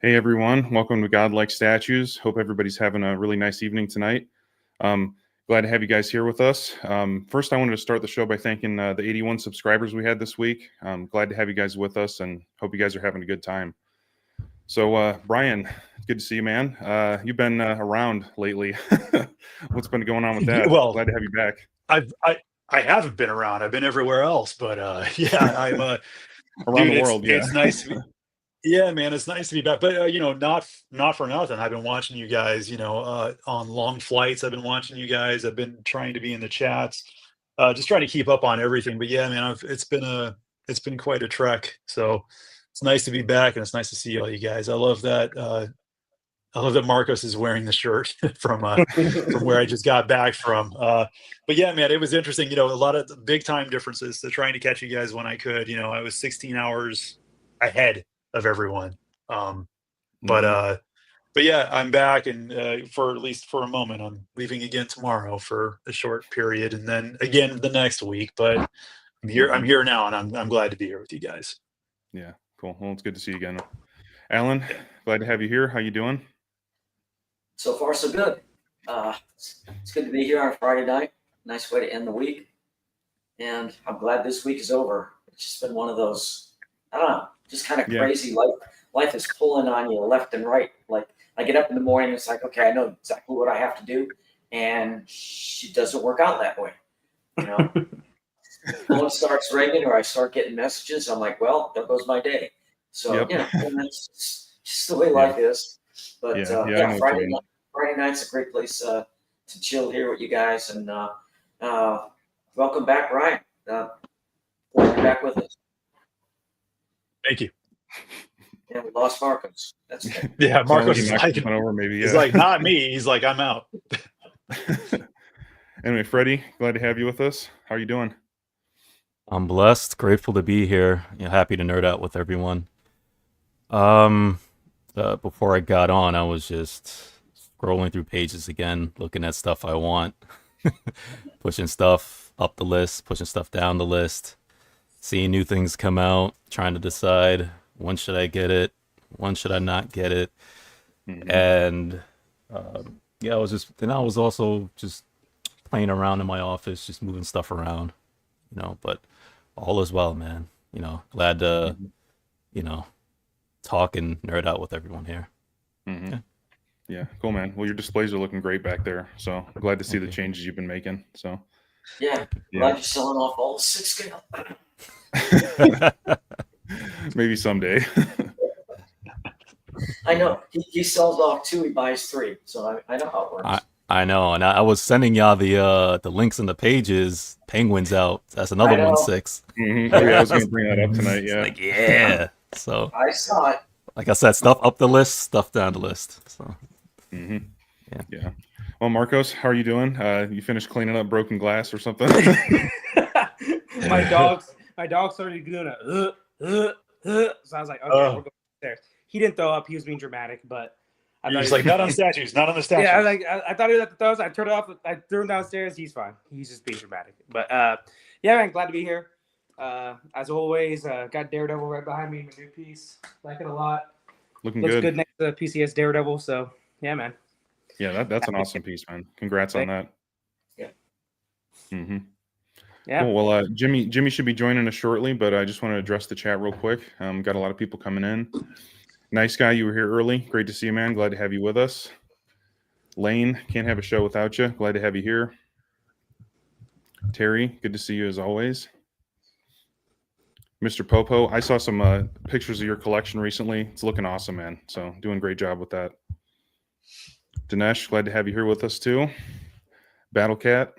Hey everyone, welcome to Godlike Statues. Hope everybody's having a really nice evening tonight. Glad to have you guys here with us. First, I wanted to start the show by thanking the 81 subscribers we had this week. Glad to have you guys with us and hope you guys are having a good time. So, Brian, good to see you, man. You've been around lately. What's been going on with that? Well, Glad to have you back. I haven't been around. I've been everywhere else, but yeah, I'm Around dude. the It's world, yeah. it's nice to be. Yeah, man, it's nice to be back. But not for nothing. I've been watching you guys. On long flights. I've been watching you guys. I've been trying to be in the chats, just trying to keep up on everything. But yeah, man, it's been quite a trek. So it's nice to be back, and it's nice to see all you guys. I love that. I love that Marcos is wearing the shirt from where I just got back from. But yeah, man, it was interesting. A lot of big time differences. So trying to catch you guys when I could. I was 16 hours ahead of everyone. Um, but Mhm. uh, but yeah, I'm back, and for at least for a moment, I'm leaving again tomorrow for a short period, and then again the next week. But I'm here. I'm Mhm. here now, and I'm glad to be here with you guys. Yeah, cool. Well, it's good to see you again. Alan, Yeah. glad to have you here. How you doing? So far, so good. It's good to be here on a Friday night. Nice way to end the week. And I'm glad this week is over. It's just been one of those, I don't know, just kind of Yeah. crazy. Life is pulling on you left and right. Like I get up in the morning, it's like, okay, I know exactly what I have to do. And it doesn't work out that way. You know, phone starts ringing or I start getting messages. I'm like, well, there goes my day. So, Yep. and that's just the way Yeah. life is. But Yeah, I yeah, know what you mean. Friday night's a great place to chill here with you guys. And welcome back, Ryan. Glad you're back with us. Thank you. And we lost Marcos. That's good. Yeah, Sound like Marcos he is knocked like, something over, maybe. he's Yeah. like, not me. He's like, I'm out. Anyway, Freddie, glad to have you with us. How are you doing? I'm blessed, grateful to be here. Happy to nerd out with everyone. Um, Before I got on, I was just scrolling through pages again, looking at stuff I want, pushing stuff up the list, pushing stuff down the list, seeing new things come out, trying to decide when should I get it, when should I not get it, Hmm. and yeah, I was also just playing around in my office, just moving stuff around, but all is well, man. Glad to, Hmm. you know, talk and nerd out with everyone here. Hmm. Yeah, Yeah, cool, man. Well, your displays are looking great back there. So glad to see the thank you. changes you've been making. So, Yeah, yeah. glad you're selling off all the six scale. Maybe someday. I Yeah. know he sells off two, he buys three. So I know how it I works. I know, and I was sending y'all the links in the pages. Penguins out. That's another I one know. six. Oh, yeah, I Yeah, was going to bring that up tonight. It's Yeah. like, yeah. So I saw it. like I said, stuff up the list, stuff down the list. So Hmm. yeah. Yeah. Well, Marcos, how are you doing? You finished cleaning up broken glass or something? my dog started doing so I was like, okay, we're Oh, going upstairs. He didn't throw up. He was being dramatic, but I you're thought he just was like, being not on funny. statues, not on the Yeah, statues. I thought he was at the throws. I turned it off. I threw him downstairs. He's fine. He's just being dramatic. But yeah, man, glad to be here. As always, got Daredevil right behind me. My new piece, like it a lot. Looking Looks good. good next to the PCS Daredevil. So yeah, man. Yeah, that's an Happy. awesome piece, man. Congrats on Thank- that. Yeah. Hmm. Yeah. Cool. Well, Jimmy should be joining us shortly, but I just want to address the chat real quick. Got a lot of people coming in. Nice guy, you were here early. Great to see you, man. Glad to have you with us. Lane, can't have a show without you. Glad to have you here. Terry, good to see you as always. Mr. Popo, I saw some pictures of your collection recently. It's looking awesome, man. So doing a great job with that. Dinesh, glad to have you here with us too. Battle Cat,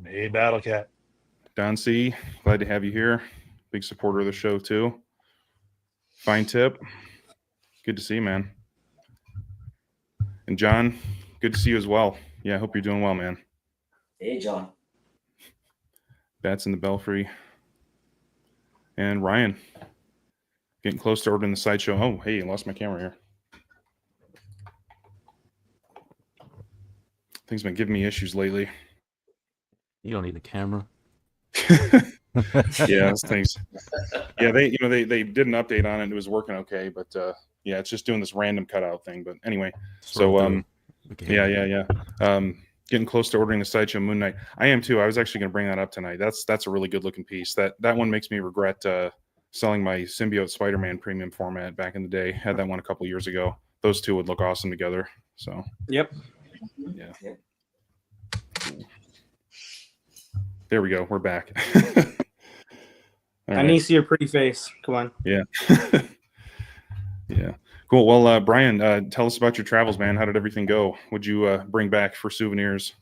Hey, Battle Cat. Don C, glad to have you here. Big supporter of the show too. Fine Tip, good to see you, man. And John, good to see you as well. Yeah, I hope you're doing well, man. Hey, John. Bats in the Belfry. And Ryan, getting close to ordering the sideshow. Oh, hey, I lost my camera here. Things been giving me issues lately. You don't need a camera. Yeah, those things. Yeah, they did an update on it. And it was working okay, but yeah, it's just doing this random cutout thing. But anyway, so yeah. Getting close to ordering the Sideshow Moon Knight. I am too. I was actually going to bring that up tonight. That's a really good looking piece. That one makes me regret selling my Symbiote Spider-Man premium format back in the day. Had that one a couple years ago. Those two would look awesome together. So Yep. yeah. There we go. We're back. I need to see your pretty face. Come on. Yeah. Yeah. Cool. Well, Brian, tell us about your travels, man. How did everything go? What'd you bring back for souvenirs?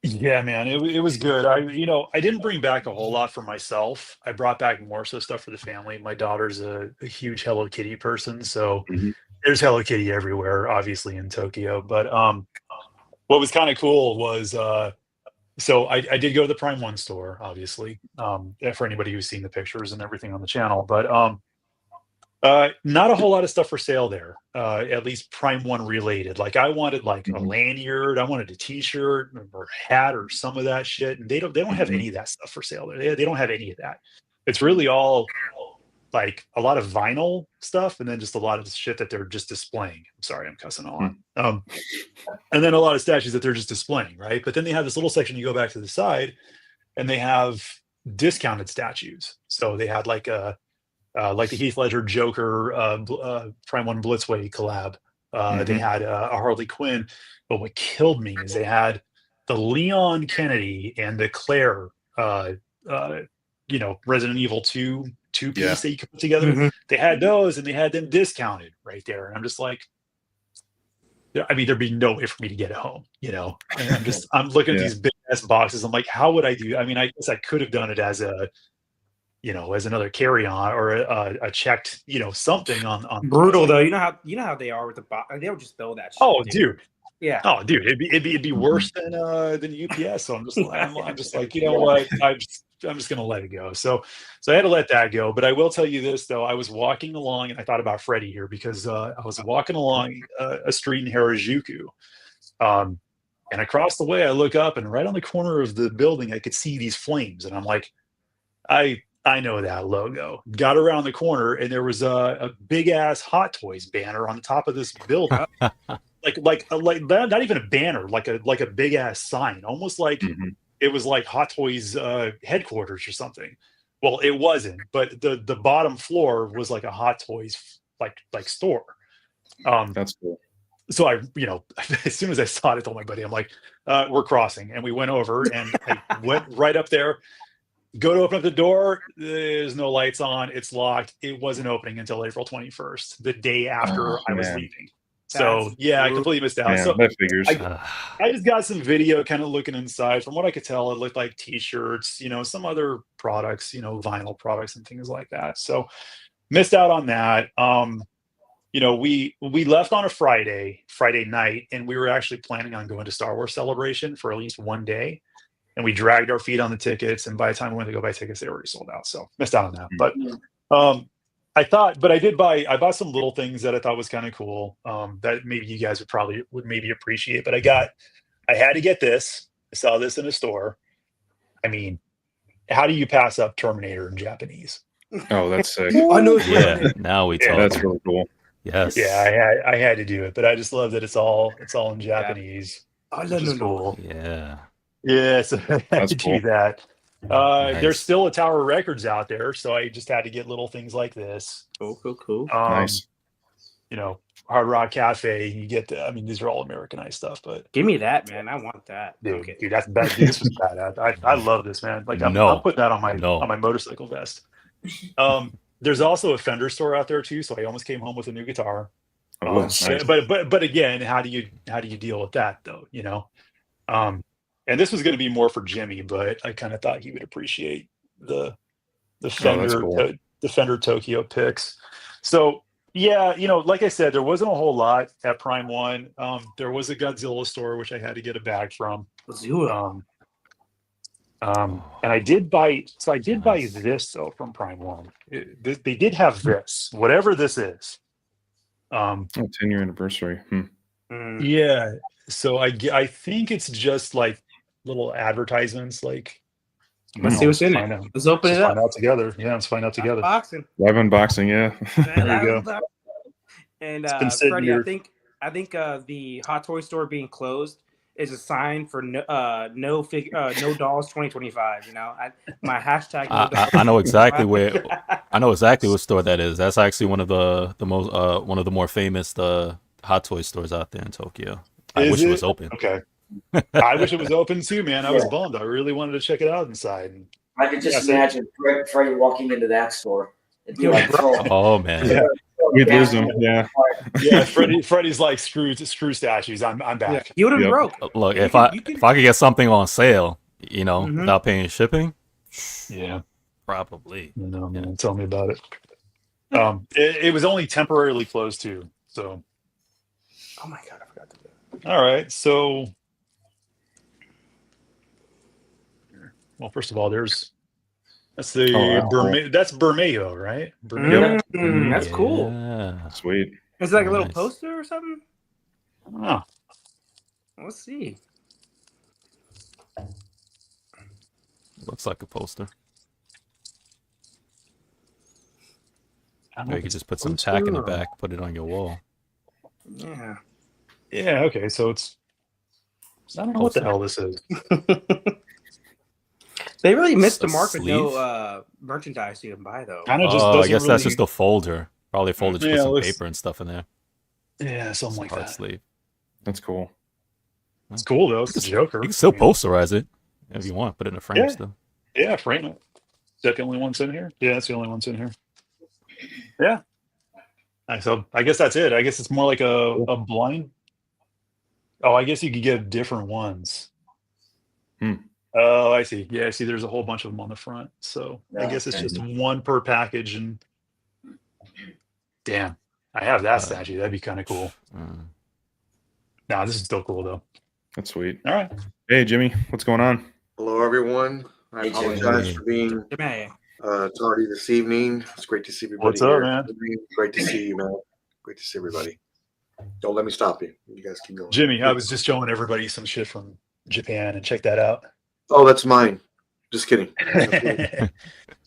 Yeah, man, it was good. I didn't bring back a whole lot for myself. I brought back more so stuff for the family. My daughter's a huge Hello Kitty person, so there's Hello Kitty everywhere, obviously in Tokyo. But what was kind of cool was so I did go to the Prime One store, obviously, for anybody who's seen the pictures and everything on the channel. But not a whole lot of stuff for sale there, at least Prime One related. Like I wanted like a lanyard, I wanted a T-shirt or hat or some of that shit, and they don't have any of that stuff for sale there. They don't have any of that. It's really all like a lot of vinyl stuff, and then just a lot of shit that they're just displaying. I'm sorry, I'm cussing a lot. And then a lot of statues that they're just displaying, right? But then they have this little section. You go back to the side, and they have discounted statues. So they had like the Heath Ledger Joker Prime One Blitzway collab. They had a Harley Quinn, but what killed me is they had the Leon Kennedy and the Claire, Resident Evil 2 piece that you could put together. They had those, and they had them discounted right there. And I'm just like, I mean, there'd be no way for me to get it home, And I'm looking at these big ass boxes. I'm like, how would I do? I mean, I guess I could have done it as a as another carry-on or a checked, something on. Brutal though. You know how they are with the box. They don't just throw that shit. Oh, dude. Yeah. Oh, dude. It'd be worse than UPS. So I'm just like, you know what? I'm just gonna let it go. So I had to let that go. But I will tell you this though. I was walking along, and I thought about Freddie here because I was walking along a street in Harajuku. And across the way, I look up, and right on the corner of the building, I could see these flames, and I'm like, I know that logo. Got around the corner, and there was a big ass Hot Toys banner on the top of this building, like not even a banner, like a big ass sign, almost like it was like Hot Toys headquarters or something. Well, it wasn't, but the bottom floor was like a Hot Toys like store. That's cool. So I, as soon as I saw it, I told my buddy, I'm like, we're crossing, and we went over, and I went right up there. Go to open up the door. There's no lights on. It's locked. It wasn't opening until April 21st, the day after I was leaving. So I completely missed out. Man, so that figures. I just got some video kind of looking inside. From what I could tell, it looked like T-shirts, some other products, vinyl products and things like that. So missed out on that. We left on a Friday night, and we were actually planning on going to Star Wars Celebration for at least one day. And we dragged our feet on the tickets, and by the time we went to go buy tickets, they were already sold out. So missed out on that. But I bought some little things that I thought was kind of cool that maybe you guys would maybe appreciate. But I had to get this. I saw this in a store. I mean, how do you pass up Terminator in Japanese? Oh, that's sick. I know. Yeah, now we talk. That's really cool. Yes. Yeah, I had to do it, but I just love that it's all in Japanese. I Which is cool. Yeah. Yeah, so I had to do that. Nice. There's still a Tower Records out there, so I just had to get little things like this. Cool. Nice. Hard Rock Cafe. You get these are all Americanized stuff, but Give me that, man. I want that. dude, that's bad. Dude, this was bad. I love this, man. Like I'm putting that on my motorcycle vest. There's also a Fender store out there too, so I almost came home with a new guitar. Oh, nice. But again, how do you deal with that though? And this was going to be more for Jimmy, but I kind of thought he would appreciate the Fender cool. The Fender Tokyo picks. So yeah, like I said, there wasn't a whole lot at Prime One. There was a Godzilla store which I had to get a bag from. And I did buy this though from Prime One. They did have this, whatever this is. 10-year anniversary. Yeah. So I think it's just like little advertisements, like Let's see what's in find it. out. Let's open Let's it find up. out together. Yeah, let's find out together. Boxing. Live unboxing, yeah. There you go. And It's been sitting Freddie, here. I think the Hot Toy store being closed is a sign for no dolls 2025. You know, my hashtag. No dolls I know exactly 2025. I know exactly what store that is. That's actually one of the most one of the more famous hot toy stores out there in Tokyo. I wish it was open. Okay. I wish it was open too, man. I was Yeah. bummed. I really wanted to check it out inside. And I could just Yeah, imagine Freddie walking into that store. It'd be Yo, like bro. Oh man. Yeah. We'd lose them, yeah. yeah, Freddie's like screw statues. I'm Yeah. back. You would have Yep. broke. Look, You if can- I you can- if I could get something on sale, you know, Mhm. without paying shipping, Yeah. probably. No, man. Yeah. Tell me about it. It was only temporarily closed too. So Oh my god, I forgot to do it. all right. So well, first of all, that's the Oh, wow. that's Bermejo, right? Bermejo. That's cool. Yeah. Sweet. It's like a Very little nice. poster or something. Oh, Let's see. Looks like a poster. I don't Or know you if could it's just put some poster tack in the or- back, put it on your wall. Yeah. Yeah. Okay. So it's. I don't know what the Poster. hell this is. They really missed the A mark with sleeve? no merchandise you can buy though. Kind of just Oh, I doesn't guess that's really- just a folder. Probably a folder just Yeah, with it some looks- paper and stuff in there. Yeah, something like Hard that. sleeve. That's cool. It's cool though. It's the Joker. You can still I mean, posterize it if you want. Put it in a frame Yeah. still. Yeah, frame it. Is that the only ones in here? Yeah, that's the only ones in here. Yeah. So I guess that's it. I guess it's more like a blind. Oh, I guess you could get different ones. Hmm. Oh, I see. Yeah, I see. There's a whole bunch of them on the front. So I guess it's Okay. just one per package. And damn, I have that statue. That'd be kind of cool. Nah, this is still cool though. That's sweet. All right. Hey, Jimmy, what's going on? Hello, everyone. I Hey, Jimmy. apologize for being Man. tardy this evening. It's great to see everybody What's up, here. man? Great to see you, man. Great to see everybody. Don't let me stop you. You guys keep going. Jimmy, I was just showing everybody some shit from Japan and check that out. Oh, that's mine. Just kidding.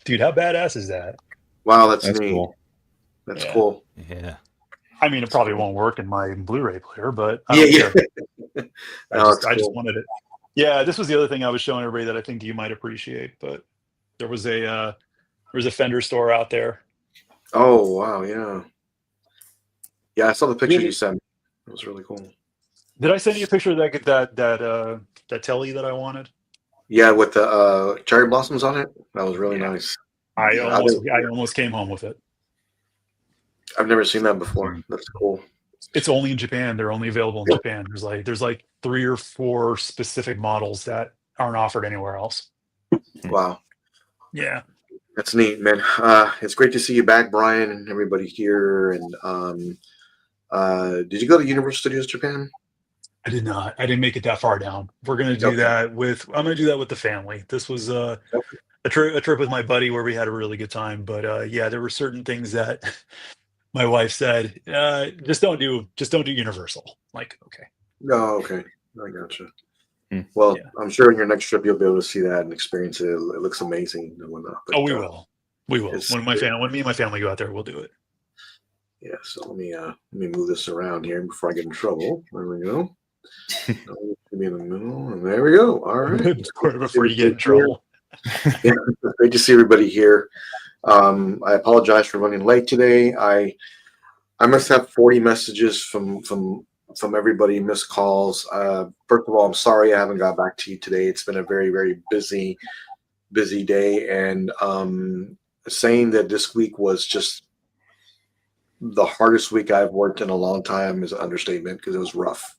Dude, how badass is that? Wow, that's That's neat. cool. That's Yeah. cool. Yeah. I mean, it probably won't work in my Blu-ray player, but I Yeah, don't yeah. care. No, it's I just cool. wanted it. Yeah, this was the other thing I was showing everybody that I think you might appreciate. But there was a Fender store out there. Oh, wow, yeah. Yeah, I saw the picture Yeah. you sent me. It was really cool. Did I send you a picture of that telly that I wanted? Yeah, with the cherry blossoms on it. That was really Yeah. nice. I Yeah, almost came home with it. I've never seen that before. That's cool. It's only in Japan. They're only available in Japan. There's like 3 or 4 specific models that aren't offered anywhere else. Wow. Yeah. That's neat, man. It's great to see you back, Brian, and everybody here. And did you go to Universal Studios Japan? I did not. I didn't make it that far down. We're gonna do Okay. that with. I'm gonna do that with the family. This was a trip with my buddy where we had a really good time. But yeah, there were certain things that my wife said, just don't do Universal. Like, okay. Oh, okay. I gotcha. Hmm. Well, Yeah. I'm sure in your next trip you'll be able to see that and experience it. It looks amazing and whatnot. But, Oh, we will. We will. it's- When me and my family go out there, we'll do it. Yeah. So let me move this around here before I get in trouble. There we go. Be in the middle, and there we go. All right. Before you get in trouble. Yeah, great to see everybody here. I apologize for running late today. I must have 40 messages from everybody, missed calls. First of all, I'm sorry I haven't got back to you today. It's been a very, very busy day, and saying that this week was just the hardest week I've worked in a long time is an understatement because it was rough.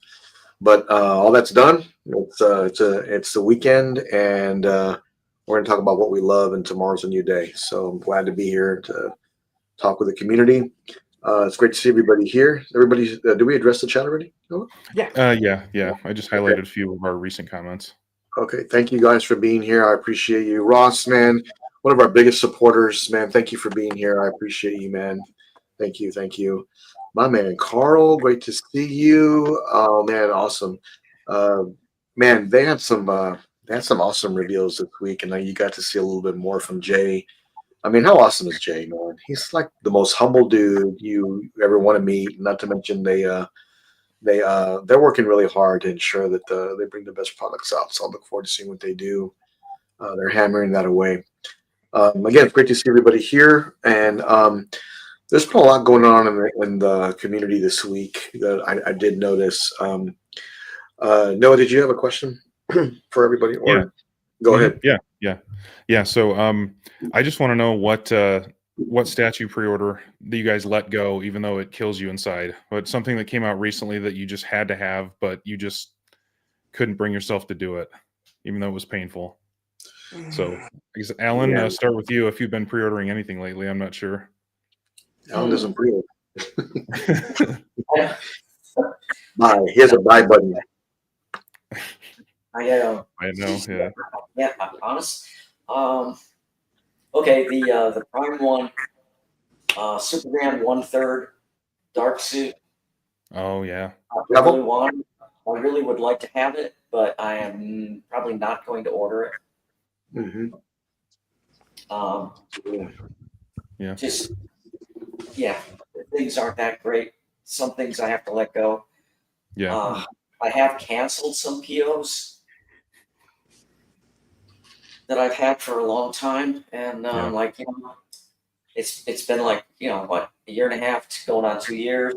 But all that's done. It's the weekend, and we're going to talk about what we love, and tomorrow's a new day. So I'm glad to be here to talk with the community. It's great to see everybody here. Everybody, did we address the chat already? No? Yeah. I just highlighted a few of our recent comments. Okay. Thank you guys for being here. I appreciate you. Ross, man, one of our biggest supporters, man. Thank you for being here. I appreciate you, man. Thank you. Thank you. My man, Carl, great to see you. Oh, man, awesome. Man, they had some They had some awesome reveals this week, and you got to see a little bit more from Jay. I mean, how awesome is Jay, man? He's like the most humble dude you ever want to meet. Not to mention they're working really hard to ensure that they bring the best products out. So I look forward to seeing what they do. They're hammering that away. Again, it's great to see everybody here, and there's been a lot going on in the community this week that I did notice. Noah, did you have a question for everybody? Or Yeah. Go ahead. Yeah. So I just want to know what statue pre-order that you guys let go, even though it kills you inside. But something that came out recently that you just had to have, but you just couldn't bring yourself to do it, even though it was painful. So, I guess, Alan, start with you. If you've been pre-ordering anything lately, I'm not sure. Alan doesn't pre-order. Buy. Here's a buy button. I know, yeah. Yeah, honest. Okay, the Prime one, Superman 1/3 dark suit. Oh yeah. I really would like to have it, but I am probably not going to order it. Mm-hmm. Yeah. Just things aren't that great. Some things I have to let go. Yeah. I have canceled some POs that I've had for a long time, and it's been like a year and a half to going on 2 years.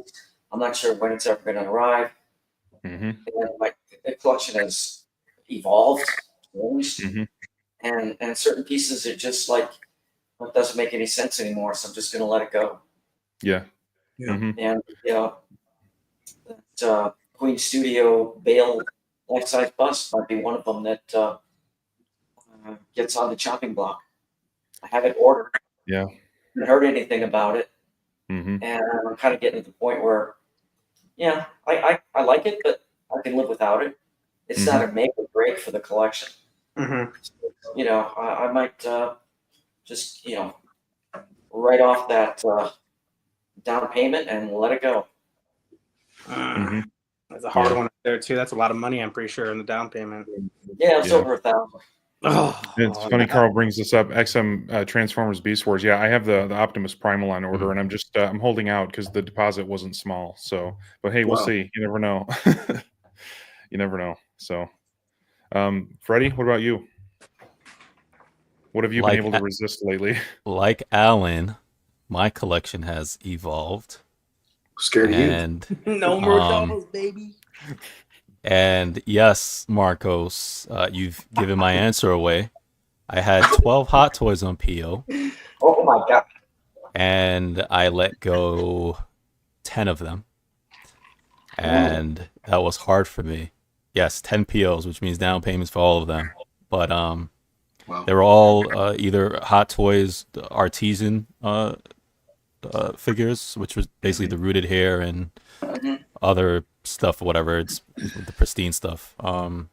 I'm not sure when it's ever going to arrive. Mm-hmm. And the collection has evolved, changed, and certain pieces are just like it doesn't make any sense anymore. So I'm just going to let it go. Yeah. And that Queen Studio Bale life-size bust might be one of them that gets on the chopping block. I have it ordered. Yeah. Haven't heard anything about it, and I'm kind of getting to the point where, I like it, but I can live without it. It's not a make or break for the collection. So, I might just write off that down payment and let it go. That's a hard one there too. That's a lot of money, I'm pretty sure, in the down payment. Yeah, it's over $1,000. It's funny Carl brings this up. XM Transformers Beast Wars. Yeah, I have the Optimus Primal on order, and I'm just I'm holding out because the deposit wasn't small. So, but hey, we'll see. You never know. You never know. So, Freddie, what about you? What have you been able to resist lately? Like Alan, my collection has evolved. Scared and no more doubles, baby. And yes, Marcos, you've given my answer away. I had 12 Hot Toys on PO. Oh my god! And I let go 10 of them, and that was hard for me. Yes, 10 POs, which means down payments for all of them. But they were all either Hot Toys artisan figures, which was basically the rooted hair and other stuff, whatever. It's the pristine stuff. I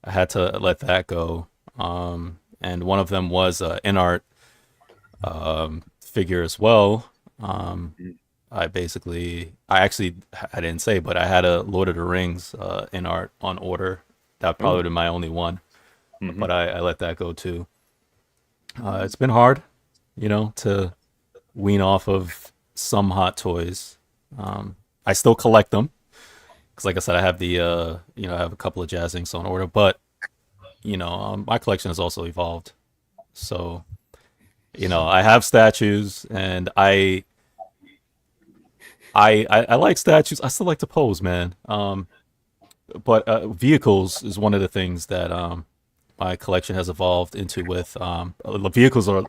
had to let that go. And one of them was in art figure as well. I didn't say, but I had a Lord of the Rings in art on order. That probably would have been my only one, but I let that go too. It's been hard, to wean off of some Hot Toys. I still collect them because, like I said, I have I have a couple of Jazz Inks on order, but my collection has also evolved. So, I have statues, and I like statues. I still like to pose, man. But vehicles is one of the things that my collection has evolved into. With the vehicles are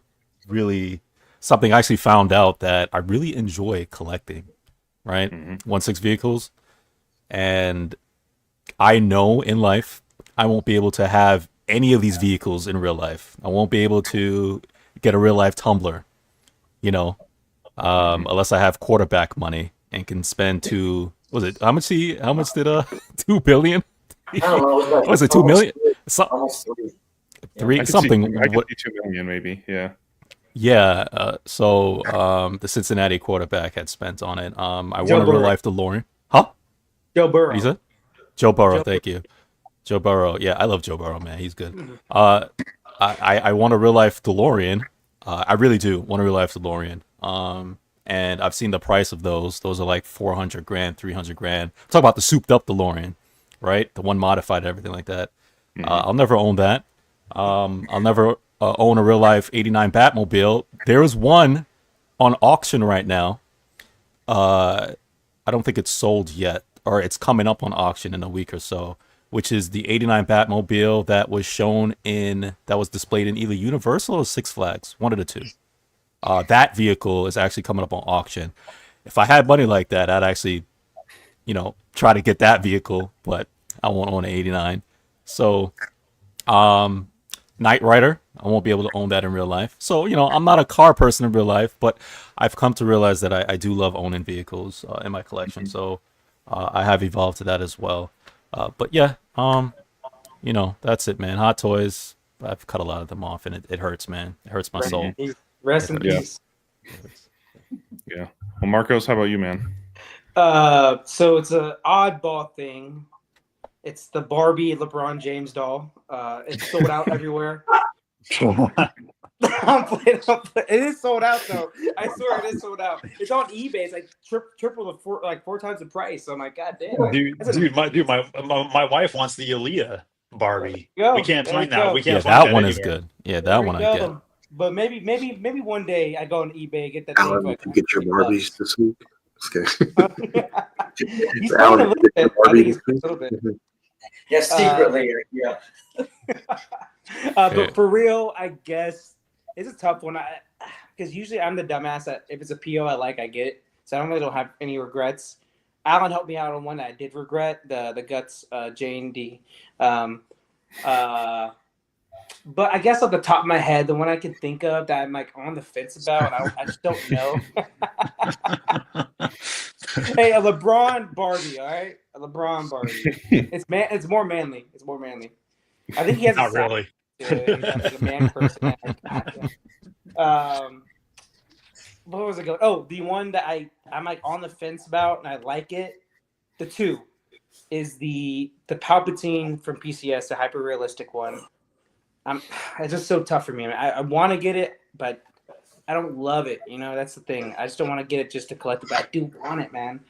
really something I actually found out that I really enjoy collecting. Right, 1/6 vehicles, and I know in life I won't be able to have any of these vehicles in real life. I won't be able to get a real life tumbler, unless I have quarterback money and can spend how much did 2 billion? I don't know. Was it 2 million? Almost Three something. I could see 2 million, maybe. Yeah. Yeah. So the Cincinnati quarterback had spent on it. I won a real life DeLorean. Huh? Joe Burrow. What you said? Joe Burrow. Thank you. Joe Burrow. Yeah, I love Joe Burrow, man. He's good. I want a real life DeLorean. I really do want a real life DeLorean. And I've seen the price of those. Those are like 400 grand, 300 grand. Talk about the souped up DeLorean, right? The one modified, everything like that. I'll never own that. I'll never own a real life '89 Batmobile. There is one on auction right now. I don't think it's sold yet, or it's coming up on auction in a week or so, which is the '89 Batmobile that was displayed in either Universal or Six Flags, one of the two. That vehicle is actually coming up on auction. If I had money like that, I'd actually, try to get that vehicle, but I won't own an '89. So, Knight Rider, I won't be able to own that in real life. So, I'm not a car person in real life, but I've come to realize that I do love owning vehicles in my collection. So, I have evolved to that as well. But yeah, that's it, man. Hot toys, I've cut a lot of them off, and it hurts, man. It hurts my soul. Rest in peace. Yeah. Well, Marcos, how about you, man? So it's an oddball thing. It's the Barbie LeBron James doll. It's sold out everywhere. I'm playing. It is sold out though. I swear it is sold out. It's on eBay. It's like triple four times the price. So I'm like, God damn. My wife wants the Aaliyah Barbie. Go. We can't There find you that. go. We can't Yeah, find that one is anywhere. good. Yeah, There that we one I go. get. But maybe one day I go on eBay, get that thing. Alan, for like did you get your Barbies this week? Just kidding. He's Alan, playing a did little you get your bit. I think Barbie he's this playing week? a little bit. Yeah, secretly, yeah. But for real, I guess it's a tough one. Because usually I'm the dumbass that if it's a PO I like, I get it. So I don't have any regrets. Alan helped me out on one that I did regret, the Guts Jane D. But I guess off the top of my head, the one I can think of that I'm like on the fence about, and I just don't know. Hey, a LeBron Barbie, all right? A LeBron Barbie. It's more manly. It's more manly. I think he has Not a really. He's like a man person. What was it going? Oh, the one that I'm like on the fence about, and I like it. The two is the Palpatine from PCS, the hyper realistic one. It's just so tough for me. I want to get it, but I don't love it. That's the thing. I just don't want to get it just to collect it, but I do want it, man.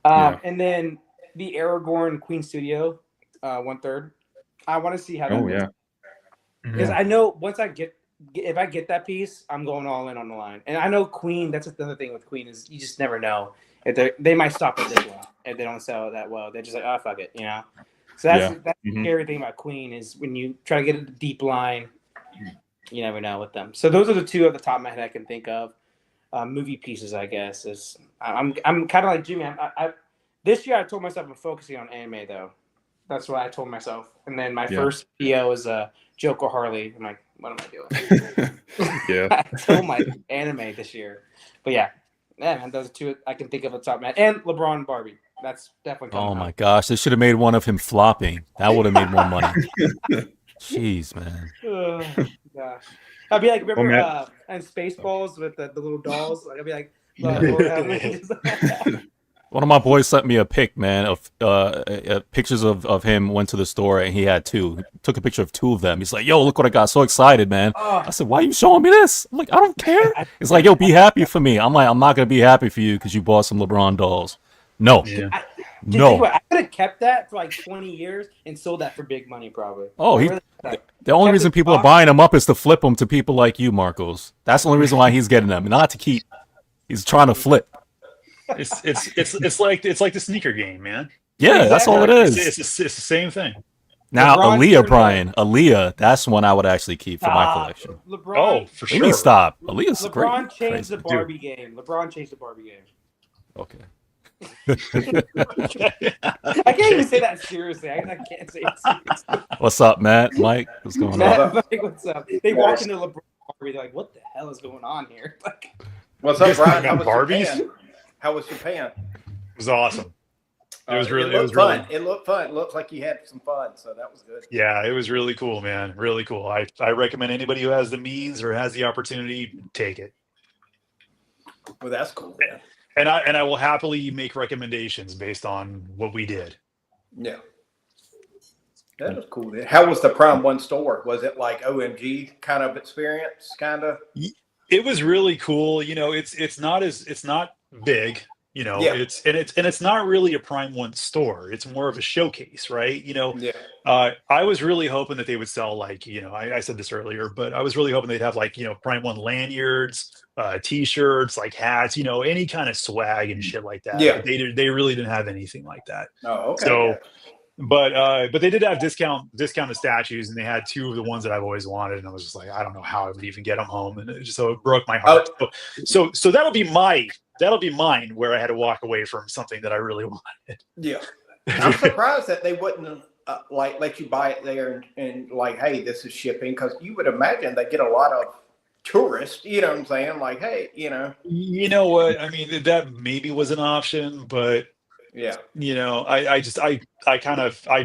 And then the Aragorn Queen Studio, 1/3. I want to see how that Oh, goes. yeah. Because I know once if I get that piece, I'm going all in on the line. And I know Queen, that's another thing with Queen is you just never know. If they might stop at this one if they don't sell it that well. They're just like, oh, fuck it, So that's the scary thing about Queen is when you try to get a deep line, you never know with them. So those are the two at the top of my head I can think of. Movie pieces, I guess. I'm kind of like Jimmy. I this year I told myself I'm focusing on anime though. That's what I told myself. And then my first PO is Joker Harley. I'm like, what am I doing? Yeah. I told my anime this year. But yeah, man, those are two I can think of at the top, man. And LeBron Barbie. That's definitely coming Oh my out. gosh, they should have made one of him flopping. That would have made more money. Jeez, man. Gosh. I'd be like, remember Matt. and Spaceballs with the little dolls? Like, I'd be like, One of my boys sent me a pic, man, of pictures of him. Went to the store and he had two. He took a picture of two of them. He's like, "Yo, look what I got!" So excited, man. I said, "Why are you showing me this?" I'm like, "I don't care." He's like, "Yo, be happy for me." I'm like, "I'm not gonna be happy for you because you bought some LeBron dolls." No, no. I could have kept that for like 20 years and sold that for big money, probably. Oh, the only reason people are buying them up is to flip them to people like you, Marcos. That's the only reason why he's getting them, not to keep. He's trying to flip. It's like the sneaker game, man. Yeah, that's all it is. It's the same thing. Now, LeBron Aaliyah, that's one I would actually keep for my collection. LeBron, for We sure. need to stop. Aaliyah's great. LeBron changed Crazy. the Barbie game. LeBron changed the Barbie game. Okay. I can't even say that seriously. I can't say it seriously. What's up, Matt? Mike, what's going on? Matt, Mike, what's up? They walk into LeBron Barbie. They're like, "What the hell is going on here?" Like, What's up, Brian? Got Barbies? How was Japan? It was awesome. It was really fun. It looked fun. It looked like you had some fun, so that was good. Yeah, it was really cool, man. Really cool. I recommend anybody who has the means or has the opportunity, take it. Well, that's cool, man. And I will happily make recommendations based on what we did. Yeah. That was cool. How was the Prime One store? Was it like OMG kind of experience? Kind of. It was really cool. It's not big. Yeah. It's not really a Prime One store. It's more of a showcase, right? Yeah. I was really hoping that they would sell like, I said this earlier, but I was really hoping they'd have like, Prime One lanyards, t-shirts, like hats, any kind of swag and shit like that. Yeah. But they really didn't have anything like that. Oh, okay. So, but they did have discounted statues, and they had two of the ones that I've always wanted, and I was just like, I don't know how I would even get them home, and it broke my heart. So that'll be mine, where I had to walk away from something that I really wanted. Yeah, I'm surprised that they wouldn't let you buy it there and like, hey, this is shipping, because you would imagine they get a lot of tourists. You know what I'm saying? Like, hey, You know what? I mean, that maybe was an option, but. Yeah. I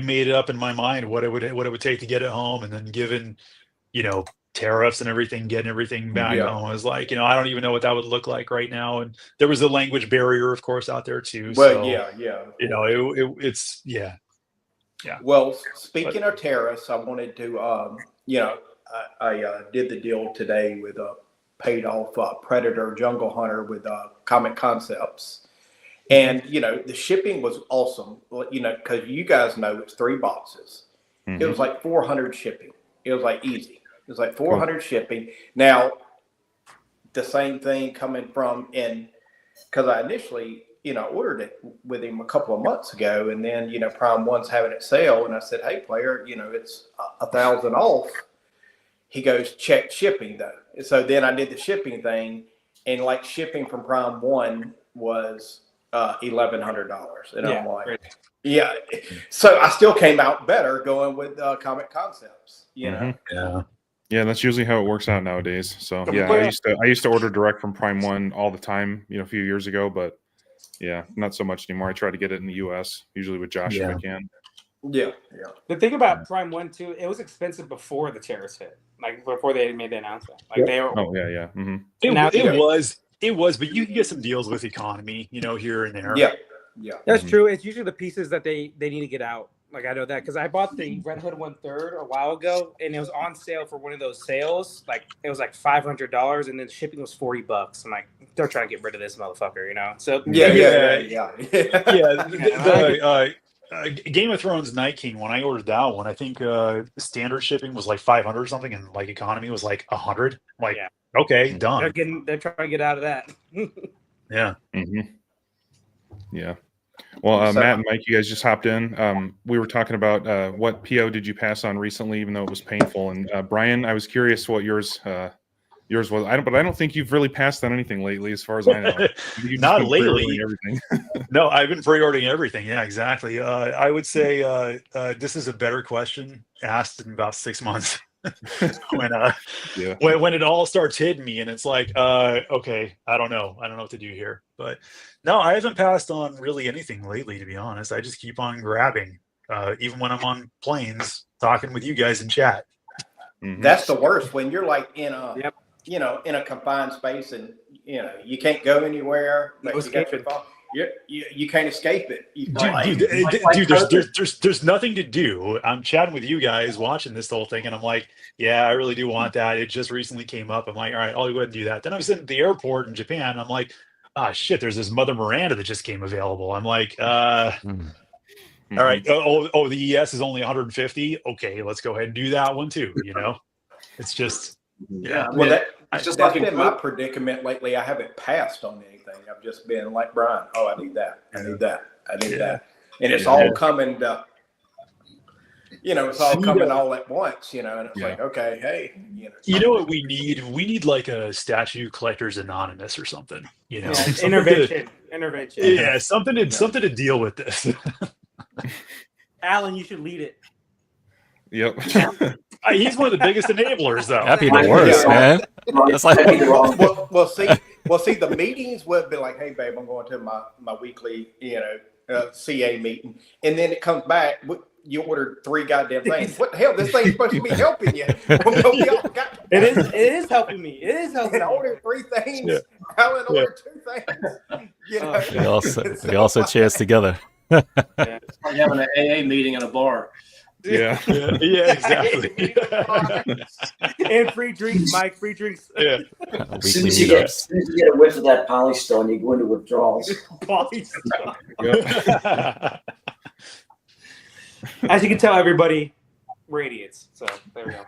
made it up in my mind what it would take to get it home, and then given, tariffs and everything, getting everything back home, I was like, I don't even know what that would look like right now. And there was a language barrier, of course, out there too. Well, so, it's. Well, speaking of tariffs, I wanted to, I did the deal today with paid off Predator Jungle Hunter with Comic Concepts. And, the shipping was awesome, because you guys know it's 3 boxes. Mm-hmm. It was like 400 shipping. It was like easy. It was like 400 shipping. Now, the same thing coming from because I initially, ordered it with him a couple of months ago. And then, Prime One's having it sale. And I said, hey, player, it's 1,000 off. He goes, check shipping, though. So then I did the shipping thing. And like shipping from Prime One was $1,100, and I'm like, yeah. So I still came out better going with Comic Concepts, Mm-hmm. Yeah, that's usually how it works out nowadays. So yeah, I used to order direct from Prime One all the time, a few years ago, but yeah, not so much anymore. I try to get it in the US, usually with Josh if I can. Yeah. The thing about Prime One too, it was expensive before the tariffs hit, like before they made the announcement. Like they were. Oh yeah. Mm-hmm. It was, but you can get some deals with economy, here and there. Yeah. That's true. It's usually the pieces that they need to get out. Like I know that because I bought the Red Hood 1/3 a while ago, and it was on sale for one of those sales. Like it was like $500, and then shipping was $40. I'm like, they're trying to get rid of this motherfucker, So Yeah. Game of Thrones Night King. When I ordered that one, I think standard shipping was like 500 or something, and like economy was like 100. Like, okay, done. They're trying to get out of that. Yeah. Mm-hmm. Yeah. Well, Matt and Mike, you guys just hopped in. We were talking about what PO did you pass on recently, even though it was painful. And Brian, I was curious what yours was. But I don't think you've really passed on anything lately, as far as I know. Not lately. Everything. No, I've been pre-ordering everything. Yeah, exactly. I would say this is a better question asked in about 6 months. when it all starts hitting me, and it's like, okay, I don't know what to do here. But no, I haven't passed on really anything lately, to be honest. I just keep on grabbing, even when I'm on planes talking with you guys in chat. Mm-hmm. That's the worst when you're like in a in a confined space, and you can't go anywhere. You can't escape it. There's nothing to do. I'm chatting with you guys, watching this whole thing, and I'm like, yeah, I really do want that. It just recently came up. I'm like, all right, I'll go ahead and do that. Then I was in the airport in Japan. I'm like, shit, there's this Mother Miranda that just came available. I'm like, all right. Oh, the ES is only 150. Okay, let's go ahead and do that one too. It's just, yeah. Well, that's been my predicament lately. I haven't passed on anything. I've just been like Brian. Oh, I need that. I need that. I need that. And it's all coming up. It's all coming all at once. And it's like, okay, hey. You know what we need? We need like a Statue Collectors Anonymous or something. Intervention. Yeah, something to deal with this. Alan, you should lead it. Yep. He's one of the biggest enablers, though. That'd be the worst, man. That's like, well, see, the meetings would be like, hey, babe, I'm going to my weekly, CA meeting, and then it comes back. You ordered 3 goddamn things. What the hell? This thing's supposed to be helping you. It is helping me. It is helping. I ordered 3 things. Yeah. Alan ordered 2 things. We all sit chairs together. It's like having an AA meeting in a bar. Yeah. Yeah, exactly. And free drinks, Mike. Free drinks. Yeah. As soon Weekly as you get, meetups. as soon as you get a whiff of that polystone, you go into withdrawals. Yep. As you can tell, everybody, we're idiots. So there we go.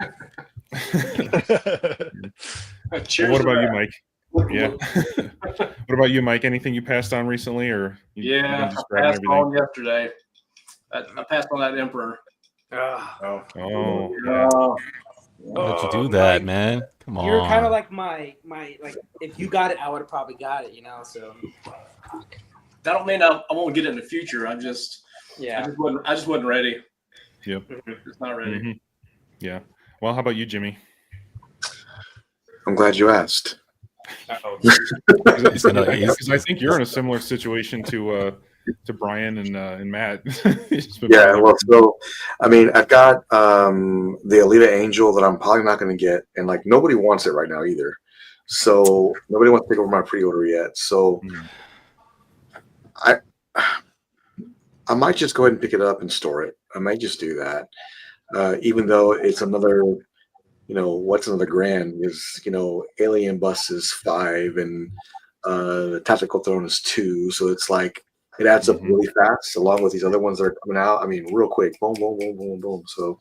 Well, what about you, Mike? Yeah. What about you, Mike? Anything you passed on recently, or you been Yeah, just I grabbing passed everything? on yesterday. I passed on that Emperor. Oh, yeah. Oh, Why did you do that, Mike, man? Come on. You're kind of like my like. If you got it, I would have probably got it. So That don't mean I won't get it in the future. I just wasn't ready. Yep. Just not ready. Mhm. Yeah. Well, how about you, Jimmy? I'm glad you asked. He's gonna- he's- Because I think you're in a similar situation to Brian and Matt. It's been Yeah, fun. well, so I mean, I've got the Alita Angel that I'm probably not going to get, and like nobody wants it right now either. So nobody wants to take over my pre-order yet. So I might just go ahead and pick it up and store it. I might just do that, even though it's another, what's another grand? Is Alien Bus is 5 and the Tactical Throne is 2, so it's like it adds up really fast, along with these other ones that are coming out. I mean, real quick, boom, boom, boom, boom, boom. So,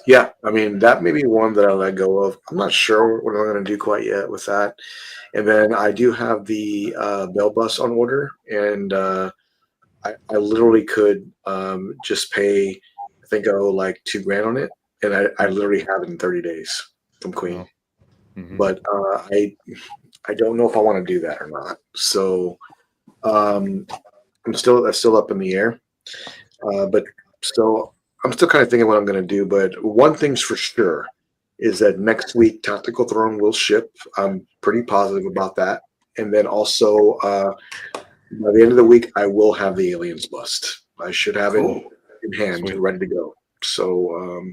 yeah, I mean, that may be one that I'll let go of. I'm not sure what I'm going to do quite yet with that. And then I do have the Bell Bus on order, and I literally could just pay, I think I owe like $2,000 on it, and I literally have it in 30 days from Queen. Oh. Mhm. But I don't know if I want to do that or not. So that's still up in the air. But still, I'm still kind of thinking what I'm going to do. But one thing's for sure is that next week Tactical Throne will ship. I'm pretty positive about that. And then also by the end of the week, I will have the Aliens Bust. I should have it in hand, Sweet. ready to go. So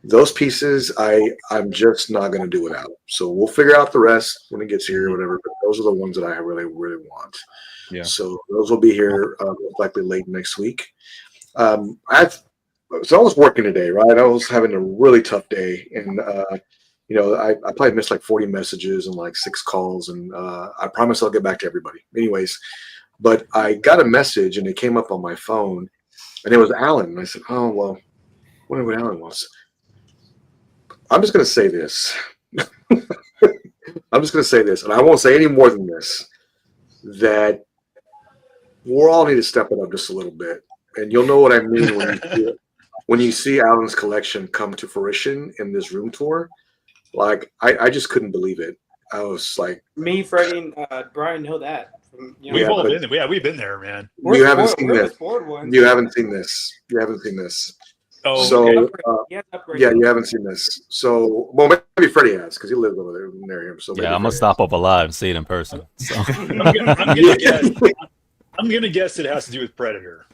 those pieces, I'm just not going to do without. So we'll figure out the rest when it gets here or whatever. But those are the ones that I really, really want. Yeah. So those will be here most likely late next week. So I was working today, right? I was having a really tough day, and I probably missed like 40 messages and like 6 calls, and I promise I'll get back to everybody. Anyways, but I got a message and it came up on my phone, and it was Alan. And I said, "Oh well, wonder what Alan wants." I'm just going to say this. I'm just going to say this, and I won't say any more than this, that we all need to step it up just a little bit. And you'll know what I mean when you see Alan's collection come to fruition in this room tour. Like, I just couldn't believe it. I was like... Me, Freddie, and Brian know that. We've all been there. Yeah, we've been there, man. You haven't seen this. You haven't seen this. You haven't seen this. Oh, so okay. Yeah, you haven't seen this. So, well, maybe Freddie has because he lives over there near him. So yeah, I'm gonna stop up alive and see it in person. So. I'm gonna guess it has to do with Predator.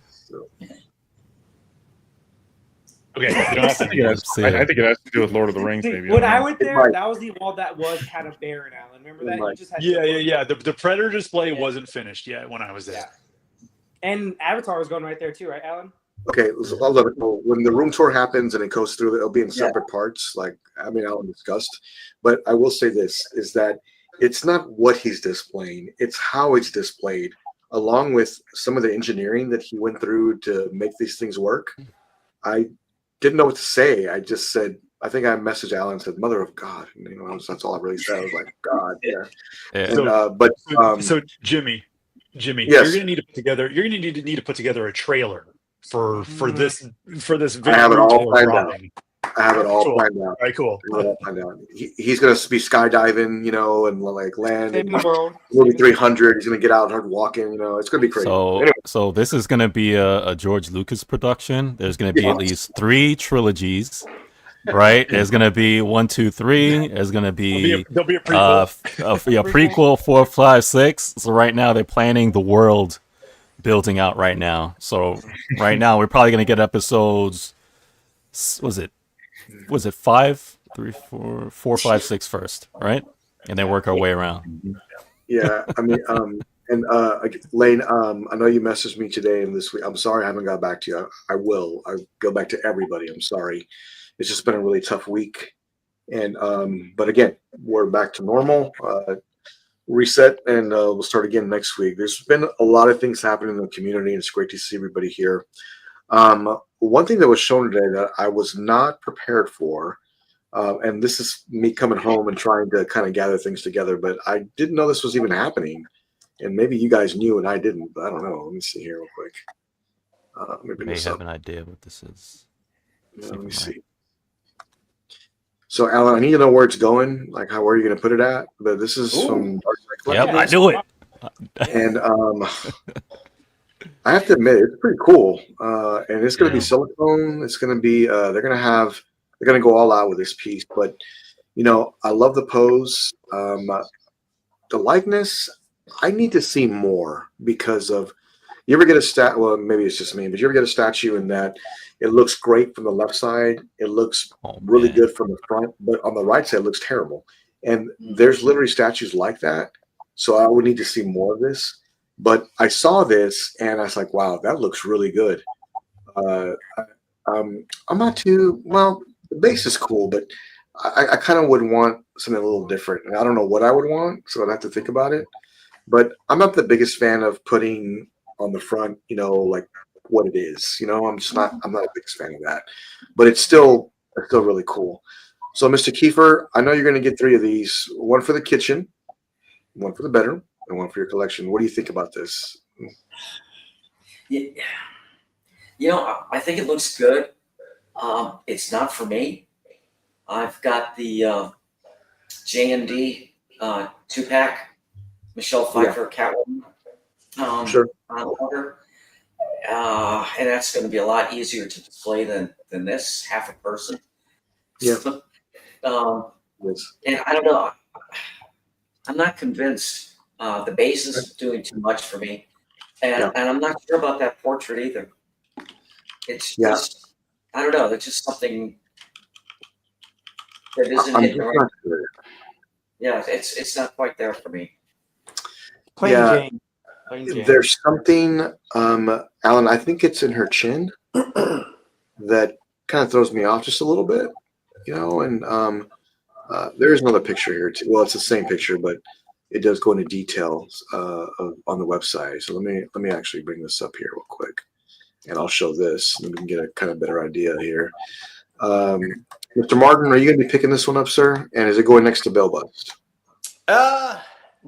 Okay, you don't have to guess. I think it has to do with Lord of the Rings. Maybe when I went there, that was the wall that was kind of barren, Alan. Remember that? You just had yeah. The Predator display wasn't finished yet when I was there. And Avatar was going right there too, right, Alan? Okay, so I'll let it know. When the room tour happens and it goes through, it'll be in separate parts. Like, I mean, Alan discussed. But I will say this, is that it's not what he's displaying, it's how it's displayed, along with some of the engineering that he went through to make these things work. I didn't know what to say. I just said, I think I messaged Alan and said, "Mother of God." And, that's all I really said. I was like, God, yeah. And, so Jimmy, yes. you're gonna need to put together. You're gonna need to put together a trailer for this video. I have it all planned out. I have it all Cool. planned out. All right, cool. He's going to be skydiving, and like land in the world. movie 300. He's going to get out and start walking. It's going to be crazy. So, anyway. So this is going to be a George Lucas production. There's going to be at least 3 trilogies, right? There's going to be 1, 2, 3. There's going to be there'll be a prequel. a prequel 4, 5, 6. So right now they're planning the world building out right now. So right now we're probably going to get episodes. Was it 5, 3, 4, 5, 6 first, right? And then work our way around. Yeah, I mean, And Lane, I know you messaged me today and this week. I'm sorry I haven't got back to you. I will. I go back to everybody. I'm sorry. It's just been a really tough week. And but again, we're back to normal. Reset, and we'll start again next week. There's been a lot of things happening in the community, and it's great to see everybody here. One thing that was shown today that I was not prepared for, and this is me coming home and trying to kind of gather things together, but I didn't know this was even happening. And maybe you guys knew and I didn't, but I don't know. Let me see here real quick. I may have an idea what this is. Let me see. So, Alan, I need to know where it's going. Like, where are you going to put it at? But this is from Godlike. Yep, I knew it. And I have to admit, it's pretty cool. And it's going to be silicone. It's going to be. They're going to go all out with this piece. But I love the pose. The likeness. I need to see more because of. You ever get a stat? Well, maybe it's just me, but you ever get a statue in that it looks great from the left side, it looks really good from the front, but on the right side it looks terrible. And there's literally statues like that. So I would need to see more of this. But I saw this and I was like, wow, that looks really good. I'm not too well. The base is cool, but I kind of would want something a little different. And I don't know what I would want, so I'd have to think about it. But I'm not the biggest fan of putting on the front, like what it is. I'm not a big fan of that. But it's still really cool. So Mr. Kiefer, I know you're going to get 3 of these. One for the kitchen, one for the bedroom, and one for your collection. What do you think about this? Yeah. I think it looks good. It's not for me. I've got the J&D 2-pack. Michelle Pfeiffer, Catwoman. Sure. And that's going to be a lot easier to display than this, half a person. Yeah. Yes. And I don't know. I'm not convinced. The base is doing too much for me. And I'm not sure about that portrait either. It's just, I don't know. It's just something that isn't hitting the right. Yeah, it's not quite there for me. Plain Jane. There's something, Alan, I think it's in her chin that kind of throws me off just a little bit, and there is another picture here too. Well, it's the same picture, but it does go into details on the website. So let me actually bring this up here real quick, and I'll show this, and we can get a kind of better idea here. Mr. Martin, are you going to be picking this one up, sir? And is it going next to Bell Bust?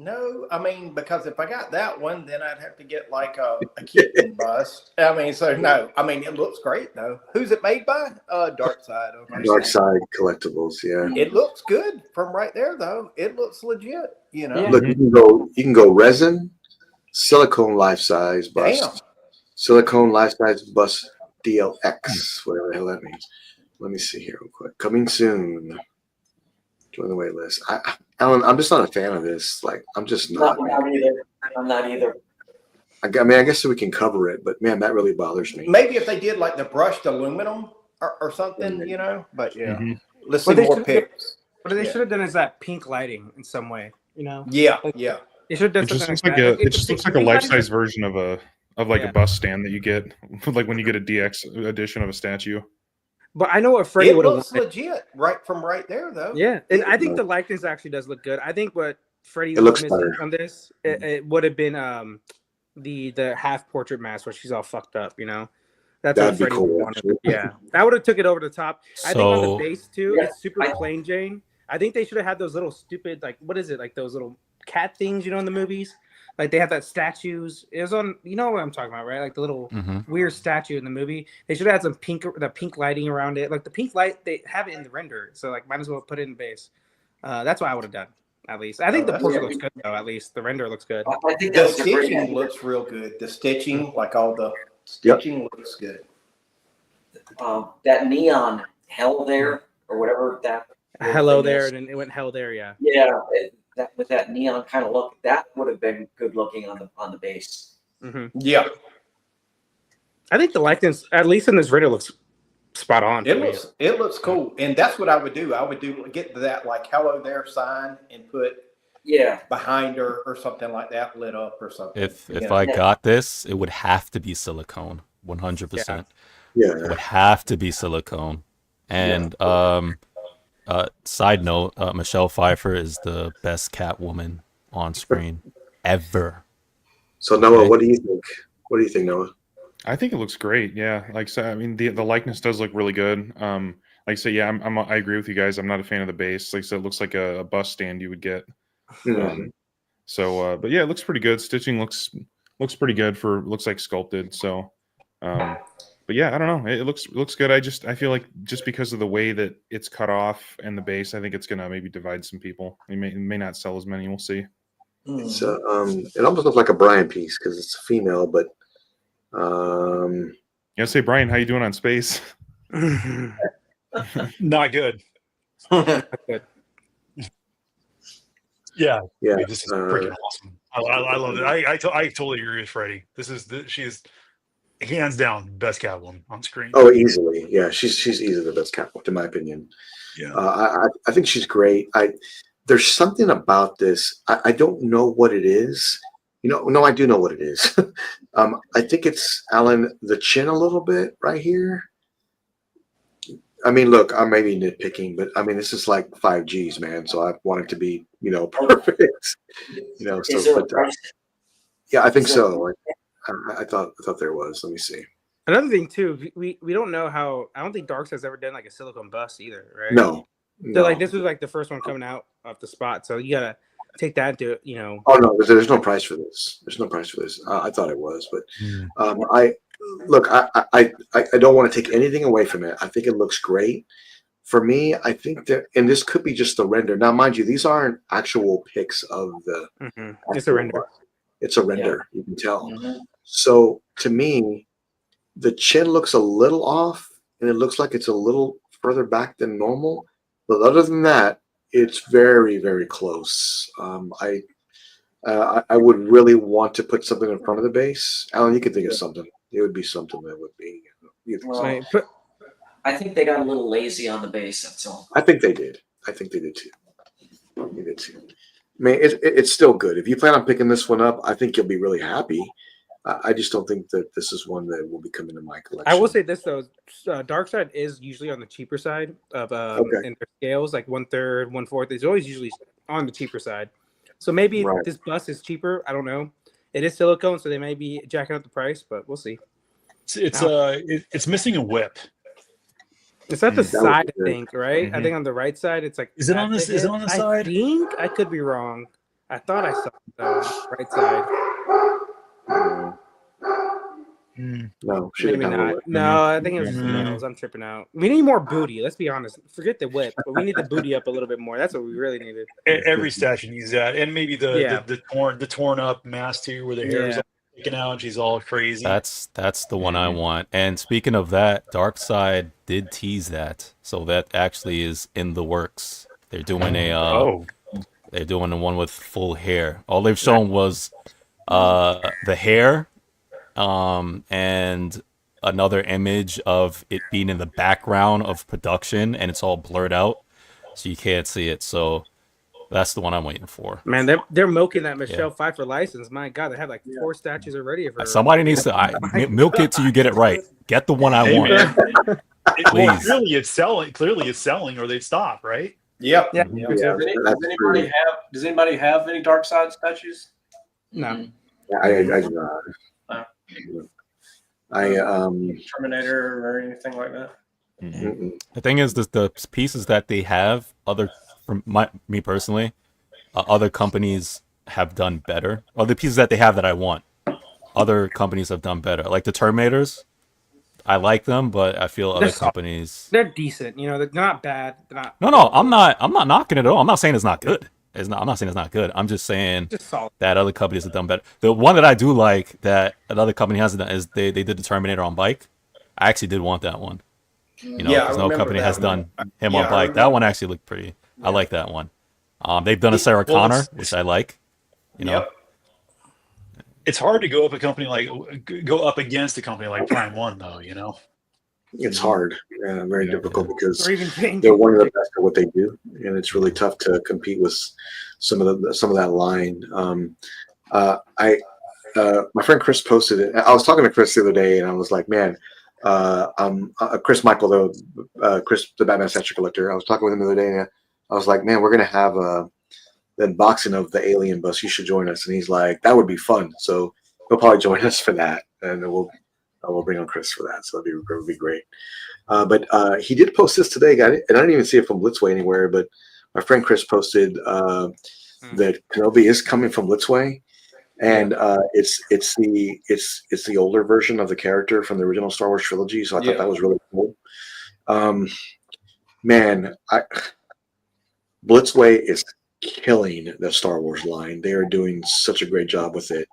No, I mean, because if I got that one, then I'd have to get like a kitten bust. I mean, so no. I mean, it looks great though. Who's it made by? Dark Side. Okay. Dark Side Collectibles, yeah. It looks good from right there though. It looks legit, Look, you can go resin, silicone life size bust, silicone life size bust DLX, whatever the hell that means. Let me see here real quick. Coming soon. Join the wait list. Alan, I'm just not a fan of this. Like, I'm just not. I'm not either. I mean, I guess we can cover it, but man, that really bothers me. Maybe if they did like the brushed aluminum or something, But let's see more pics. What they should have done is that pink lighting in some way, Yeah, They should have done something like that. It just looks like a life-size version of a bus stand that you get, like when you get a DX edition of a statue. But I know what Freddie would have looks legit right from right there, though. Yeah, and I think the likeness actually does look good. I think what Freddie was missing from this, it would have been the half portrait mask where she's all fucked up. That's what Freddie wanted. Yeah, that would have took it over the top. I think on the base too, it's super plain Jane. I think they should have had those little stupid what is it, like those little cat things in the movies. Like they have that statues. It was on, what I'm talking about, right? Like the little weird statue in the movie. They should have had the pink lighting around it. Like the pink light, they have it in the render, so might as well put it in base. That's what I would have done. At least I think the portrait looks good though. At least the render looks good. I think the stitching looks real good. The stitching, like all the stitching, looks good. That neon hell there or whatever that. Hello there, and then it went hell there. Yeah. Yeah. With that neon kind of look, that would have been good looking on the base. Yeah, I think the likeness, at least in this render, looks spot on. It looks cool, and that's what I would do. I would get that hello there sign and put Yeah. behind her or something like that lit up or something. If I got this, it would have to be silicone, 100%. Yeah. It would have to be silicone. And side note, Michelle Pfeiffer is the best Catwoman on screen ever. So Noah, Okay. what do you think? What do you think, Noah? I think it looks great. Yeah, like so. I mean, the likeness does look really good. Like I say, yeah, I agree with you guys. I'm not a fan of the base. Like I said, it looks like a bus stand you would get. Mhm. But yeah, it looks pretty good. Stitching looks pretty good looks like sculpted. So, but yeah, I don't know. It looks good. I feel like just because of the way that it's cut off and the base, I think it's gonna maybe divide some people. It may not sell as many. We'll see. It's it almost looks like a Brian piece because it's a female, but Yeah, say Brian, how you doing on space? Not good. Good. Yeah. yeah, Dude, this is freaking awesome. I love it. I totally agree with Freddie. She's hands down best Catwoman on screen. oh, easily, yeah, she's easily the best Catwoman in my opinion. Yeah. I think she's great. There's something about this. I don't know what it is. No, I do know what it is. I think it's Alan the chin a little bit right here. I mean, look, I may be nitpicking, but I mean, this is like 5Gs, man. So I want it to be, perfect. Is there a price? Yeah, I think so. I thought there was. Let me see. Another thing too, we don't know how. I don't think Darkseid's ever done like a silicone bust either, right? No. So like this was like the first one coming out off the spot, so you gotta take that into Oh no, there's no price for this. There's no price for this. I thought it was, but I don't want to take anything away from it. I think it looks great. For me, I think that, and this could be just the render. Now, mind you, these aren't actual pics of the. It's a render. It's a render. You can tell. Mhm. So to me, the chin looks a little off, and it looks like it's a little further back than normal. But other than that, it's very, very close. I would really want to put something in front of the base. Alan, you could think of something. It would be something that would be. Well, Right. I think they got a little lazy on the base. That's all. I think they did. I think they did too. They did too. I mean, it's still good. If you plan on picking this one up, I think you'll be really happy. I just don't think that this is one that will be coming to my collection. I will say this though, Darkseid is usually on the cheaper side of in their scales, like 1/3, 1/4. It's always usually on the cheaper side. So maybe this bust is cheaper. I don't know. It is silicone, so they may be jacking up the price, but we'll see. It's missing a whip. It's at the That side, would I be think, right? I think on the right side, it's like. Is it on this? Is it on the side? I think I could be wrong. I thought I saw the right side. No, should have Maybe done not. it. No, I think it was females. I'm tripping out. We need more booty. Let's be honest. Forget the whip, but we need the booty up a little bit more. That's what we really needed. Every statue needs that, and maybe the torn up mask too, where the hair is all sticking out and she's all crazy. That's the one I want. And speaking of that, Darkseid did tease that, so that actually is in the works. They're doing they're doing the one with full hair. All they've shown was the hair, and another image of it being in the background of production, and it's all blurred out, so you can't see it. So that's the one I'm waiting for. Man, they're milking that Michelle Pfeiffer license. My God, they have like 4 statues already of her. Somebody needs to milk it till you get it right. Get the one I want. Well, clearly it's selling, or they'd stop, right? Yep. Yeah. Does anybody have any Darkseid statues? No. I do not. Terminator or anything like that? The thing is, the pieces that they have, me personally, other companies have done better. Or the pieces that they have that I want, other companies have done better. Like the Terminators, I like them, but I feel other companies. They're decent. They're not bad. They're not. No, I'm not knocking it at all. I'm not saying it's not good. I'm not saying it's not good. I'm just saying that other companies have done better. The one that I do like that another company hasn't done is they did the Terminator on bike. I actually did want that one. Because no company has done him on bike. That one actually looked pretty. I like that one. They've done a Sarah Connor, which I like. It's hard to go up against a company like Prime One, though. It's hard, very difficult because they're one of the best at what they do, and it's really tough to compete with some of that line. My friend Chris posted it. I was talking to Chris the other day, and I was like, man, Chris Michael, Chris, the Batman statue collector. I was talking with him the other day, and I was like, man, we're gonna have the unboxing of the Alien bus. You should join us. And he's like, that would be fun. So he'll probably join us for that, and we'll bring on Chris for that. So it would be great. But he did post this today, and I didn't even see it from Blitzway anywhere. But my friend Chris posted that Kenobi is coming from Blitzway. And it's the older version of the character from the original Star Wars trilogy, so I thought that was really cool. Man, Blitzway is killing the Star Wars line. They are doing such a great job with it.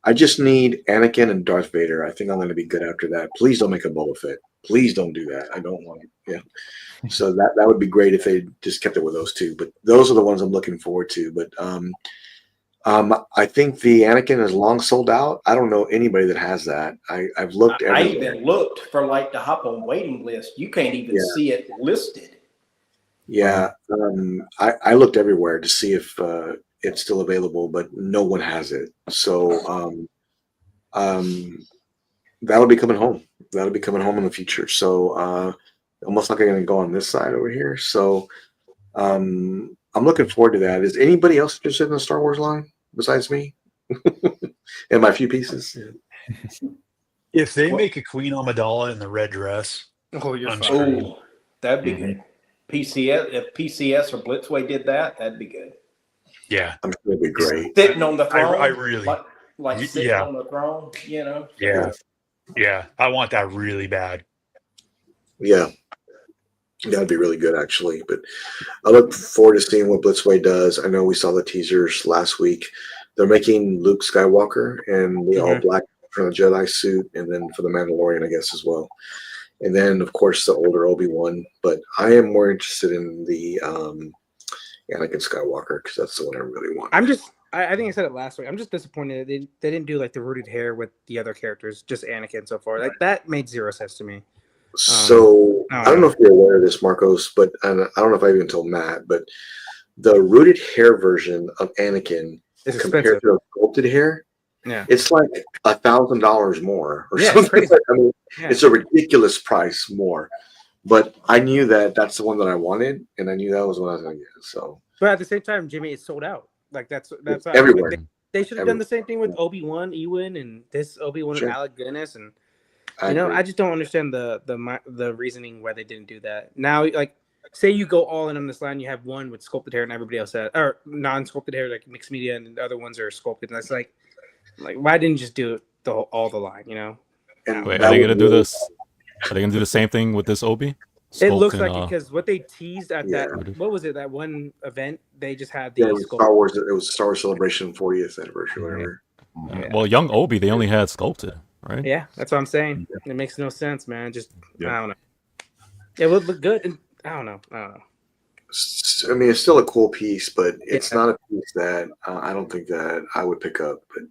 I just need Anakin and Darth Vader. I think I'm going to be good after that. Please don't make a Boba Fett. Please don't do that. I don't want it. Yeah. So that would be great if they just kept it with those two. But those are the ones I'm looking forward to. But I think the Anakin is long sold out. I don't know anybody that has that. I've looked everywhere. I even looked for to hop on waiting list. You can't even see it listed. Yeah. I looked everywhere to see if it's still available, but no one has it. So that'll be coming home. That'll be coming home in the future. So almost like I'm going to go on this side over here. So I'm looking forward to that. Is anybody else interested in the Star Wars line besides me and my few pieces? If they make a Queen Amidala in the red dress, you're I'm fine. sure. That'd be good. PCS, if PCS or Blitzway did that, that'd be good. Yeah, I'm sure it'd be great. Sitting on the throne, I really like sitting on the throne, you know. Yeah, I want that really bad. Yeah. That'd be really good, actually. But I look forward to seeing what Blitzway does. I know we saw the teasers last week. They're making Luke Skywalker in the all black for the Jedi suit, and then for the Mandalorian, I guess, as well. And then, of course, the older Obi-Wan. But I am more interested in the Anakin Skywalker because that's the one I really want. I think I said it last week. I'm just disappointed they didn't do like the rooted hair with the other characters, just Anakin so far. Like that made zero sense to me. So I don't know if you're aware of this, Marcos, but and I don't know if I even told Matt, but the rooted hair version of Anakin compared to the sculpted hair, it's like $1,000 more or something. Crazy. I mean, it's a ridiculous price more. But I knew that's the one that I wanted, and I knew that was what I was going to get. So, but at the same time, Jimmy, it's sold out. Like that's everywhere. Like they should have done the same thing with Obi-Wan, Ewan, and this Obi-Wan and Alec Guinness, and I just don't understand the reasoning why they didn't do that. Now, like, say you go all in on this line, you have one with sculpted hair and everybody else or non-sculpted hair, like mixed media, and the other ones are sculpted. And that's like why didn't you just do all the line? You know? Wait, are they gonna do this? Are they gonna do the same thing with this Obi? It looks like it because what they teased at what was it? That one event they just had the Star Wars. It was Star Wars Celebration 40th anniversary, whatever. Well, young Obi, they only had sculpted, right? Yeah, that's what I'm saying. It makes no sense, man. Just I don't know. It would look good, and I don't know. I mean, it's still a cool piece, but it's not a piece that I don't think that I would pick up. But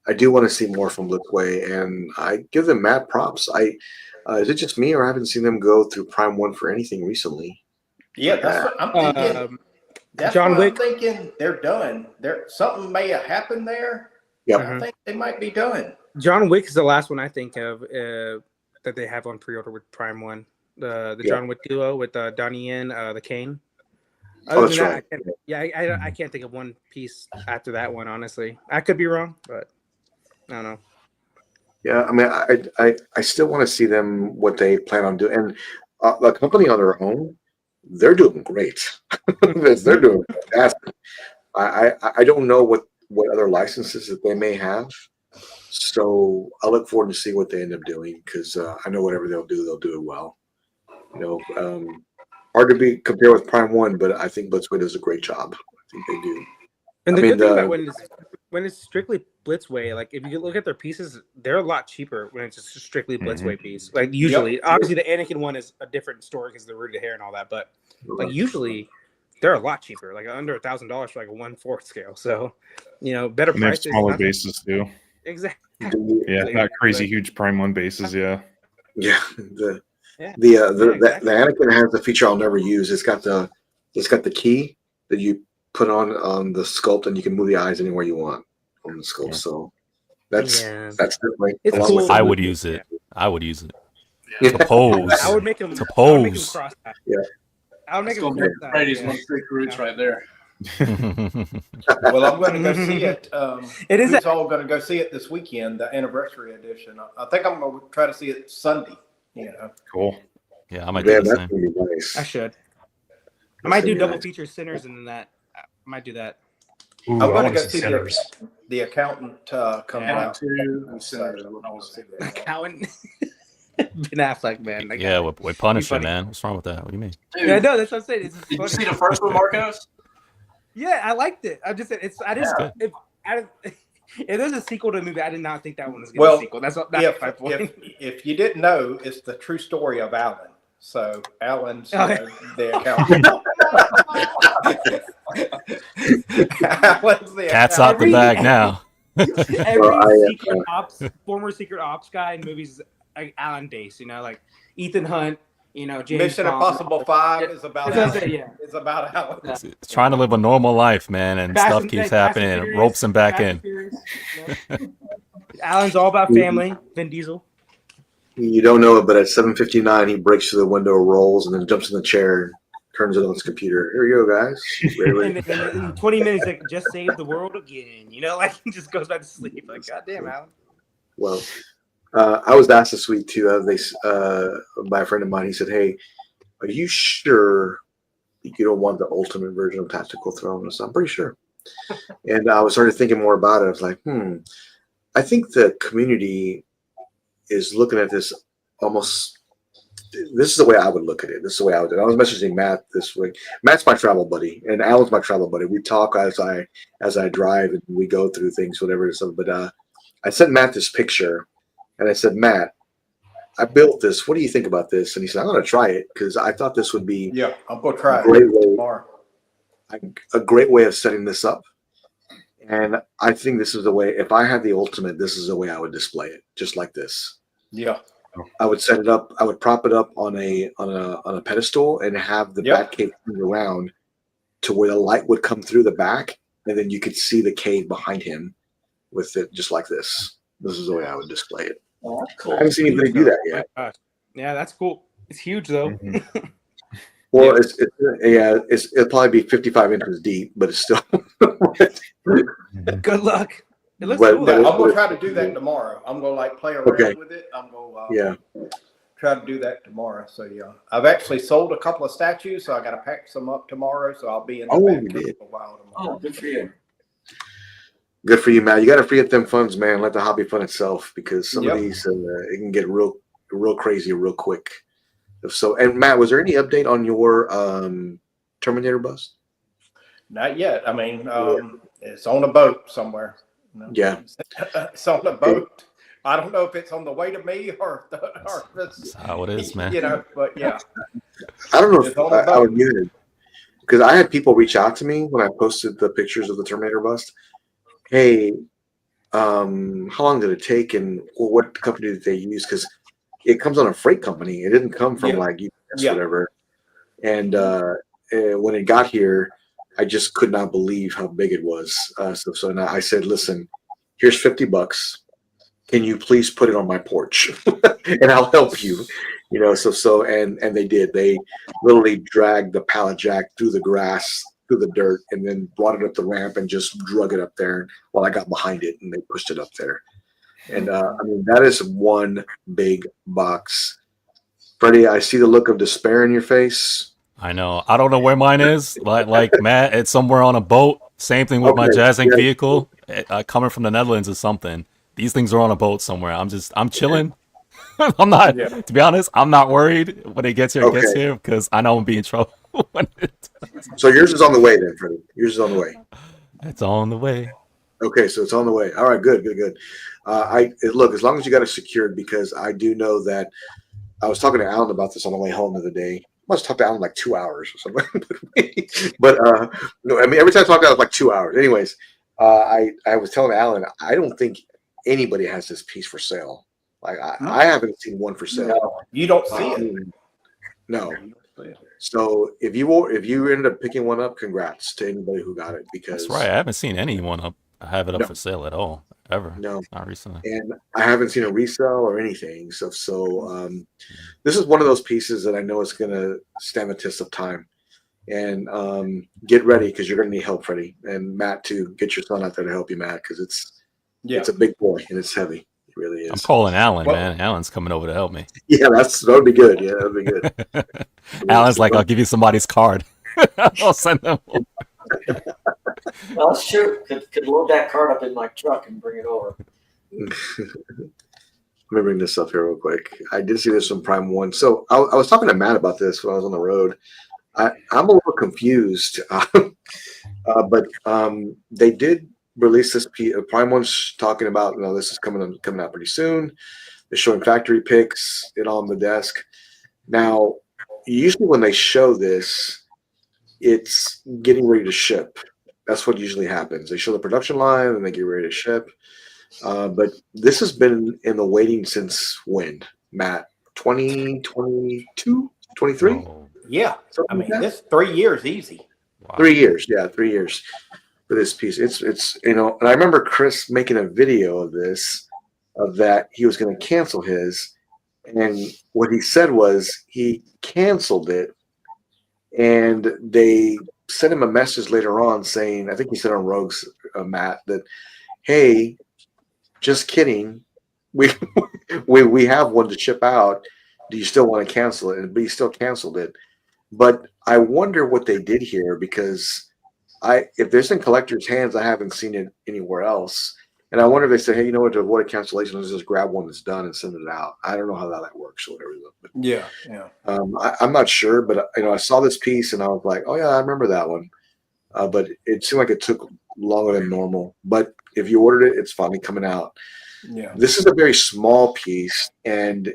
I do want to see more from Blitzway, and I give them mad props. Is it just me, or I haven't seen them go through Prime 1 for anything recently? Yeah, that's what I'm thinking. That's John Wick. I'm thinking they're done. Something may have happened there. Yeah, I think they might be done. John Wick is the last one I think of that they have on pre-order with Prime 1. The John Wick duo with Donnie Yen, the Kane. Other than that, I can't think of one piece after that one. Honestly, I could be wrong, but I don't know. Yeah, I mean, I still want to see them what they plan on doing, and the company on their own, they're doing great. They're doing fantastic. I don't know what other licenses that they may have, so I look forward to see what they end up doing because I know whatever they'll do it well. You know, hard to be compared with Prime 1, but I think Blitzway does a great job. I think they do. And the good thing about when it's strictly Blitzway, like if you look at their pieces, they're a lot cheaper when it's just a strictly Blitzway piece. Like usually, obviously the Anakin one is a different story because of the rooted hair and all that, but like usually they're a lot cheaper, like under $1,000 for like a 1/4 scale. So, you know, better prices. Smaller bases too. Exactly. Yeah, not crazy huge Prime 1 bases. Yeah. Yeah. The Anakin has the feature I'll never use. It's got the key that you put on the sculpt, and you can move the eyes anywhere you want on the sculpt. Yeah. So that's Yeah. definitely It's along cool. with I the- would use it. I would use it Yeah. to pose. I would make him. To I would make him pose. cross-eyed. Yeah. I would make That's him gonna be cross-eyed. Brady's Yeah. one trick roots right there. Well, I'm going to go see it. It is Who's all going to go see it this weekend? The anniversary edition. I think I'm going to try to see it Sunday. You know. Cool. Yeah, I might do Man, the that's same. gonna be nice. I should. I might do Yeah. double feature Sinners and then that. I might do that. Ooh, I'm I going to want go to see see Sinners. the accountant come Yeah, out. two and So, Sinners. I want I'll to see see that. Cowan. Ben Affleck, man. That Yeah, guy. we're punishing, funny. man. What's wrong with that? What do you mean? Dude, Yeah, no, that's what I'm saying. It's just did you funny. see the first one, Marcos? Yeah, I liked it. I'm just saying it's. I didn't. Good. If there's a sequel to the movie, I did not think that one was going to Well, be a sequel. That's my point. If you didn't know, it's the true story of Alan. So Alan's Oh, the accountant. Alan's the Cat's accountant. out the bag now. Every former secret ops guy in movies like Alan Dace, like Ethan Hunt, James Mission Bond. Impossible 5 is about That's what I'm Alan. saying, yeah. It's about Alan. It's trying to live a normal life, man, and Fast stuff and- keeps Fast and happening. Furious, Ropes him back Fast in. and Furious, Alan's all about family. Vin Diesel. You don't know it, but at 7:59, he breaks through the window, rolls, and then jumps in the chair, turns it on his computer. Here you go, guys. And in 20 minutes, like, just saved the world again. He just goes back to sleep. Like, goddamn, Alan. Well, I was asked this week too. By a friend of mine. He said, "Hey, are you sure you don't want the ultimate version of Tactical Throne?" I said, "I'm pretty sure." And I was started thinking more about it. I was like, I think the community is looking at this almost. This is the way I would look at it. This is the way I would do it. I was messaging Matt this week. Matt's my travel buddy, and Alan's my travel buddy. We talk as I drive, and we go through things, whatever. So, but I sent Matt this picture, and I said, Matt, I built this. What do you think about this? And he said, I'm going to try it because I thought this would be Yeah, I'm going to try Great it way. tomorrow. a great way of setting this up. And I think this is the way. If I had the ultimate, this is the way I would display it, just like this. Yeah. I would set it up. I would prop it up on a pedestal and have the Yep. back cave turned around to where the light would come through the back, and then you could see the cave behind him with it, just like this. This is the way I would display it. Oh, that's I cool. haven't seen anybody do that yet. Oh my gosh. Yeah, that's cool. It's huge, though. Mhm. Well, it'll probably be 55 inches deep, but it's still. Good luck. It looks But- cool. Yeah, but- I'm going to try to do that tomorrow. I'm going to play around Okay. with it. I'm going Yeah. try to do that tomorrow. So yeah, I've actually sold a couple of statues, so I got to pack some up tomorrow. So I'll be in the Oh, back you for did. a while tomorrow. Oh, good for you. Good for you, Matt. You got to free up them funds, man. Let the hobby fund itself, because some Yep. of these it can get real crazy real quick. So, and Matt, was there any update on your Terminator bust? Not yet. I mean, it's on a boat somewhere. Yeah. It's on a boat. I don't know if it's on the way to me or if That's it's, how it is, man. but yeah. I don't know if It's on the I boat. would either, because I had people reach out to me when I posted the pictures of the Terminator bust. Hey, how long did it take, and what company did they use? Because it comes on a freight company. It didn't come from Yeah. like UPS Yeah. whatever. And when it got here, I just could not believe how big it was. So now I said, listen, here's $50. Can you please put it on my porch and I'll help you, and they did. They literally dragged the pallet jack through the grass, through the dirt, and then brought it up the ramp and just drug it up there while I got behind it, and they pushed it up there. And I mean, that is one big box. Freddie, I see the look of despair in your face. I know. I don't know where mine is. Like Matt, it's somewhere on a boat. Same thing with my Okay, Jazzing yeah. vehicle. Coming from the Netherlands or something. These things are on a boat somewhere. I'm chilling. I'm not, Yeah. to be honest, I'm not worried when it gets here. It gets Okay. here because I know I'm gonna be in trouble when So yours is on the way then, Freddie. Yours is on the way. it's on the way. Okay, so it's on the way. All right, good. Look, as long as you got it secured, because I do know that I was talking to Alan about this on the way home the other day. I must have talked to Alan like 2 hours or something. But no, I mean, every time I talk to Alan, it's like 2 hours. Anyways, I was telling Alan, I don't think anybody has this piece for sale. Like I haven't seen one for sale. You don't see it. No. So if you ended up picking one up, congrats to anybody who got it, because That's right. I haven't seen anyone have it up No. for sale at all ever. no, Not recently. and I haven't seen a resell or anything. So this is one of those pieces that I know is going to stand the test of time. And get ready, because you're going to need help, Freddie, and Matt too. Get your son out there to help you, Matt, because it's a big boy and it's heavy. It really is. I'm calling Alan, Well- man. Alan's coming over to help me. Yeah, that would be good. Yeah, that would be good. Alan's like, I'll give you somebody's card. I'll send them. Well, sure. Could load that card up in my truck and bring it over. Let me bring this up here real quick. I did see this on Prime 1. So I was talking to Matt about this when I was on the road. I'm a little confused, but they did release this. Prime 1's talking about, this is coming out pretty soon. They're showing factory pics, it all on the desk. Now, usually when they show this, it's getting ready to ship. That's what usually happens. They show the production line and they get ready to ship. But this has been in the waiting since when, Matt? 2022, 23? Oh, Yeah. I Something mean, like that? this 3 years easy. wow. 3 years. Yeah, 3 years for this piece. It's and I remember Chris making a video of this, of that he was going to cancel his, and what he said was he canceled it, and they sent him a message later on saying, I think he said on Rogue's Matt, that, hey, just kidding, we have one to ship out. Do you still want to cancel it? But he still canceled it. But I wonder what they did here, because if there's in collectors' hands, I haven't seen it anywhere else. And I wonder if they say, hey, you know what, to avoid a cancellation, let's just grab one that's done and send it out. I don't know how that works or whatever. But, Yeah. I'm not sure, but I saw this piece and I was like, oh yeah, I remember that one. But it seemed like it took longer than normal. But if you ordered it, it's finally coming out. Yeah. This is a very small piece, and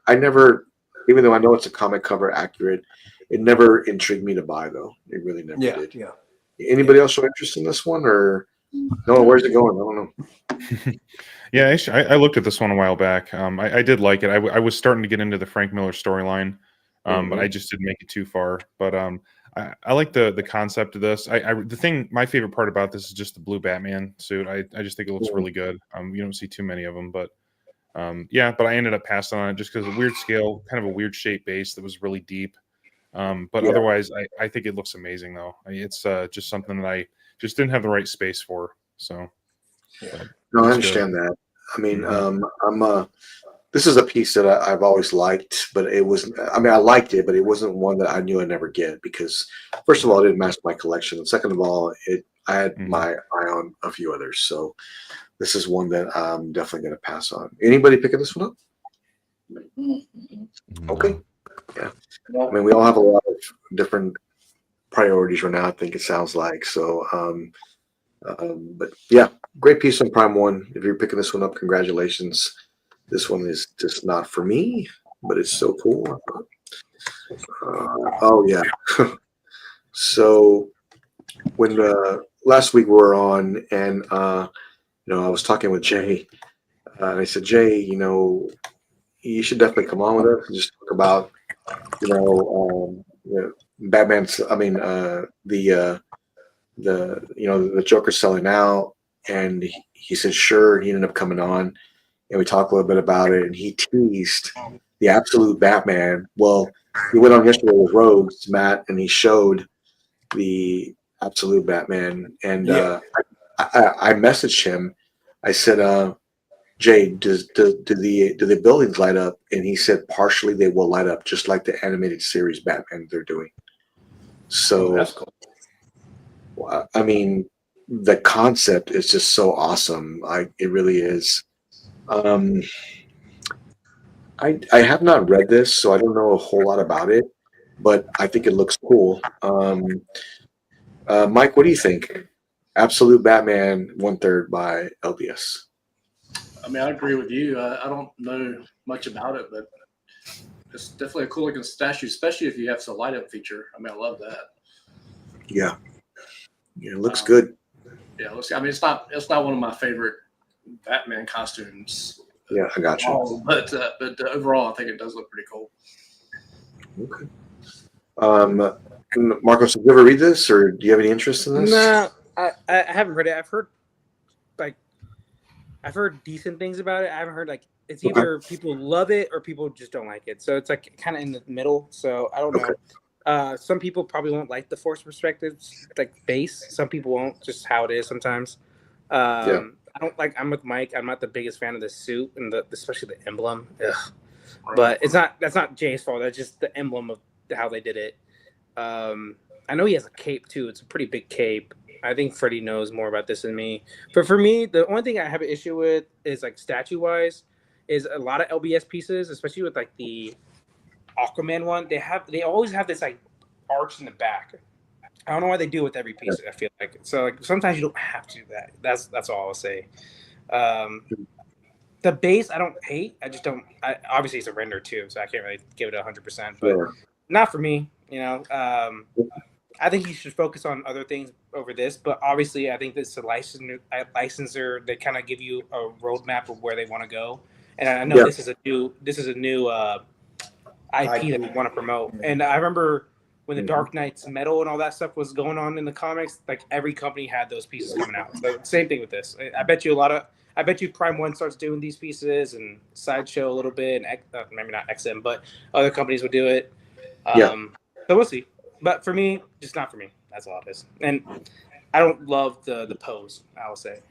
I never, even though I know it's a comic cover accurate, it never intrigued me to buy, though. It really never did. Yeah. Anybody else show interest in this one, or no? Where's it going? I don't know. Yeah, actually, I looked at this one a while back. I did like it. I was starting to get into the Frank Miller storyline, but I just didn't make it too far. But I like the concept of this. My favorite part about this is just the blue Batman suit. I just think it looks really good. You don't see too many of them, but but I ended up passing on it just because of weird scale, kind of a weird shape base that was really deep. But otherwise, I think it looks amazing, though. I mean, it's just something that I just didn't have the right space for. So, No, I understand that. I mean, this is a piece that I've always liked, but it wasn't. I mean, I liked it, but it wasn't one that I knew I'd never get, because, first of all, it didn't match my collection, and second of all, I had my eye on a few others. So, this is one that I'm definitely going to pass on. Anybody picking this one up? Okay. Yeah. I mean, we all have a lot of different priorities right now, I think it sounds like. So, but yeah, great piece on Prime 1. If you're picking this one up, congratulations. This one is just not for me, but it's so cool. Oh, yeah. So, when last week we were on, and I was talking with Jay, and I said, Jay, you should definitely come on with us and just talk about, Batman's. I mean, the Joker selling out, and he said sure. He ended up coming on, and we talked a little bit about it, and he teased the absolute Batman. Well, he went on yesterday with Rogues, Matt, and he showed the absolute Batman, and I messaged him. I said, Jay, do the buildings light up? And he said partially they will light up, just like the animated series Batman they're doing. So that's cool. I mean, the concept is just so awesome. It really is. I have not read this, so I don't know a whole lot about it, but I think it looks cool. Mike, what do you think? Absolute Batman 1/3 by LBS. I mean, I agree with you. I don't know much about it, but it's definitely a cool looking statue, especially if you have the light up feature. I mean, I love that. Yeah, it looks good. Yeah, I mean, it's not one of my favorite Batman costumes. Yeah, I got you. But overall, I think it does look pretty cool. Okay. Marcos, did you ever read this, or do you have any interest in this? No, I haven't read it. I've heard decent things about it. I haven't heard like it's either people love it or people just don't like it. So it's like kind of in the middle. So I don't know. Some people probably won't like the force perspectives like base. Some people won't, just how it is sometimes. I don't like. I'm with Mike. I'm not the biggest fan of the suit and especially the emblem. Ugh. But that's not Jay's fault. That's just the emblem of how they did it. I know he has a cape too. It's a pretty big cape. I think Freddie knows more about this than me. But for me, the only thing I have an issue with is like statue wise, is a lot of LBS pieces, especially with like the Aquaman one. They always have this like arch in the back. I don't know why they do it with every piece. I feel like so like sometimes you don't have to do that. That's all I'll say. The base I don't hate. I just don't. Obviously it's a render too, so I can't really give it 100%. But not for me. You know. I think you should focus on other things over this, but obviously I think this is a licensor. They kind of give you a roadmap of where they want to go, and I know this is a new IP that we want to promote. And I remember when the Dark Knight's metal and all that stuff was going on in the comics, like every company had those pieces coming out. So same thing with this. I bet you Prime One starts doing these pieces and Sideshow a little bit, and maybe not XM, but other companies would do it. So we'll see. But for me, just not for me. That's all it is. And I don't love the pose, I will say.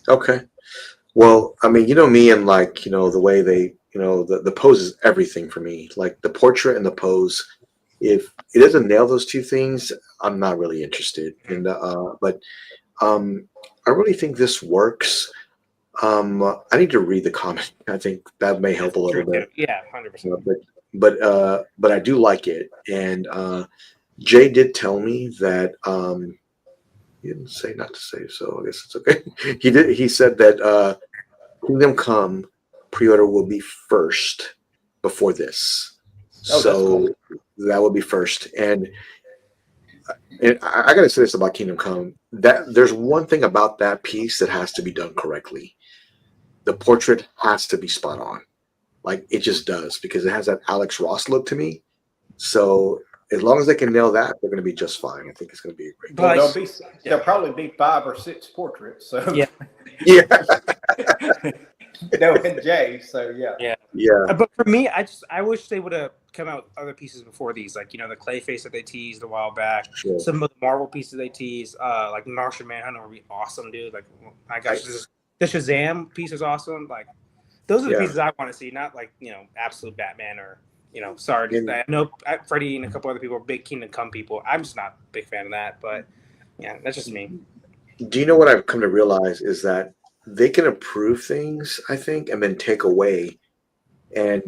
Okay. Well, I mean, you know me and like, the way they, the pose is everything for me. Like the portrait and the pose. If it doesn't nail those two things, I'm not really interested. And but I really think this works. I need to read the comic. I think that may help a little bit. Yeah, 100%. But I do like it. And Jay did tell me that he didn't say not to say, so I guess it's okay. He said that Kingdom Come pre-order will be first before this. So that will be first. And I gotta say this about Kingdom Come, that there's one thing about that piece that has to be done correctly. The portrait has to be spot on. Like it just does, because it has that Alex Ross look to me. So as long as they can nail that, they're going to be just fine. I think it's going to be a great. Well, there'll probably be 5 or 6 portraits. So yeah. Knowing Jay, so yeah. But for me, I wish they would have come out with other pieces before these, like the Clayface that they teased a while back. Sure. Some of the Marvel pieces they teased, like Martian Manhunter would be awesome, dude. Like, my gosh, the Shazam piece is awesome. Like, those are the pieces I want to see, not like absolute Batman or sorry. I know Freddie and a couple other people are big Kingdom Come people. I'm just not a big fan of that, but yeah, that's just me. Do you know what I've come to realize is that they can approve things, I think, and then take away. And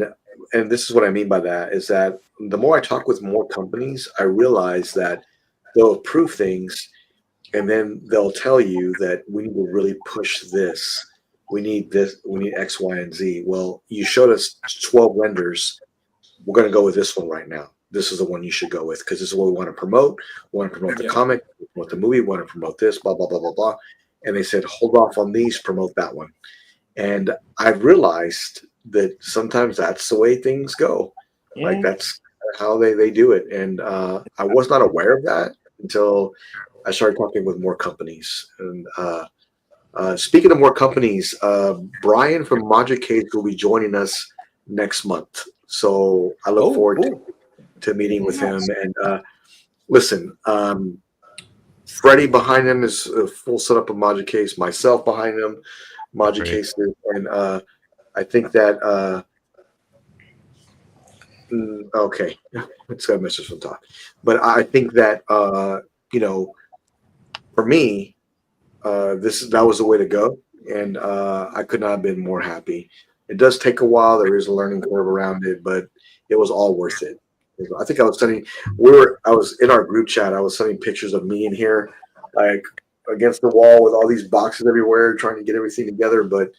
this is what I mean by that, is that the more I talk with more companies, I realize that they'll approve things and then they'll tell you that we need to really push this. We need this, we need X, Y, and Z. Well, you showed us 12 renders. We're going to go with this one right now. This is the one you should go with because this is what we want to promote. We want to promote the comic, we promote the movie, we want to promote this, blah, blah, blah, blah, blah. And they said, hold off on these, promote that one. And I've realized that sometimes that's the way things go. Yeah. Like that's how they do it. And I was not aware of that until I started talking with more companies. And speaking of more companies, Brian from Maji Cage will be joining us next month. So I look forward to meeting with him. And listen, Freddie behind him is a full setup of Maji Case. Myself behind him, Maji Case, and I think that okay, it's got a message from talk, but I think that for me, that was the way to go, and I could not have been more happy. It does take a while. There is a learning curve around it, but it was all worth it. I think I was sending. I was in our group chat. I was sending pictures of me in here, like against the wall with all these boxes everywhere, trying to get everything together. But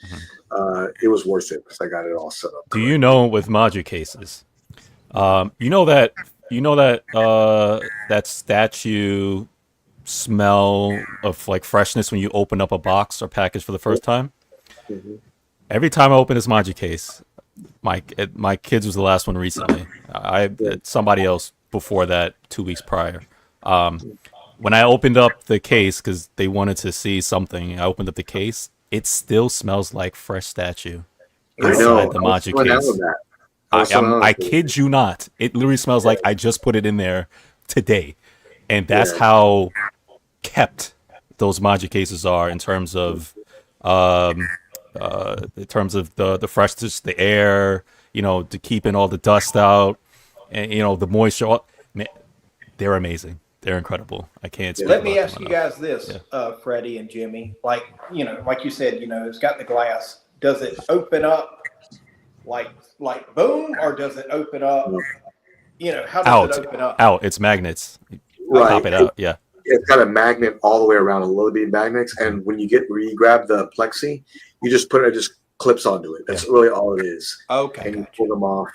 it was worth it because I got it all set up. Do you know with Maji cases, that statue smell of like freshness when you open up a box or package for the first time? Mm-hmm. Every time I open this Maji case, my kids was the last one recently. Somebody else before that 2 weeks prior. When I opened up the case because they wanted to see something, I opened up the case. It still smells like fresh statue I know. inside the I was Maji selling out case. of that. I was selling out I of that. kid you not. It literally smells like I just put it in there today, and that's Yeah. how kept those Maji cases are in terms of the freshness, the air, to keeping all the dust out, and the moisture. Man, they're amazing. They're incredible. I can't speak Let me about ask them you enough. guys this, Freddie and Jimmy. Like you said, it's got the glass. Does it open up like boom, or does it open up? How does it open up? Out. It's magnets. Right. Pop it out. Yeah. It's got a magnet all the way around, a little bit of magnets, and when you grab the plexi, you just put it just clips onto it. That's really all it is. Okay. And you pull them off.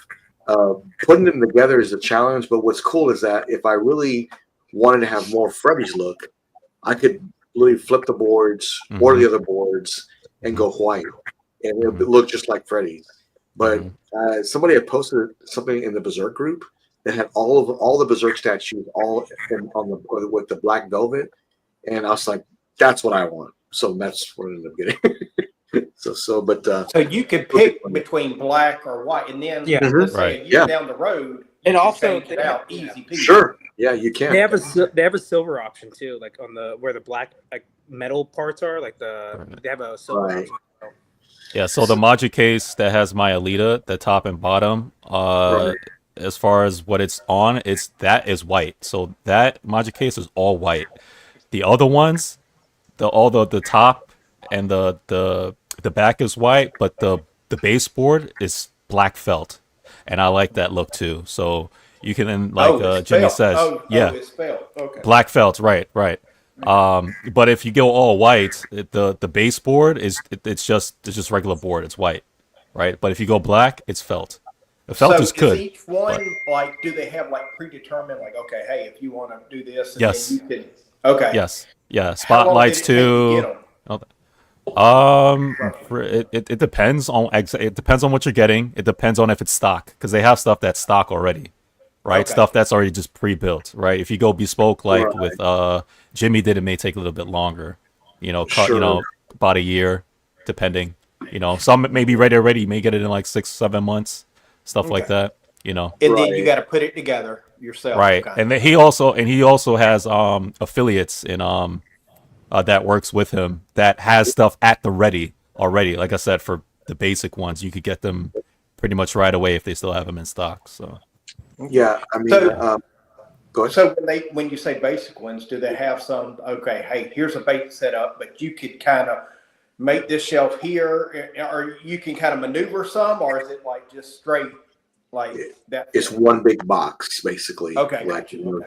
Putting them together is a challenge, but what's cool is that if I really wanted to have more Freddy's look, I could literally flip the boards or the other boards and go white, and it would look just like Freddy's. But somebody had posted something in the Berserk group that had all the Berserk statues with the black velvet, and I was like, that's what I want. So that's what I ended up getting. So you could pick between black or white, and then let's say a year down the road, and also change it out easy peasy. Sure, yeah, you can. They have a silver option too, like on where the black metal parts are, they have a silver option. Yeah, so the Maji case that has my Alita, the top and bottom, as far as what it's on, that is white. So that Maji case is all white. The other ones, the top and the back is white, but the baseboard is black felt, and I like that look too. So you can, Jimmy says, it's felt. Okay. Black felt, right. But if you go all white, the baseboard it's just regular board. It's white, right? But if you go black, it's felt. The felt is good. Each one do they have predetermined okay, hey, if you want to do this, yes, then you can, okay, yes, yeah, spotlights too. It depends on what you're getting. It depends on if it's stock, because they have stuff that's stock already, right? Okay. Stuff that's already just pre-built, right? If you go bespoke with Jimmy did, it may take a little bit longer, about a year, depending. Some may be ready already. You may get it in 6-7 months, stuff like that. And then you got to put it together yourself, right? Okay. And then he also has affiliates in that works with him that has stuff at the ready already. Like I said, for the basic ones, you could get them pretty much right away if they still have them in stock. So yeah, I mean, go ahead. So when you say basic ones, do they have some? Okay, hey, here's a bait setup, but you could kind of make this shelf here, or you can kind of maneuver some, or is it just straight that? It's one big box, basically. Okay.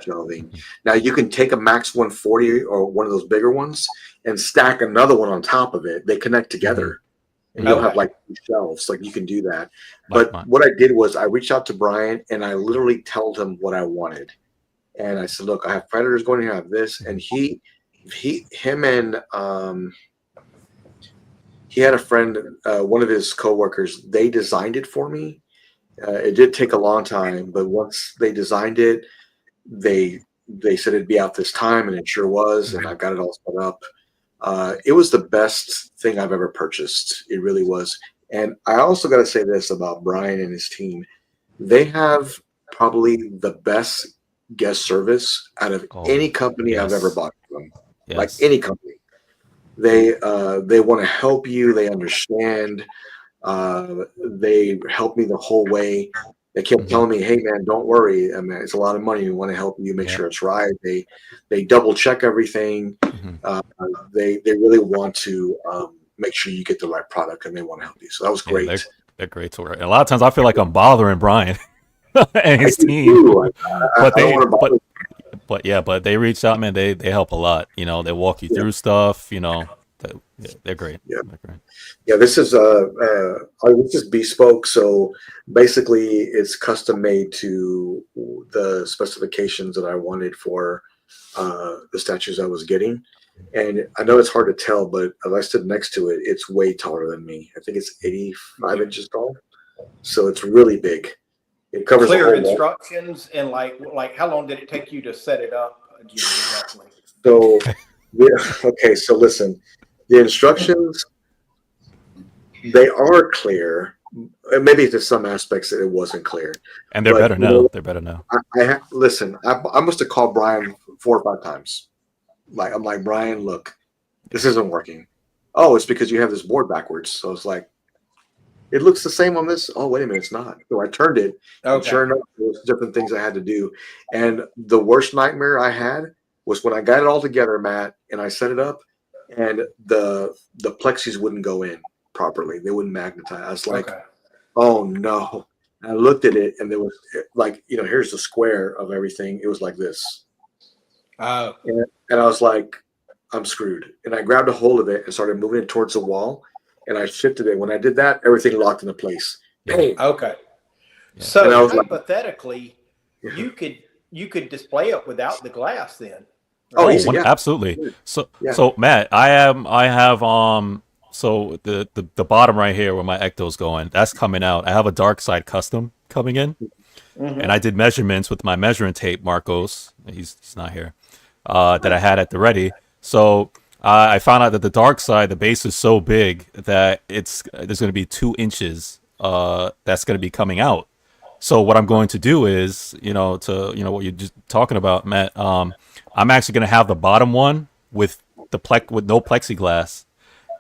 Shelving. Now you can take a Max 140 or one of those bigger ones and stack another one on top of it. They connect together, and you'll have two shelves. You can do that. But what I did was I reached out to Brian and I literally told him what I wanted, and I said, "Look, I have Predators going to have this," and he had a friend, one of his coworkers. They designed it for me. It did take a long time, but once they designed it, they said it'd be out this time, and it sure was, and I got it all set up. It was the best thing I've ever purchased. It really was. And I also got to say this about Brian and his team. They have probably the best guest service out of any company I've ever bought from. Yes. Any company. They want to help you. They understand. They helped me the whole way. They kept telling me, "Hey, man, don't worry. I mean, it's a lot of money. We want to help you make sure it's right." They double check everything. They really want to make sure you get the right product, and they want to help you. So that was great. Yeah, they're great to work. And a lot of times, I feel like I'm bothering Brian and his team. But they reach out, man. They help a lot. They walk you through stuff. They're great. Yeah, they're great. Yeah. This is bespoke. So basically, it's custom made to the specifications that I wanted for the statues I was getting. And I know it's hard to tell, but as I stood next to it, it's way taller than me. I think it's 85 inches tall. So it's really big. It covers clear the whole wall. instructions and like how long did it take you to set it up? Exactly. So, okay. So listen, the instructions, they are clear. Maybe to some aspects it wasn't clear. And they're But, better you now. know, They're better now. Listen, I must have called Brian 4 or 5 times. Like, I'm like, Brian, look, this isn't working. Oh, it's because you have this board backwards. So it's like, it looks the same on this. Oh, wait a minute, it's not. So I turned it. And Okay. sure enough, there was different things I had to do. And the worst nightmare I had was when I got it all together, Matt, and I set it up, and the plexis wouldn't go in properly. They wouldn't magnetize. I was like, Okay. oh no. And I looked at it, and there was like, here's the square of everything. It was like this. Oh. And I was like, I'm screwed. And I grabbed a hold of it and started moving it towards the wall. And I shifted it. When I did that, everything locked into place. Okay. Yeah. So And I was like- hypothetically, you could display it without the glass then. Oh, easy, yeah. Absolutely. So, Yeah. so Matt, I have so the bottom right here where my Ecto's going, that's coming out. I have a dark side custom coming in, and I did measurements with my measuring tape, Marcos. He's not here. That I had at the ready. So I found out that the dark side, the base is so big that there's going to be 2 inches that's going to be coming out. So what I'm going to do is, what you're just talking about, Matt. I'm actually going to have the bottom one with no plexiglass,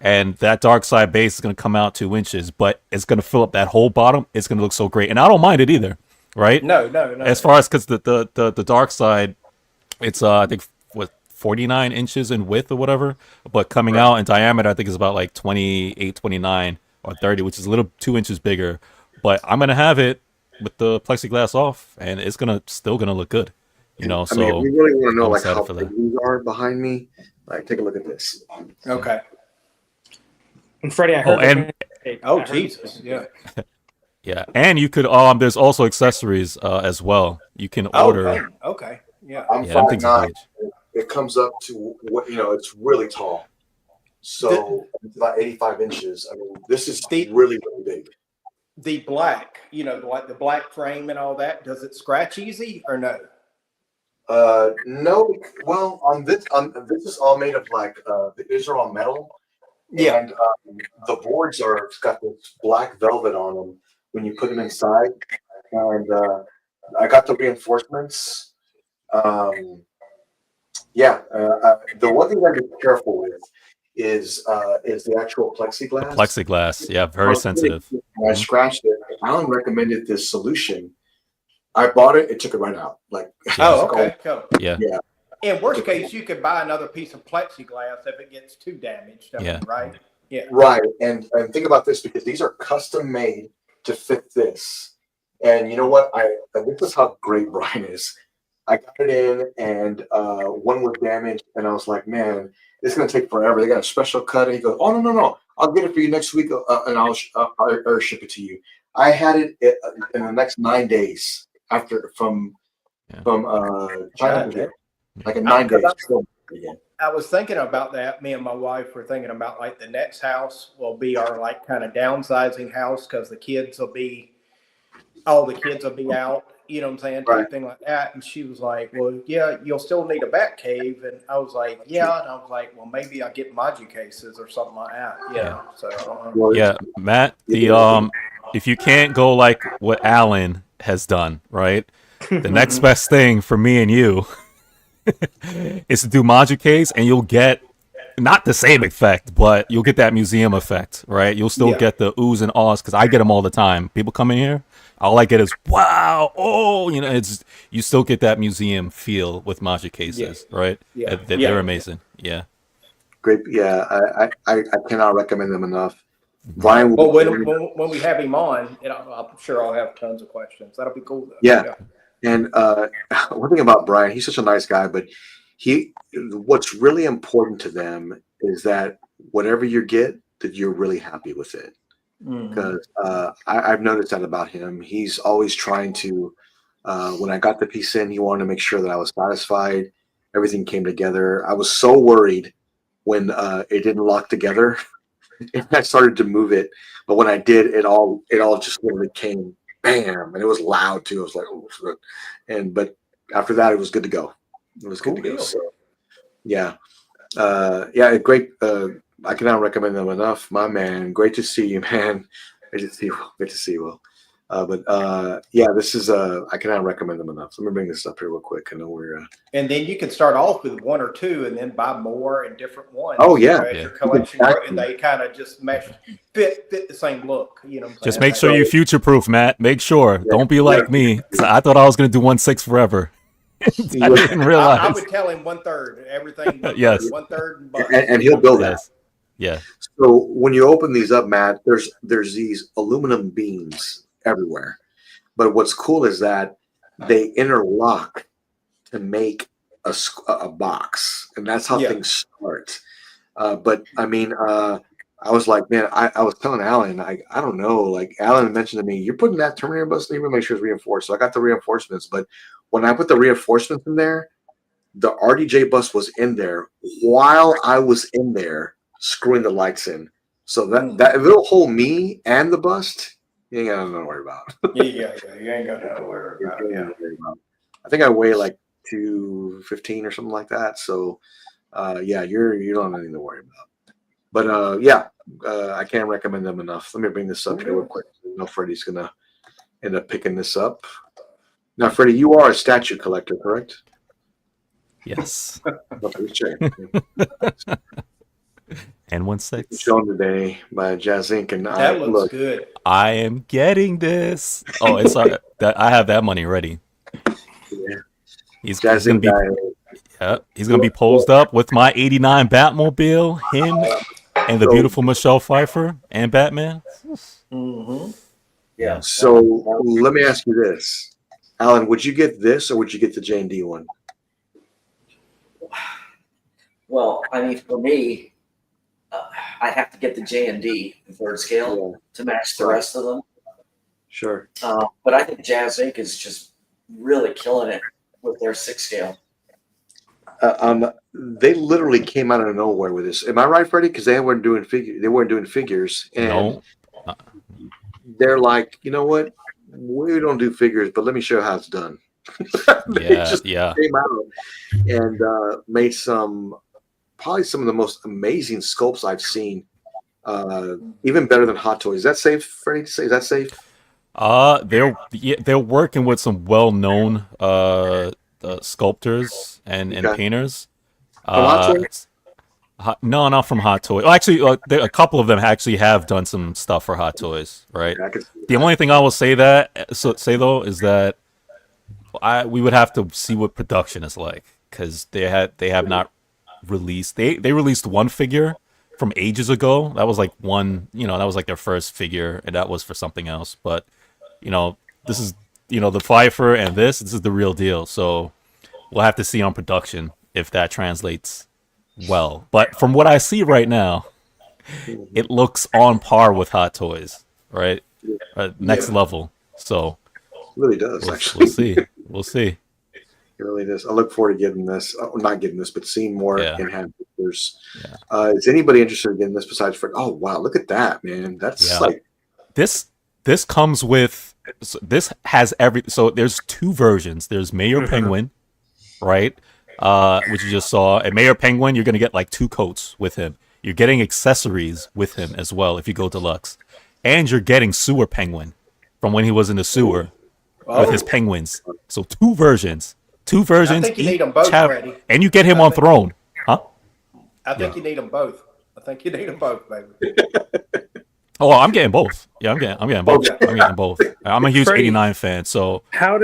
and that dark side base is going to come out 2 inches, but it's going to fill up that whole bottom. It's going to look so great, and I don't mind it either, right? No. As far as because the dark side, it's I think 49 inches in width or whatever, but coming out in diameter, I think is about like 28, 29 or 30, which is a little 2 inches bigger. But I'm gonna have it with the plexiglass off, and it's still gonna look good. So I mean, if you really want to know I'm like excited how for big that. these are behind me, like take a look at this. Okay. And Freddie, I heard. and- Oh Jesus. Yeah. Yeah, and you could there's also accessories as well. You can order. Okay. Yeah. I'm Yeah, them things are 5'9". huge. It comes up to what it's really tall. So it's about 85 inches. I mean, this is really, really big. The black, like the black frame and all that, does it scratch easy or no? No. Well, on this is all made of like these are all metal. Yeah. And the boards it's got this black velvet on them when you put them inside. And I got the reinforcements. The one thing I be careful with is the actual plexiglass. Plexiglass, yeah, very sensitive. When I scratched it, Alan recommended this solution. I bought it. It took it right out. Like, Oh, okay, cool. Yeah. Yeah. In worst case, you could buy another piece of plexiglass if it gets too damaged. Yeah. Right. Yeah. Right. And think about this, because these are custom made to fit this. And you know what? This is how great Brian is. I got it in, and one was damaged, and I was like, man, it's going to take forever. They got a special cut. And he goes, oh, no. I'll get it for you next week, and I'll ship it to you. I had it in the next 9 days from China. Yeah. Like in 9 days. I was thinking about that. Me and my wife were thinking about like the next house will be our like kind of downsizing house, because all the kids will be out, you know what I'm saying? Right. Anything like that. And she was like, well, yeah, you'll still need a bat cave. And I was like, yeah. And I was like, well, maybe I'll get Maji cases or something like that. Yeah. So Yeah, Matt, if you can't go like what Alan has done, right? The next best thing for me and you is to do Maji case, and you'll get not the same effect, but you'll get that museum effect, right? You'll still get the oohs and ahs, because I get them all the time. People come in here, all I get is wow, oh, you still get that museum feel with Maji cases, right? Yeah. They're amazing. Yeah. Great. Yeah, I cannot recommend them enough. Brian will when we have him on, I'm sure I'll have tons of questions. That'll be cool, though. Yeah. And one thing about Brian, he's such a nice guy, but what's really important to them is that whatever you get, that you're really happy with it. Because I've noticed that about him. He's always trying to, when I got the piece in, he wanted to make sure that I was satisfied. Everything came together. I was so worried when it didn't lock together, and I started to move it. But when I did, it all just literally came bam, and it was loud too. I was like, oh, but after that, it was good to go. It was good to go. So, yeah, great. I cannot recommend them enough, my man. Great to see you, man. Great to see you. Good to see you, Will. This is I cannot recommend them enough. Let me bring this up here real quick. I know we're and then you can start off with 1 or 2 and then buy more and different ones. Oh yeah, as your collection grows, and they kind of just fit the same look. You know, just make sure you future proof, Matt. Make sure. Don't be like me. I thought I was gonna do 1/6 forever. I didn't realize. I would tell him 1/3 everything. Yes, 1/3, and he'll build that. Yeah. So when you open these up, Matt, there's these aluminum beams everywhere. But what's cool is that they interlock to make a box, and that's how things start. But I mean, I was like, man, I was telling Alan, I don't know, like Alan mentioned to me, you're putting that Terminator bus in, even make sure it's reinforced. So I got the reinforcements, but when I put the reinforcements in there, the RDJ bus was in there while I was in there screwing the lights in. So that if it'll hold me and the bust, you ain't got nothing to worry about. You ain't got nothing to worry about. I think I weigh like 215 or something like that. So you don't have anything to worry about. But I can't recommend them enough. Let me bring this up here real quick. I know Freddie's gonna end up picking this up. Now, Freddie, you are a statue collector, correct? Yes. And 1/6 shown today by Jazz Inc. And that looks good. I am getting this. Oh, it's I have that money ready. Yeah. He's gonna be. Yeah, he's gonna be posed up with my '89 Batmobile, him, and the beautiful Michelle Pfeiffer and Batman. Mm-hmm. Yeah. So let me ask you this, Alan: would you get this or would you get the J&D one? Well, I mean, for me, I'd have to get the J&D, the 3rd scale, to match the rest of them. Sure. But I think Jazz Inc. is just really killing it with their 6 scale. They literally came out of nowhere with this. Am I right, Freddie? Because they weren't doing figures, and No. They're like, you know what? We don't do figures, but let me show you how it's done. They came out and made probably some of the most amazing sculpts I've seen. Even better than Hot Toys. Is that safe, Freddie, to say? Is that safe? They're working with some well-known sculptors and painters. No, not from Hot Toys. Well, actually, a couple of them actually have done some stuff for Hot Toys, right? The only thing I will say though is that we would have to see what production is like, because they have not released. They released one figure from ages ago. That was like that was like their first figure, and that was for something else. But this is the Pfeiffer, and this is the real deal. So we'll have to see on production if that translates well. But from what I see right now, it looks on par with Hot Toys, right? Next level. So it really does. Actually, we'll see. It really does. I look forward to getting this. Not getting this, but seeing more in hand pictures. Yeah. Is anybody interested in getting this besides Fred? Oh wow, look at that, man! That's like this comes with. So this has So there's 2 versions. There's Mayor Penguin, right? Which you just saw. And Mayor Penguin, you're gonna get like 2 coats with him. You're getting accessories with him as well if you go deluxe, and you're getting Sewer Penguin from when he was in the sewer with his penguins. So 2 versions. 2 versions. I think you need them both, Freddie. And you get him on Throne, huh? I think you need them both. Baby. Oh, I'm getting both. Yeah, I'm getting both. I'm getting both. I'm a huge Freddie, '89 fan. So how much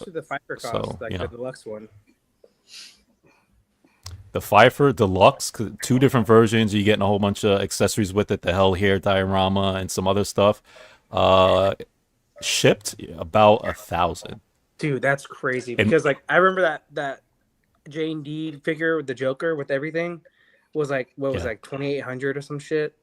did the Pfeiffer cost? The deluxe one. The Pfeiffer Deluxe, 2 different versions. You're getting a whole bunch of accessories with it. The Hell Hair diorama and some other stuff. Shipped about 1,000. Dude, that's crazy. Because I remember that J&D figure with the Joker with everything was like 2,800 or some shit.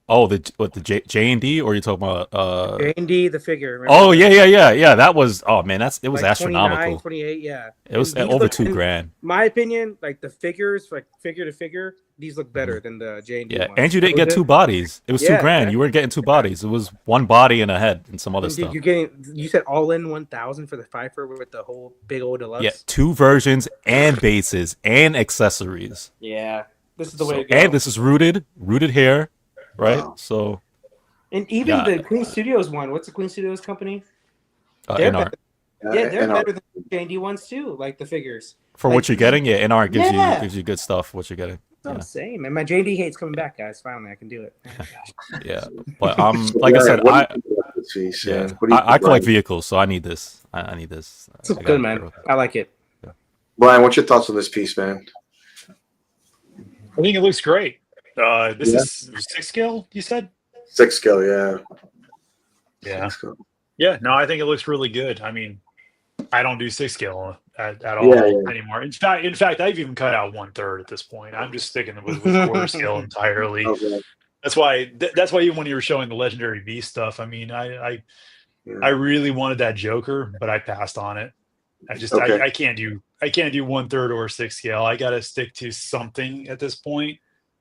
Oh, the J&D, or you talking about J&D, the figure. Remember Oh that? yeah. That was, oh man, it was Like 29, astronomical. 28, yeah. It was And these over look, in $2,000. my opinion, like the figures, like figure to figure, these look better than the J&D Yeah, ones. and you didn't Was get it? 2 bodies. It was Yeah, $2,000. You weren't getting 2 bodies. It was 1 body and a head and some other And stuff. you said all in 1,000 for the Pfeiffer with the whole big old deluxe. Yeah, 2 versions and bases and accessories. Yeah, this is the way to go. And this is rooted here, right? Wow. So, And even yeah. the Queen Studios one. What's the Queen Studios company? They're NR. better. Yeah, they're NR. better than the J&D ones too. Like the figures. For Like, what you're getting, yeah, NR Yeah. gives you good stuff. What you're getting, That's what I'm yeah. saying, man. My J&D hate's coming back, guys. Finally, I can do it. Oh my gosh. Yeah. But like I said, what do you think about this piece, yeah, man? What do you I think, collect Brian? vehicles, so I need this. I need this. It's I good, gotta man. pair with it. I like it. Brian, what's your thoughts on this piece, man? I think it looks great. This Yeah. is 6 scale, you said? 6 scale, yeah. Yeah. 6 scale. Yeah, no, I think it looks really good. I mean, I don't do 6 scale at all Yeah. anymore. In fact, I've even cut out 1/3 at this point. I'm just sticking with quarter scale entirely. Okay. That's why even when you were showing the Legendary Beast stuff, I mean, I Yeah. really wanted that Joker, but I passed on it. Okay. I can't do 1/3 or 6 scale. I got to stick to something at this point,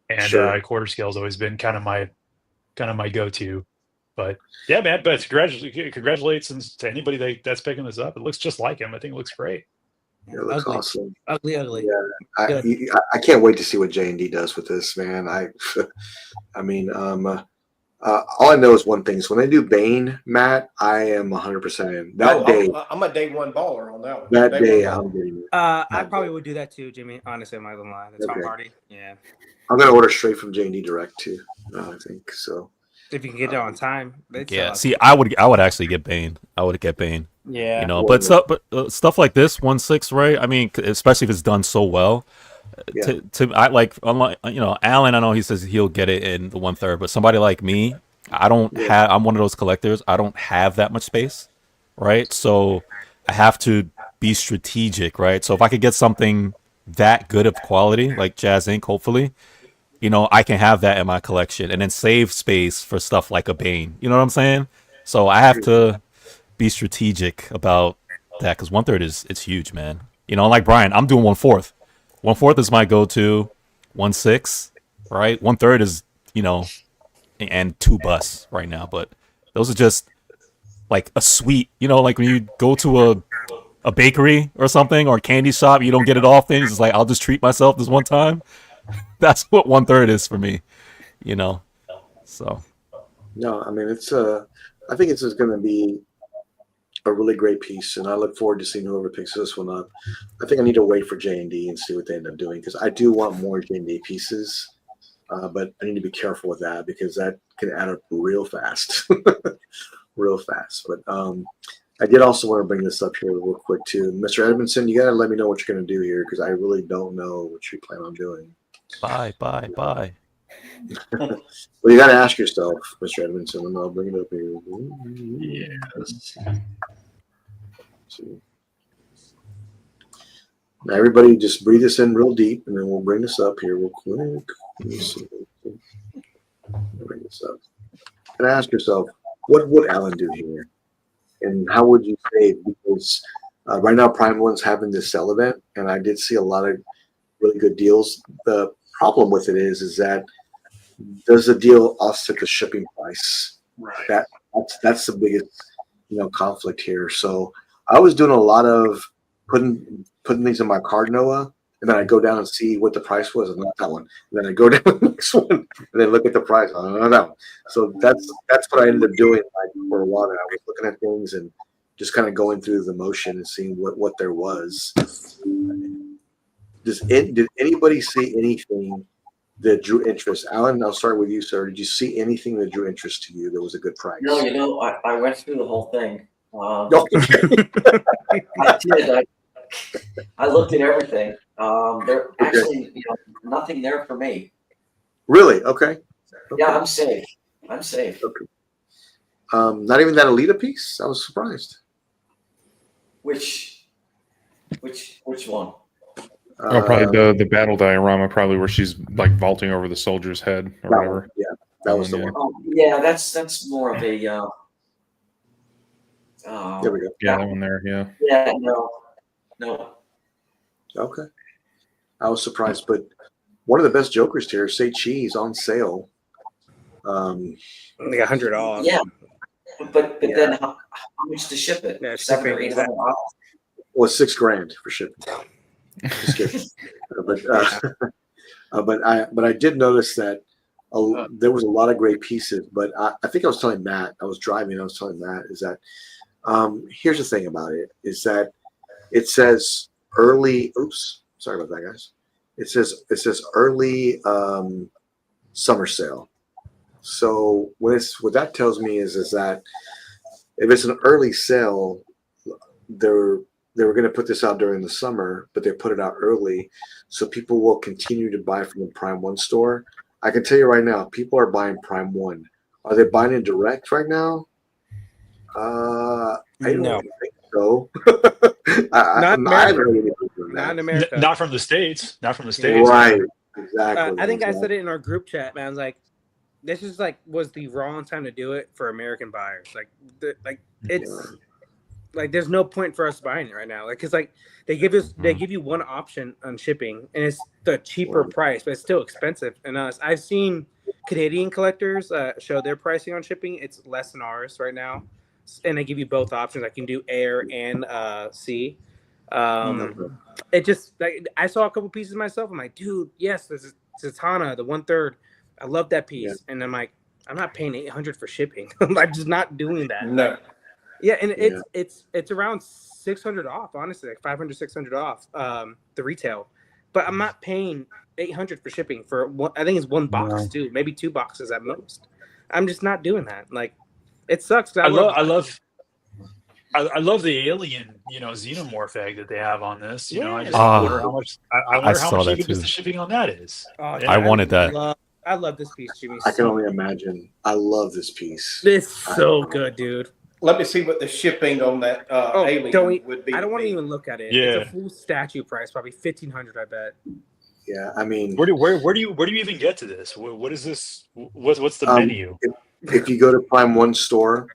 and Sure. quarter scale has always been kind of my go-to. But yeah, man. But congratulations to anybody that's picking this up. It looks just like him. I think it looks great. It looks Ugly. awesome. Ugly. Yeah. Good. I can't wait to see what J&D does with this, man. I mean, all I know is one thing: is when they do Bane, Matt, I am 100% in. That day, I'm a day one baller on that one. that day, one I'm baller. getting it. I probably would do that too, Jimmy. Honestly, I'm not gonna lie. That's Tom Okay. Hardy. Yeah. I'm gonna order straight from J&D Direct too. I think so. If you can get it on time. they'd sell Yeah. out. See, I would actually get Bane. I would get Bane. Yeah. You know, but stuff like this 1/6, right? I mean, especially if it's done so well. Yeah. I like, unlike, you know, Alan, I know he says he'll get it in the 1/3, but somebody like me, I'm one of those collectors. I don't have that much space, right? So I have to be strategic, right? So if I could get something that good of quality, like Jazz Inc., hopefully, you know, I can have that in my collection and then save space for stuff like a Bane. You know what I'm saying? So I have to be strategic about that, because 1/3 it's huge, man. You know, like Brian, I'm doing 1/4. 1/4 is my go-to. 1/6, right? 1/3 is, you know, and 2 busts right now. But those are just like a sweet, you know, like when you go to a bakery or something, or a candy shop, you don't get it often. It's just like, I'll just treat myself this one time. That's what 1/3 is for me, you know. So No, I mean I think it's just going to be a really great piece, and I look forward to seeing whoever picks this one up. I think I need to wait for J&D and see what they end up doing, because I do want more J&D pieces, but I need to be careful with that because that can add up real fast, real fast. But I did also want to bring this up here real quick too, Mr. Edmondson. You got to let me know what you're going to do here, because I really don't know what you plan on doing. bye. Well, you got to ask yourself, Mr. Edmondson, and I'll bring it up here. Yes. See. Now, everybody, just breathe this in real deep, and then we'll bring this up here real quick. Let me see. Bring this up. And ask yourself, what would Alan do here, and how would you save? Because right now, Prime One's having this sell event, and I did see a lot of really good deals. The problem with it is that does the deal offset the shipping price? Right. That's the biggest, conflict here. So I was doing a lot of putting things in my card, Noah, and then I go down and see what the price was, and not that one. And then I go down to the next one, and then look at the price. I don't know. So that's what I ended up doing for a while. I was looking at things and just kind of going through the motion and seeing what there was. Did anybody see anything that drew interest? Alan, I'll start with you, sir. Did you see anything that drew interest to you that was a good price? No, I went through the whole thing. Okay. I did. I looked at everything. There actually, nothing there for me. Really? Okay. Yeah, I'm safe. Okay. Not even that Alita piece? I was surprised. Which one? Probably the battle diorama, probably where she's like vaulting over the soldier's head or That whatever. one, yeah, That was the yeah. one. Yeah, that's more of a. There we go. Yeah, that one there. Yeah. Yeah, no. Okay. I was surprised, but one of the best jokers here, Say Cheese, on sale. Like $100 off. Yeah, but Yeah. then how much to ship it? Yeah, 700 or shipping, $800. Well, $6,000 for shipping. Just kidding. But I did notice that there was a lot of great pieces. But I think I was telling Matt, I was driving, I was telling Matt, is that here's the thing about it, is that it says early, oops, sorry about that, guys. It says early summer sale. So what that tells me is that if it's an early sale, they were going to put this out during the summer, but they put it out early, so people will continue to buy from the Prime One store. I can tell you right now, people are buying Prime One. Are they buying it direct right now? I don't think so. Not America. Not Not in America. Not from the States. Not from the States. Right. Exactly. I think I said it in our group chat, man. I was like, this is was the wrong time to do it for American buyers. It's like there's no point for us buying it right now. Because they give you one option on shipping, and it's the cheaper price, but it's still expensive. And I've seen Canadian collectors show their pricing on shipping. It's less than ours right now, and they give you both options. I can do air and sea. It just I saw a couple pieces myself. I'm like, dude, yes, this is Zatanna, the 1/3. I love that piece, and I'm like, I'm not paying $800 for shipping. I'm just not doing that. No. Yeah, and it's around $600 off, honestly, like $500, $600 off the retail, but I'm not paying $800 for shipping for I think it's one box too, maybe 2 boxes at most. I'm just not doing that. Like, it sucks. I love the alien, xenomorph egg that they have on this. I just wonder how much. I wonder how much even just the shipping on that is. I wanted that. I love this piece, Jimmy. I can only imagine. I love this piece. It's so good, dude. Let me see what the shipping on that alien would be. I don't want to even look at it. Yeah. It's a full statue price, probably $1,500, I bet. Yeah, I mean, where do you even get to this? What is this? What's the menu? If you go to Prime One store,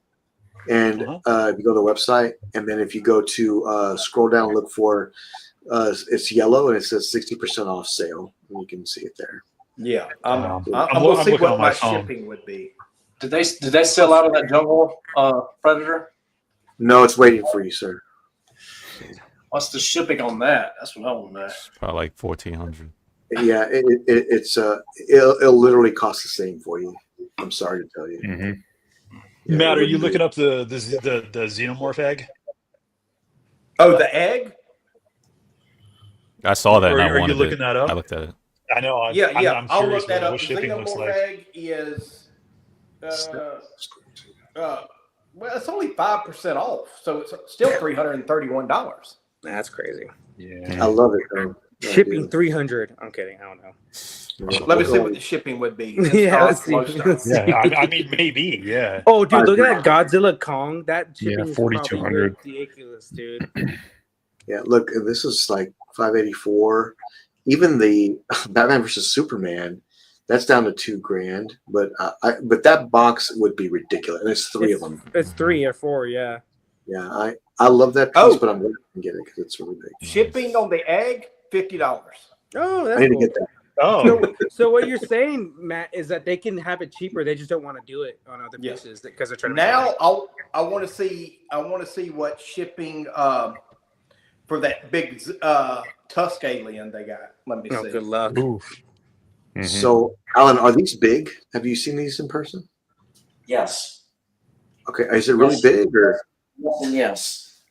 and if you go to the website, and then if you go to scroll down, look for it's yellow and it says 60% off sale, and you can see it there. Yeah, I'm gonna see what my shipping would be. Did they sell out of that jungle predator? No, it's waiting for you, sir. What's the shipping on that? That's what I want to know. Probably like $1,400. Yeah, it'll literally cost the same for you. I'm sorry to tell you. Mm-hmm. Yeah, Matt, are you looking up the xenomorph egg? Oh, the egg? I saw that. Are you looking that up? I looked at it. I know. I'm I'll look that up. what The shipping looks xenomorph like. egg is well, it's only 5% off, so it's still $331. That's crazy. Yeah, I love it though. Shipping $300. I'm kidding. I don't know. Let me see what the shipping would be. Yeah, let's see. I mean, maybe. Yeah. Oh, dude, look at that Godzilla Kong. That shipping is 4,200. ridiculous, dude. Yeah, look, this is like $584. Even the Batman versus Superman, that's down to $2,000. But that box would be ridiculous, and it's 3 of them. It's 3 or 4, yeah. Yeah, I love that piece, but I'm going to get it because it's really big. Shipping on the egg, $50. Oh, that's I need cool. to get that. Oh, So what you're saying, Matt, is that they can have it cheaper. They just don't want to do it on other pieces because they're trying to. Now I want to see what shipping for that big Tusk alien they got. Let me see. Good luck. Mm-hmm. So, Alan, are these big? Have you seen these in person? Yes. Okay, is it really big or? Yes.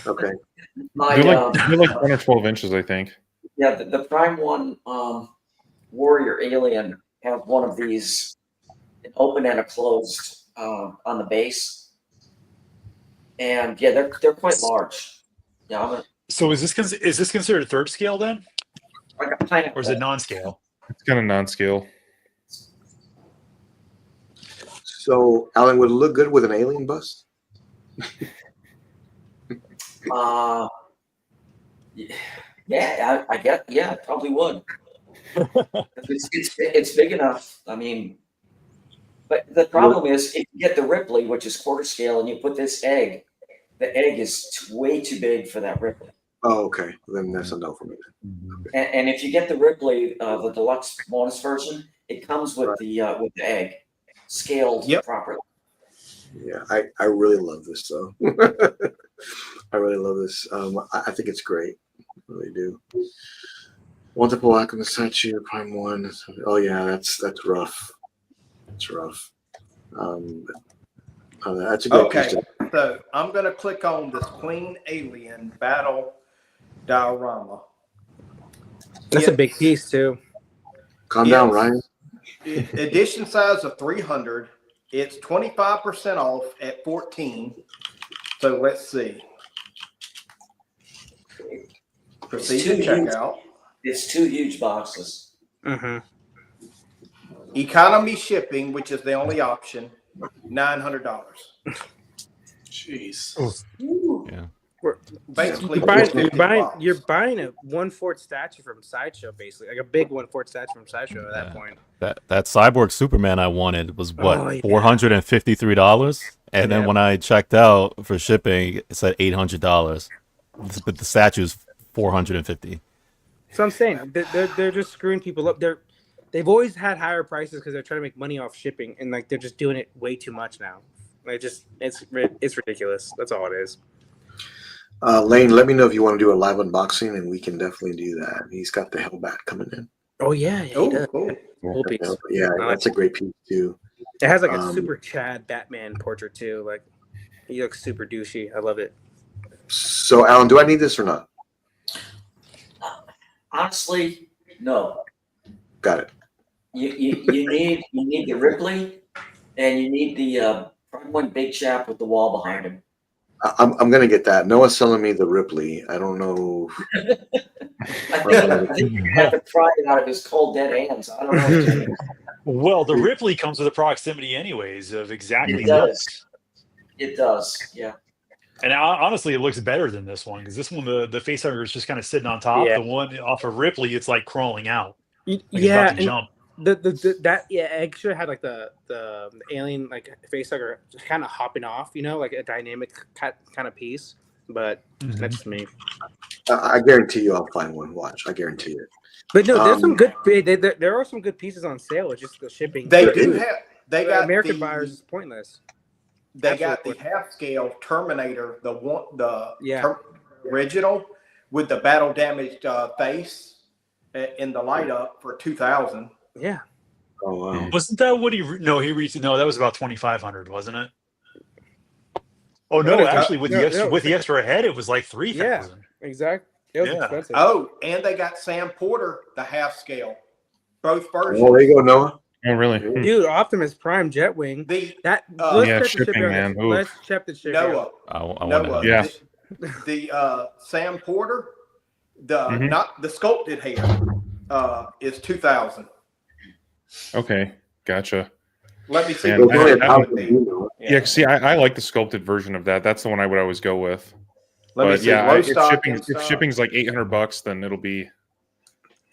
Okay. My They're like 10 or 12 inches, I think. yeah, the Prime One Warrior Alien have one of these, an open and a closed on the base, and yeah, they're quite large. Yeah, so is this considered third scale then, like a pineapple. or is it non-scale? It's kind of non-scale. So, Alan, would it look good with an alien bust? Yeah, I get. Yeah, it probably would. It's big enough. I mean, But the problem is, if you get the Ripley, which is quarter scale, and you put this egg, the egg is way too big for that Ripley. Oh, okay. Then that's a no for me. And if you get the Ripley, the deluxe bonus version, it comes with the egg, scaled properly. Yeah, I really love this though. I really love this. I think it's great. I really do. Multiple Alchemy statue, Prime 1. Oh yeah, that's rough. That's rough. That's a good Okay, so I'm gonna click on this Queen Alien Battle Diorama. That's a big piece too. Calm down, Ryan. Edition size of 300. It's 25% off at 14. So let's see. Proceed to checkout. It's 2 huge boxes. Mm-hmm. Economy shipping, which is the only option, $900. Jeez. Yeah. Basically, You're buying a 1/4 statue from Sideshow, basically, like a big 1/4 statue from Sideshow at that point. That Cyborg Superman I wanted was what, $453, and then Yeah. when I checked out for shipping, it said $800, but the statue is $450. So I'm saying they're just screwing people up. They've always had higher prices because they're trying to make money off shipping, and like they're just doing it way too much now. It's ridiculous. That's all it is. Lane, let me know if you want to do a live unboxing, and we can definitely do that. He's got the Hellbat coming in. Oh yeah, he does. cool. Whole piece. Yeah, that's a great piece too. It has like a super Chad Batman portrait too. Like he looks super douchey. I love it. So, Alan, do I need this or not? Honestly, no. Got it. You need the Ripley, and you need the Prime 1 big chap with the wall behind him. I'm gonna get that. Noah's selling me the Ripley. I don't know. I think you're gonna have to pry it out of his cold dead hands. I don't know. What to do. Well, the Ripley comes with a proximity, anyways, of exactly It does. this. It does. Yeah. And honestly, it looks better than this one because this one, the facehugger is just kind of sitting on top. Yeah. The one off of Ripley, it's like crawling out. Like it's Yeah, about to and jump. that egg should have had like the alien like facehugger just kind of hopping off, like a dynamic kind of piece. But that's just me. I guarantee you, I'll find one. Watch, I guarantee it. But no, there's some good. There are some good pieces on sale. It's just the shipping. They do have. They The got American buyers is pointless. They got the half scale Terminator, Yeah. Original with the battle damaged face in the light up for 2,000. Yeah. Oh wow. Wasn't that what he? No, he reached. No, that was about 2,500, wasn't it? Oh no, actually, with the extra head, it was like 3,000. Exactly. It was Yeah. expensive. Oh, and they got Sam Porter, the half scale, both versions. Well, there you go, Noah. Oh, really? Dude, Optimus Prime Jetwing. The Let's Yeah, check the shipping, man. Oof. Let's check the shipping. Noah, I want Noah, to. Yeah. the Sam Porter, Mhm. not the sculpted hair, is 2,000. Okay, gotcha. Let me see. Man, There's only a that thousand would- of you, Noah. Yeah, see, I like the sculpted version of that. That's the one I would always go with. Let me But see. yeah, Low if stock, in stock. shipping's like $800, then it'll be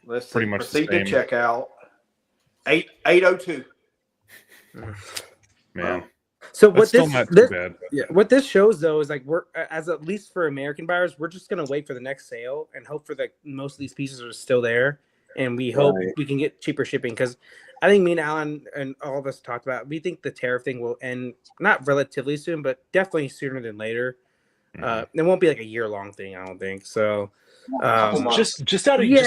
Let's see. pretty much the Proceed to same. check out. 802. man. So That's what still this not too this, bad. yeah, what this shows though is like we're as at least for American buyers, we're just gonna wait for the next sale and hope for that most of these pieces are still there, and we hope Right. we can get cheaper shipping because I think me and Alan and all of us talked about we think the tariff thing will end not relatively soon, but definitely sooner than later. It won't be like a year-long thing, I don't think. So, Just out of Yeah.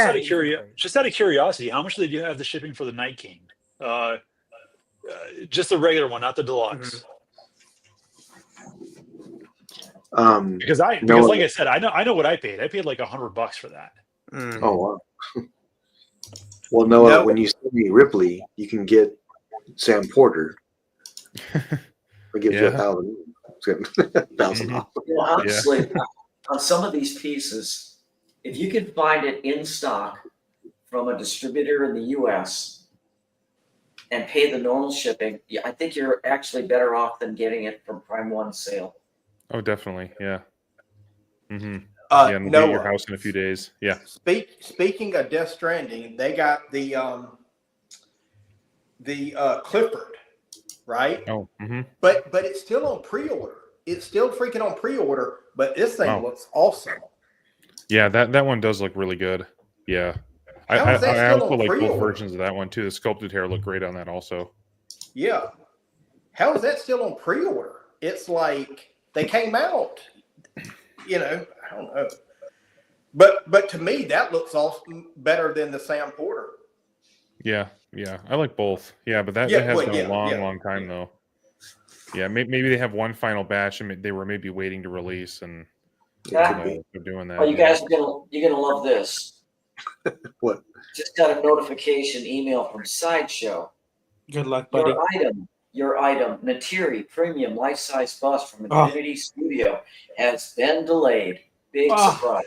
just out of curiosity, how much did you have the shipping for the Night King? Just the regular one, not the deluxe. Because like I said, I know what I paid. I paid like $100 for that. Oh wow. Well, Noah, No. when you send me Ripley, you can get Sam Porter. I'll give you Yeah. 1,000. 1,000 off. Honestly, on some of these pieces, if you can find it in stock from a distributor in the U.S. and pay the normal shipping, I think you're actually better off than getting it from Prime 1 sale. Oh, definitely. Yeah. Yeah, and we'll be at your house in a few days. Yeah. Speaking of Death Stranding, they got the Clifford right? Oh, But it's still on pre-order. It's still freaking on pre-order, but this thing looks awesome. yeah, that one does look really good. Yeah. How I is that I still also on like both pre-order? versions of that one too. The sculpted hair looked great on that also. Yeah. How is that still on pre-order? It's like they came out, I don't know. But to me, that looks awesome, better than the Sam Porter. Yeah, I like both. Yeah, but that has been a long time though. Yeah, maybe they have one final batch and they were maybe waiting to release, and they're doing that. Oh, you guys you're gonna love this. What? Just got a notification email from Sideshow. Good luck, buddy. Your item, Natiri Premium Life-Size Bust from Infinity Studio has been delayed. Big surprise.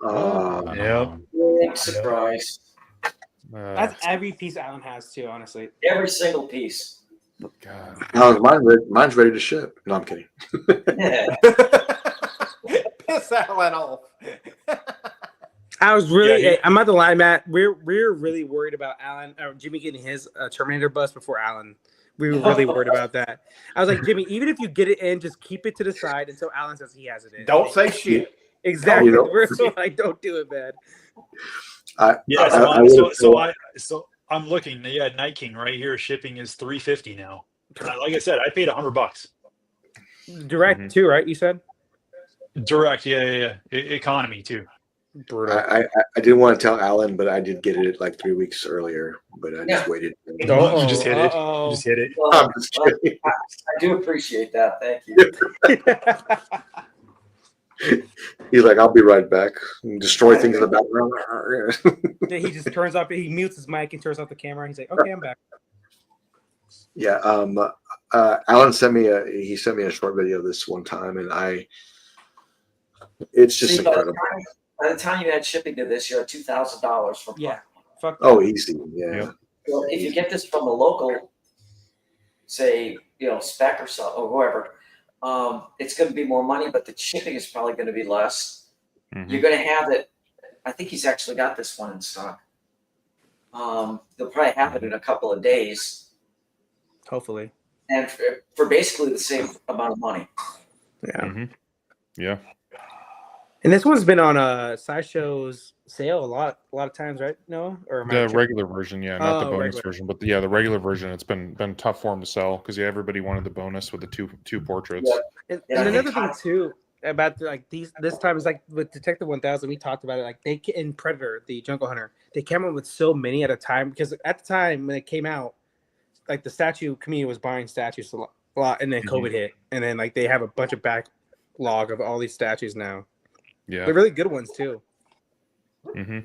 Yeah. Big surprise. That's every piece Alan has too, honestly. Every single piece. God. Mine's ready to ship. No, I'm kidding. Piss Alan off. I was really, I'm not the lie, Matt. We're really worried about Alan or Jimmy getting his Terminator bust before Alan. We were really worried about that. I was like, Jimmy, even if you get it in, just keep it to the side until Alan says he has it in. Don't say shit. Exactly. We're so like, don't do it, man. So I'm looking. Yeah, Night King right here. Shipping is $350 now. Like I said, I paid $100. Direct too, right? You said direct. Yeah. Economy too. Brutal. I didn't want to tell Alan, but I did get it like 3 weeks earlier. But I just waited. You just hit it. You just hit it. Well, I'm just kidding. I do appreciate that. Thank you. He's like, I'll be right back. And destroy things in the background. Yeah, he just turns off. He mutes his mic and turns off the camera. He's like, "Okay, I'm back." Yeah. Alan sent me a short video this one time, and it's just incredible. By the time you had shipping to this, you're at $2,000 from Fuck. Oh, easy. Yeah. Well, if you get this from a local, say, Spec or whoever, it's going to be more money, but the shipping is probably going to be less. Mm-hmm. You're going to have it. I think he's actually got this one in stock. They'll probably have it in a couple of days. Hopefully. And for basically the same amount of money. Yeah. Mm-hmm. Yeah. And this one's been on Sideshow's sale a lot of times, right? No, or The regular version, not the bonus version, but the regular version. It's been tough for them to sell because everybody wanted the bonus with the two portraits. Yeah. And another thing too about this time is like with Detective 1000, we talked about it. Like they in Predator, the Jungle Hunter, they came out with so many at a time because at the time when it came out, like the statue community was buying statues a lot, and then COVID hit, and then like they have a bunch of backlog of all these statues now. Yeah, they're really good ones too. Mm-hmm.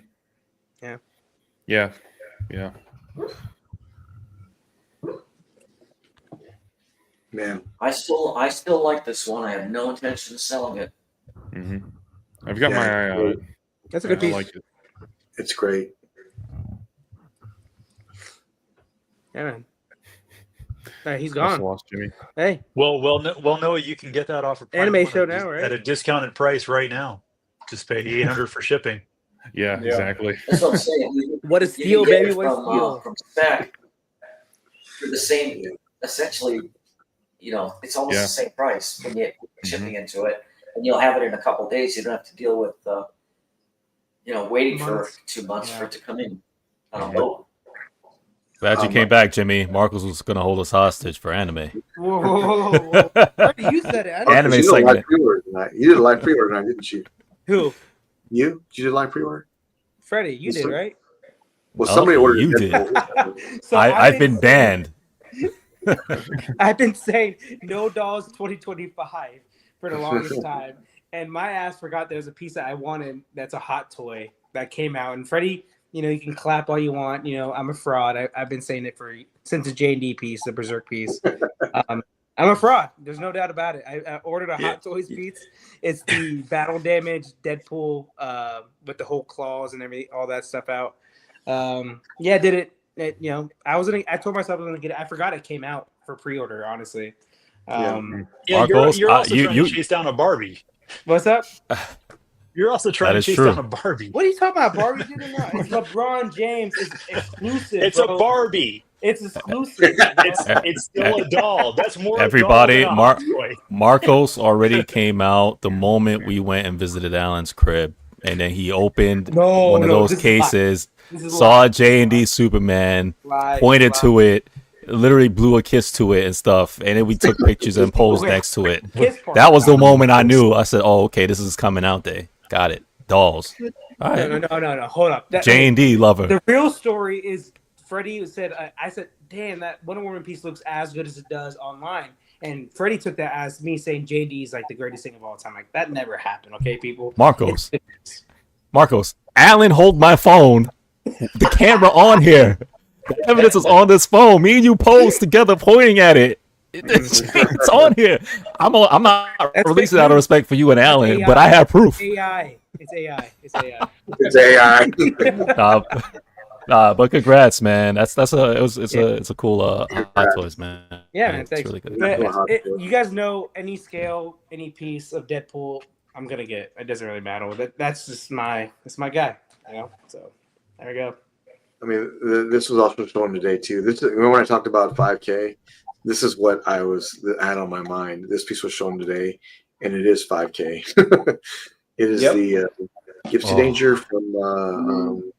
Yeah. Man, I still like this one. I have no intention of selling it. Mm-hmm. I've got my eye on it. That's a good piece. I like it. It's great. Yeah, man. He's gone. Lost Jimmy. Hey. Well, Noah, you can get that off of Anime Show now, right? At a discounted price right now. Just pay $800 for shipping. Yeah, exactly. That's what I'm saying. What a steal, baby! What a steal from Spec for the same, essentially. It's almost the same price when you get shipping into it, and you'll have it in a couple of days. You don't have to deal with, waiting for 2 months for it to come in on a boat. Glad you came back, Jimmy. Marcos was going to hold us hostage for anime. Whoa. You said it. Anime segment. You did a live pre-order tonight, didn't you? Who? You? Did you do a live pre-order? Freddie, you did, right? Well, somebody ordered. You did. I've been banned. I've been saying no dolls 2025 for the longest time, and my ass forgot there's a piece that I wanted that's a hot toy that came out. And Freddie, you can clap all you want. I'm a fraud. I've been saying it since the J&D piece, the Berserk piece. I'm a fraud. There's no doubt about it. I ordered a Hot Toys piece. It's the battle damage Deadpool with the whole claws and everything, all that stuff out. Did it. I told myself I was gonna get it. I forgot it came out for pre-order. Honestly. Marcos, you're also trying to chase down a Barbie. What's up? You're also trying to chase down a Barbie. What are you talking about? Barbie did it not. It's LeBron James. It's exclusive. It's a Barbie. It's exclusive. It's still a doll. That's more Everybody, a doll than a hot toy. Marcos already came out the moment we went and visited Alan's crib, and then he opened one of those cases, saw a J&D Superman, pointed to it, literally blew a kiss to it and stuff, and then we took pictures and posed next to it. That was the moment I knew. I said, "Oh, okay, this is coming out day. Got it. Dolls." All right. No. Hold up. J&D lover. The real story is Freddie said, I said, damn, that Wonder Woman piece looks as good as it does online. And Freddie took that as me saying JD is like the greatest thing of all time. Like, that never happened, okay, people? Marcos, Alan, hold my phone. The camera on here. The evidence is on this phone. Me and you posed together pointing at it. It's on here. I'm not releasing it out of respect for you and Alan, but I have proof. It's AI. It's AI. But congrats, man. It's a cool Hot Toys, man. Yeah, man. It's Thanks. really good. You guys know any scale, any piece of Deadpool, I'm gonna get. It doesn't really matter. That's just my guy. You know. So there we go. I mean, this was also shown today too. Remember when I talked about 5K? This is what I had on my mind. This piece was shown today, and it is 5K. It is the Gypsy Danger from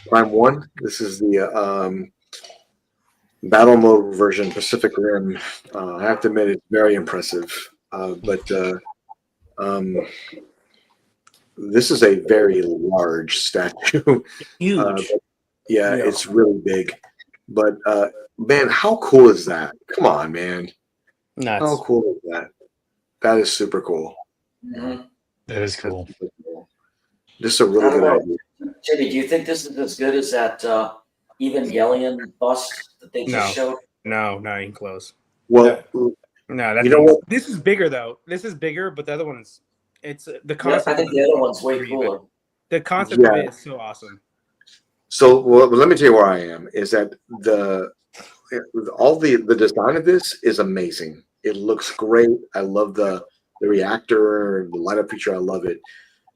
Prime 1. This is the battle mode version, Pacific Rim. I have to admit, it's very impressive. But this is a very large statue. Huge. Yeah, it's really big. But man, how cool is that? Come on, man. Nuts. How cool is that? That is super cool. Mhm. That is cool. Just a really good idea. Jimmy, do you think this is as good as that Evangelion bust that they just showed? No, not even close. Well, No, that's you know what? This is bigger though. This is bigger, but the other one is the Yeah, concept. I think the other one's way cooler. The concept of it is so awesome. So, well, let me tell you where I am. Is that all the design of this is amazing. It looks great. I love the reactor, the light up feature. I love it.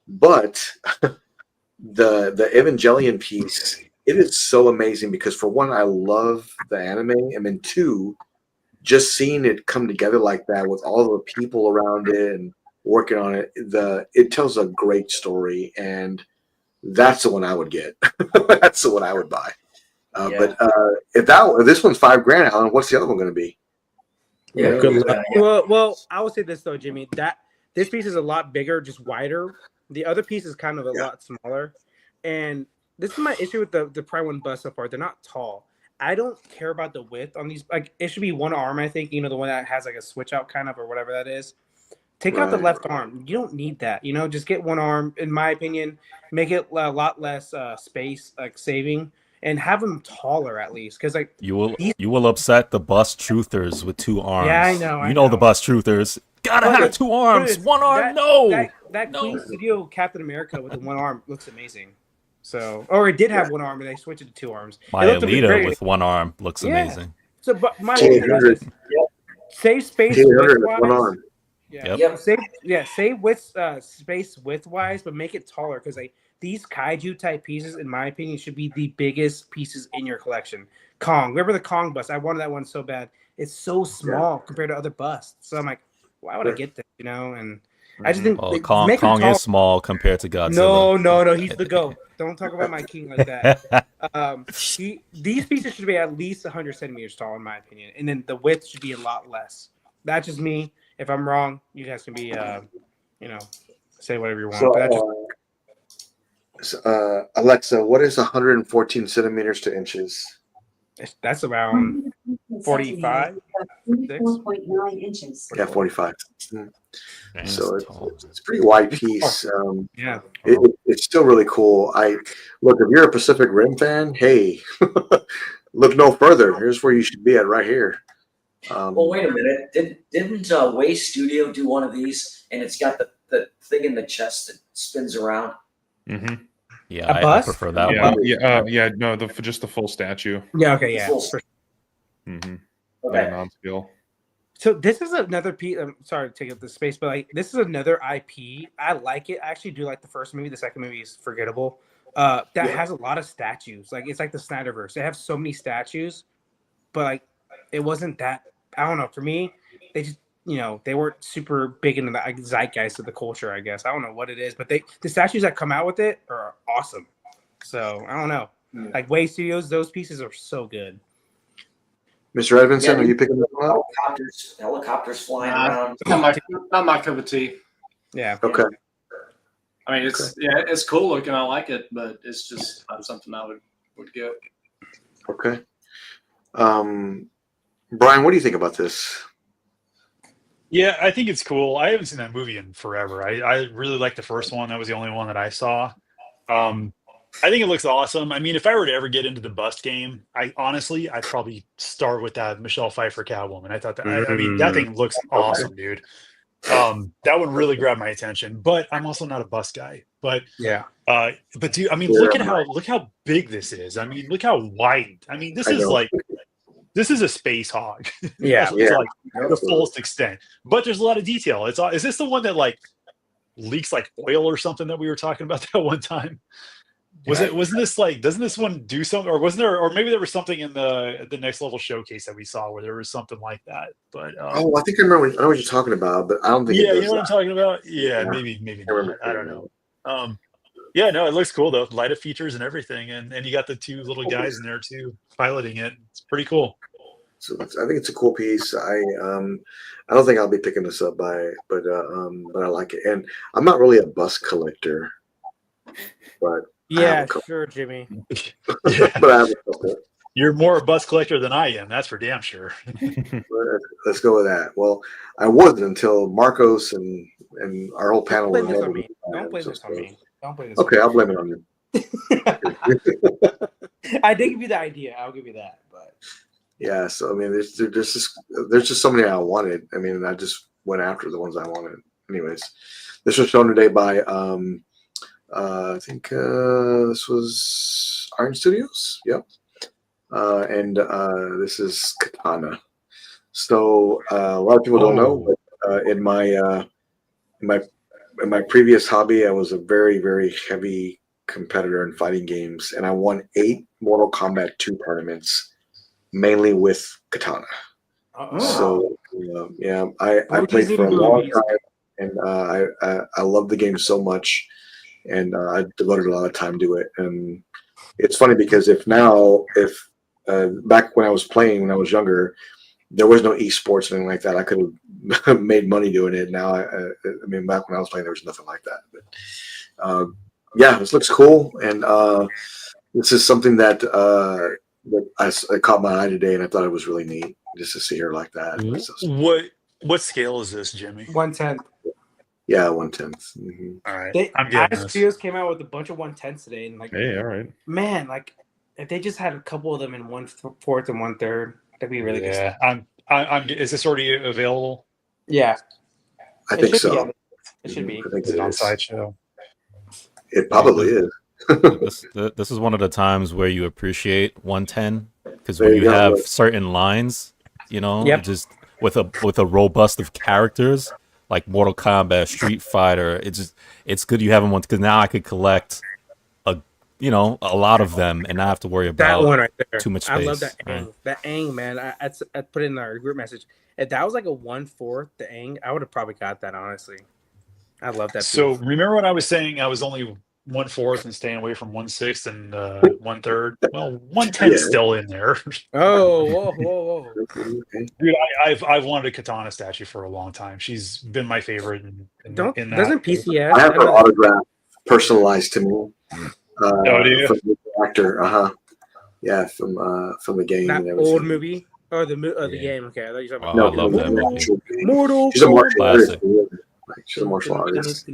But the Evangelion piece, it is so amazing because for one, I love the anime, and then two, just seeing it come together like that with all the people around it and working on it, it tells a great story, and that's the one I would get. That's the one I would buy. But if this one's $5,000, Alan, what's the other one going to be? Yeah, Good luck. Well, I will say this though, Jimmy, that this piece is a lot bigger, just wider. The other piece is kind of a lot smaller, and this is my issue with the Prime 1 bust so far. They're not tall. I don't care about the width on these. Like, it should be one arm, I think. You know, the one that has like a switch out kind of, or whatever that is. Take out the left arm. You don't need that. You know, just get one arm. In my opinion, make it a lot less space, like saving, and have them taller at least. Because like you will upset the bust truthers with two arms. Yeah, I know. You know the bust truthers gotta have two arms. One arm, That Queen Studio Captain America with the one arm looks amazing. So, or it did have one arm, and they switched it to two arms. My Alita with one arm looks amazing. So, but my whole thing is save space with one arm. Save with space width wise, but make it taller because like these kaiju type pieces, in my opinion, should be the biggest pieces in your collection. Kong, remember the Kong bust? I wanted that one so bad. It's so small compared to other busts. So I'm like, why would I get this? You know, and I just think Kong is small compared to Godzilla. No, he's the GOAT. Don't talk about my king like that. These pieces should be at least 100 centimeters tall, in my opinion, and then the width should be a lot less. That's just me. If I'm wrong, you guys can be, say whatever you want. Alexa, what is 114 centimeters to inches? That's around 45. 1.9 inches. Yeah, 45. So it's a pretty wide piece. It's still really cool. Look, if you're a Pacific Rim fan, hey, look no further. Here's where you should be at right here. Well, wait a minute. Didn't Way Studio do one of these? And it's got the thing in the chest that spins around. Mm-hmm. Yeah, I prefer that one. No, just the full statue. Yeah, okay, yeah. Mm-hmm. Okay. Non-skill. So this is another piece. I'm sorry to take up the space, but like this is another IP. I like it. I actually do like the first movie. The second movie is forgettable. that has a lot of statues. Like it's like the Snyderverse. They have so many statues, but like it wasn't that. I don't know. For me, they just they weren't super big into the zeitgeist of the culture. I guess I don't know what it is, but the statues that come out with it are awesome. So I don't know. Like Way Studios, those pieces are so good. Mr. Edmondson, are you picking that one up? Helicopters flying around. Not my cup of tea. Yeah. Okay. I mean, it's cool looking. I like it, but it's just not something I would get. Okay. Brian, what do you think about this? Yeah, I think it's cool. I haven't seen that movie in forever. I really liked the first one. That was the only one that I saw. I think it looks awesome. I mean, if I were to ever get into the bust game, I'd probably start with that Michelle Pfeiffer Catwoman. I thought that, I mean, that thing looks awesome, dude. That would really grab my attention, but I'm also not a bust guy. But yeah, but dude, I mean, look how big this is. I mean, look how wide. I mean, this is a space hog. Yeah, It's like the fullest extent. But there's a lot of detail. Is this the one that like leaks like oil or something that we were talking about that one time? Wasn't this like, doesn't this one do something, or wasn't there, or maybe there was something in the next level showcase that we saw where there was something like that? But I think I know what you're talking about, but I don't think. Yeah, you know what I'm talking about. Yeah, maybe not. I don't know. Yeah, no, it looks cool though. Light up features and everything, and you got the two little guys in there too piloting it. It's pretty cool. So I think it's a cool piece. I don't think I'll be picking this up but I like it, and I'm not really a bus collector, but yeah, sure, Jimmy. Yeah. But I have a couple. You're more a bus collector than I am. That's for damn sure. Let's go with that. Well, I wasn't until Marcos and our whole panel. Don't blame this on me. Okay, I'll blame it on you. I did give you the idea. I'll give you that. But yeah, so I mean, there's just so many I wanted. I mean, I just went after the ones I wanted. Anyways, this was shown today by I think this was Iron Studios. Yep. And this is Katana. So a lot of people don't know, but in my previous hobby, I was a very, very heavy competitor in fighting games, and I won 8 Mortal Kombat 2 tournaments, mainly with Katana. So yeah, I played for a long time, and I love the game so much, and I devoted a lot of time to it. And it's funny because if back when I was playing when I was younger, there was no esports or anything like that. I could have made money doing it. Now, I mean, back when I was playing, there was nothing like that. But yeah, this looks cool, and this is something that I caught my eye today, and I thought it was really neat just to see her like that. What scale is this, Jimmy? 1/10. Yeah, 1/10. Mm-hmm. All right, I'm getting this. Studios came out with a bunch of 1/10s today, and like, hey, all right, man, like if they just had a couple of them in 1/4 and 1/3, that'd be really good. Yeah, is this already available? Yeah, I think so. It should be. I think Is it on Sideshow? It probably is. This is one of the times where you appreciate 110, because when you have certain lines, just with a robust of characters like Mortal Kombat, Street Fighter, it's good you have them, because now I could collect a lot of them and not have to worry about that one right there. Too much space. I love that Aang. Right. That Aang, man. I put it in our group message. If that was like a 1/4, the Aang, I would have probably got that, honestly. I love that. So remember when I was saying I was only 1/4 and staying away from 1/6 and 1/3? Well, 1/10 is still in there. Oh, whoa. Dude, I've wanted a Katana statue for a long time. She's been my favorite. In that. Doesn't PCS? I have her autograph personalized to me. Oh, do you? From the actor, yeah, from the game. That and old movie or the game? Okay, I thought you were talking about. I love that movie. Mortal. She's a martial artist. Classic. She's a martial artist.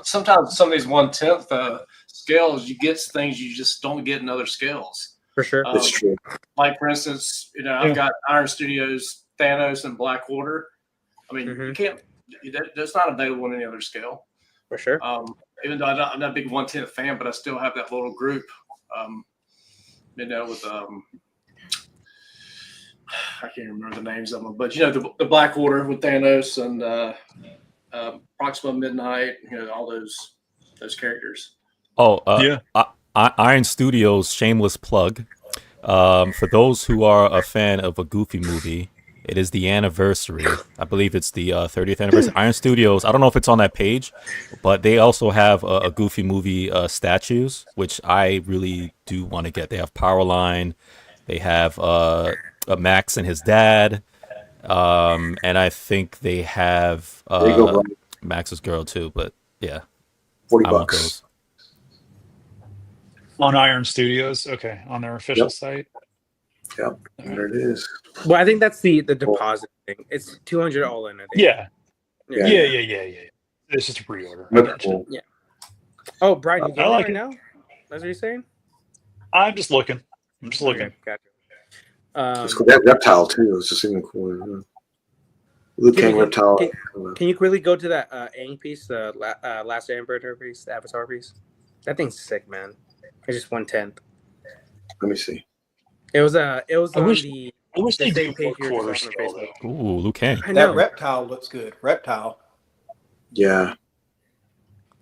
Sometimes some of these 1/10 scales, you get things you just don't get in other scales. For sure, it's true. Like for instance, I've got Iron Studios Thanos and Blackwater. I mean, you can't. That's not available in any other scale. For sure. Even though I'm not a big 1/10 fan, but I still have that little group. With I can't remember the names of them, but the Blackwater with Thanos and Proxima Midnight, all those characters. Oh, Yeah. Iron Studios shameless plug. For those who are a fan of a Goofy movie, it is the anniversary. I believe it's the 30th anniversary. Iron Studios. I don't know if it's on that page, but they also have a Goofy movie statues, which I really do want to get. They have Powerline. They have Max and his dad. And I think they have There you go, Brian. Max's girl too. But yeah, 40 I want bucks. those. On Iron Studios. Okay. On their official site. Yep. There it is. Well, I think that's the deposit thing. It's 200 all in. I think. Yeah. Yeah. Yeah. It's just a pre-order. That's Gotcha. cool. Oh, Brian, you get I it like right it. now? That's what you're saying? I'm just looking. Okay, gotcha. It's cool. That reptile too. It's just even cooler. Liu Kang reptile. Can you quickly go to that Aang piece, the last Airbender piece, the Avatar piece? That thing's sick, man. It's just 1/10. Let me see. It was on I wish the they same do page more you were quarter just on scale, Facebook. though. Ooh, Liu Kang. I know. That reptile looks good. Reptile. Yeah.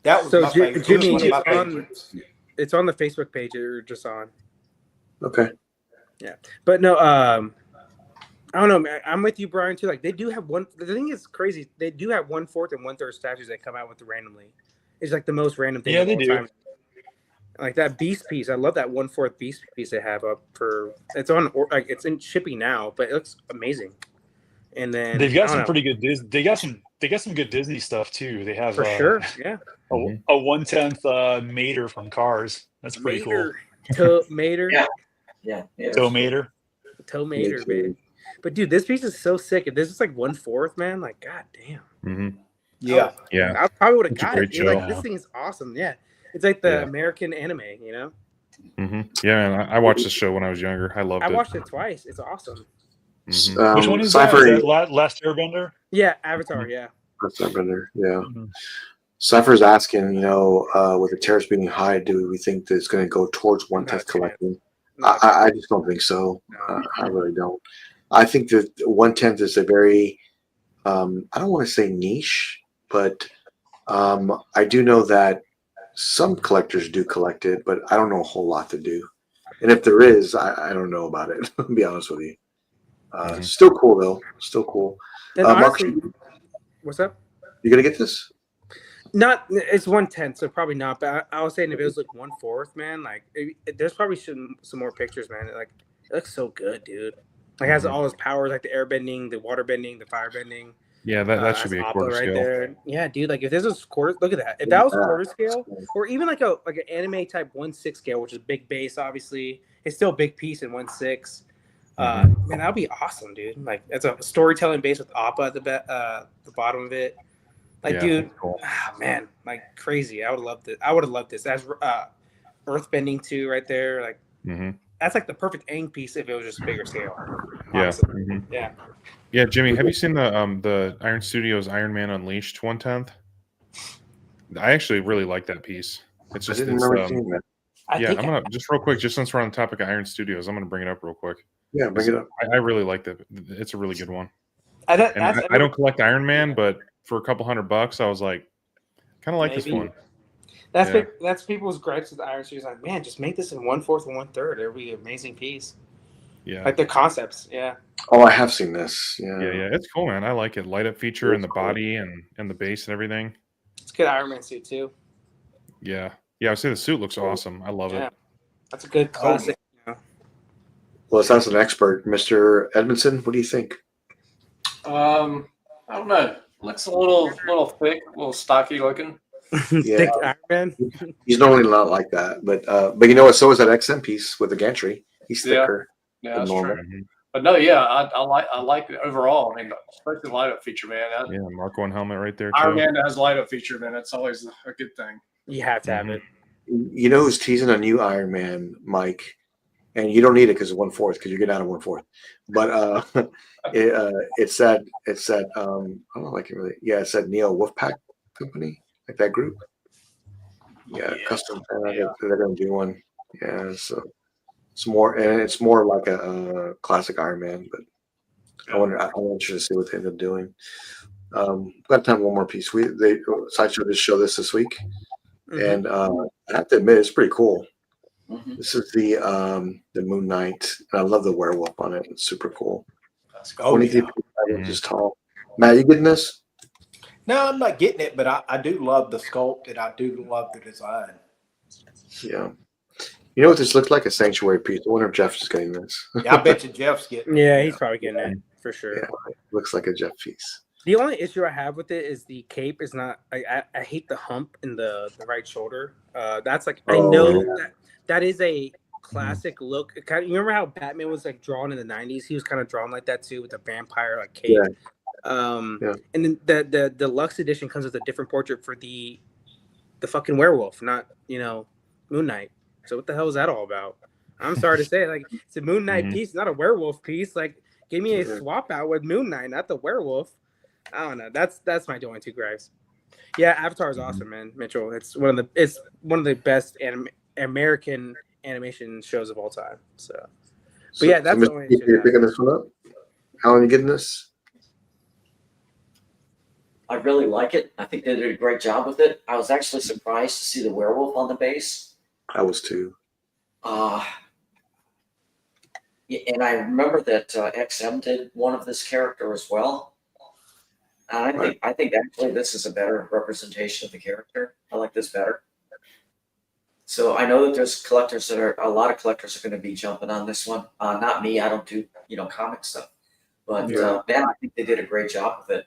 That was So, my favorite. Jimmy, It was one of my it's on- favorites. It's on the Facebook page you're just on. Okay. But no, I don't know, man. I'm with you, Brian, too. Like, they do have one. The thing is crazy. They do have 1/4 and 1/3 statues that come out with randomly. It's like the most random thing. Yeah, of they all do. time. Like that Beast piece. I love that 1/4 Beast piece they have up for. It's on. Like it's in shipping now, but it looks amazing. And then They've got I some don't know, pretty good Disney. They got some good Disney stuff too. They have for sure. Yeah, a 1/10 Mater from Cars. That's pretty cool. Mater, Yeah. Toe Mater. Mater, baby. But dude, this piece is so sick. If this is like 1/4, man, like god damn. Hmm. Yeah. Yeah. I probably would have It's a got great it. Dude. Like show. this thing is awesome. Yeah, it's like the Yeah. American anime. You know, Hmm. Yeah, man, I watched this show when I was younger. I loved I it. watched it twice. It's awesome. Mhm. Which one is Cypher, that? Is that Last Airbender? Yeah, Avatar. Yeah, Cypher, yeah. Mhm. Cypher's asking, with the tariffs being high, do we think that it's going to go towards 1/10 Not a collecting? Not- I just don't think so. I really don't. I think that 1/10 is a very, I don't want to say niche, but I do know that some collectors do collect it, but I don't know a whole lot to do. And if there is, I don't know about it. To be honest with you. Still cool though. Still cool. and Mark, honestly, what's up? you gonna get this? Not it's 1/10, so probably not. But I was saying if it was like 1/4, man, like there's probably some more pictures, man. Like it looks so good, dude. Like it has all his powers, like the air bending, the water bending, the fire bending. Yeah, that should be a Appa quarter scale. there. Yeah, dude. Like if this was quarter, look at that. If that was quarter scale, or even like an anime type 1/6 scale, which is big base, obviously, it's still a big piece in 1/6. Man, that'd be awesome, dude. Like it's a storytelling base with Appa at the bottom of it. Like, Yeah, dude, that's cool. man, like crazy. I would have loved it. I would have loved this. That's earthbending too, right there. Like Hmm. that's like the perfect Aang piece if it was just bigger scale. Yeah. honestly. Mhm. Yeah. Yeah, Jimmy, have you seen the Iron Studios Iron Man Unleashed 1/10? I actually really like that piece. It's I just didn't it's remember seeing that. yeah. I'm gonna just real quick, just since we're on the topic of Iron Studios, I'm gonna bring it up real quick. Yeah, bring it up. I really like that. It's a really good one. I don't collect Iron Man, but for a couple $100, I was like, kind of like this Maybe. one. That's Yeah. that's people's gripes with the Iron Series. Like, man, just make this in 1/4 and 1/3. It'll be an amazing piece. Yeah. Like the concepts. Yeah. Oh, I have seen this. Yeah. Yeah, it's cool, man. I like it. Light up feature in the body and the base and everything. It's a good Iron Man suit too. Yeah. I would say the suit looks awesome. I love Yeah. it. That's a good classic. You know? Well, let's ask an expert, Mr. Edmondson. What do you think? I don't know. Looks a little thick, a little stocky looking. Yeah. Thick Iron Man. He's normally not like that, but you know what? So is that XM piece with the gantry. He's Yeah. thicker Yeah, than that's normal. true. But no, yeah, I like it overall. I mean, especially the light up feature, man. Yeah, Mark 1 helmet right there Iron too. Man that has light up feature, man. That's always a good thing. You have to have it. You know who's teasing a new Iron Man, Mike? And you don't need it because it's 1/4 because you're getting out of 1/4. But it's that I don't like it really. Yeah, it's that Neo Wolfpack company, like that group. Yeah, custom. They're gonna do one. Yeah, so it's more like a classic Iron Man. But I'm interested to see what they end up doing. Got time for one more piece. Sideshow did show this week. and I have to admit it's pretty cool. Mhm. This is the Moon Knight. I love the werewolf on it. It's super cool. Oh, 23 yeah. inches tall. Matt, you getting this? No, I'm not getting it, but I do love the sculpt and I do love the design. Yeah. You know what this looks like? A sanctuary piece. I wonder if Jeff is getting this. I bet you Jeff's getting it. Yeah, he's probably getting it for sure. Yeah, looks like a Jeff piece. The only issue I have with it is the cape is not. I hate the hump in the right shoulder. That's like I know that is a classic look. You remember how Batman was like drawn in the '90s? He was kind of drawn like that too, with a vampire like cape. Yeah. And then the deluxe edition comes with a different portrait for the fucking werewolf, not Moon Knight. So what the hell is that all about? I'm sorry to say, like it's a Moon Knight piece, not a werewolf piece. Like give me a swap out with Moon Knight, not the werewolf. I don't know. That's my only two gripes. Yeah, Avatar is awesome, man. Mitchell, it's one of the best American animation shows of all time. So yeah, that's the only issue. You're picking this one up. Alan, you getting this? I really like it. I think they did a great job with it. I was actually surprised to see the werewolf on the base. I was too. And I remember that XM did one of this character as well. And I think actually this is a better representation of the character. I like this better. So I know that there's a lot of collectors are going to be jumping on this one. Not me. I don't do comic stuff. But man, I think they did a great job with it.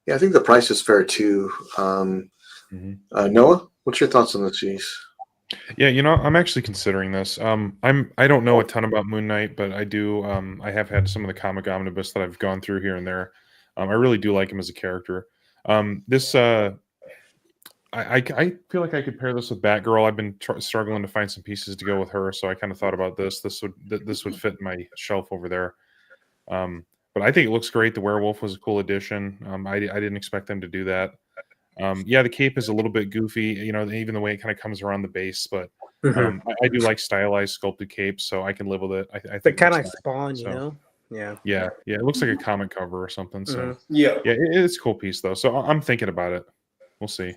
Yeah, I think the price is fair too. Noah, what's your thoughts on this piece? Yeah, I'm actually considering this. I don't know a ton about Moon Knight, but I do. I have had some of the comic omnibus that I've gone through here and there. I really do like him as a character. This I feel like I could pair this with Batgirl. I've been struggling to find some pieces to go with her, so I kind of thought about this. This would fit in my shelf over there. But I think it looks great. The werewolf was a cool addition. I didn't expect them to do that. The cape is a little bit goofy, even the way it kind of comes around the base. But I do like stylized, sculpted capes, so I can live with it. I think kind of like Spawn, Yeah. Yeah. It looks like a comic cover or something. So it's a cool piece though. So I'm thinking about it. We'll see.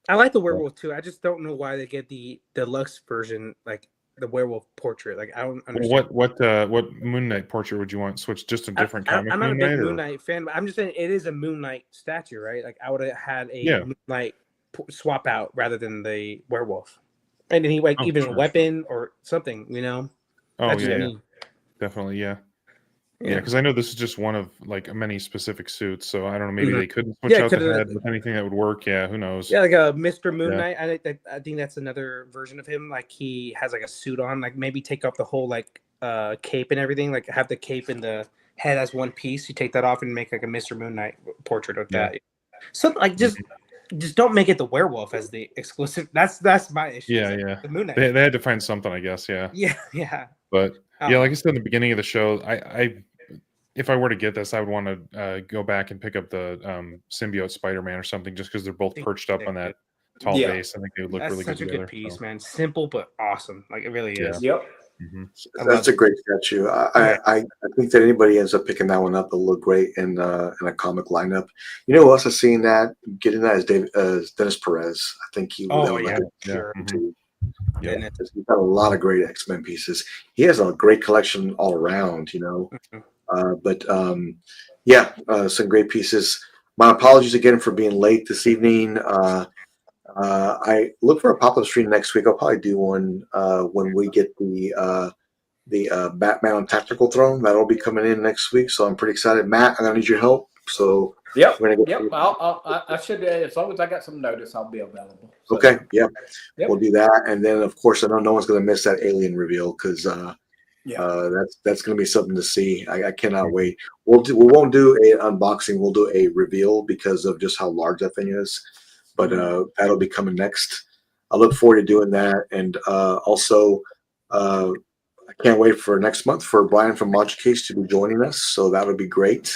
I like the werewolf too. I just don't know why they get the deluxe version, like the werewolf portrait. Like I don't understand. What Moon Knight portrait would you want? Switch just a different comic? I'm not a big Moon Knight fan, but I'm just saying it is a Moon Knight statue, right? Like I would have had a Moon Knight swap out rather than the werewolf, and then he even a weapon or something, Oh That's yeah, definitely, yeah. Yeah, because I know this is just one of like many specific suits, so I don't know. Maybe they couldn't switch out the head with anything that would work. Yeah, who knows? Yeah, like a Mr. Moon Knight. I think that's another version of him. Like he has like a suit on. Like maybe take off the whole like cape and everything. Like have the cape and the head as one piece. You take that off and make like a Mr. Moon Knight portrait of that. So like just don't make it the werewolf as the exclusive. That's my issue. Yeah. The Moon Knight. They had to find something, I guess. Yeah. Yeah. But like I said in the beginning of the show, I if I were to get this, I would want to go back and pick up the symbiote Spider-Man or something, just because they're both perched up on that tall base. I think they would look really good together. That's such a good piece, man. Simple but awesome. Like it really is. Yep. That's a great statue. I think that anybody ends up picking that one up, it'll look great in a comic lineup. You know who else has seen that? Getting that is Dennis Perez. I think he would He's got a lot of great X-Men pieces. He has a great collection all around, some great pieces. My apologies again for being late this evening. I look for a pop-up stream next week. I'll probably do one when we get the Batman on Tactical Throne. That'll be coming in next week, so I'm pretty excited. Matt, I'm gonna need your help. So we're gonna get I should, as long as I got some notice, I'll be available. So. Okay, we'll do that, and then of course I know no one's gonna miss that Alien reveal because that's gonna be something to see. I cannot wait. We won't do an unboxing. We'll do a reveal because of just how large that thing is. But that'll be coming next. I look forward to doing that, and also I can't wait for next month for Brian from Maji Case to be joining us. So that would be great.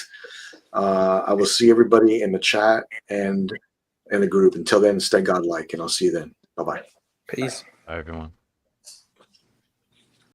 I will see everybody in the chat and in the group. Until then, stay godlike, and I'll see you then. Bye-bye. Peace. Bye, everyone.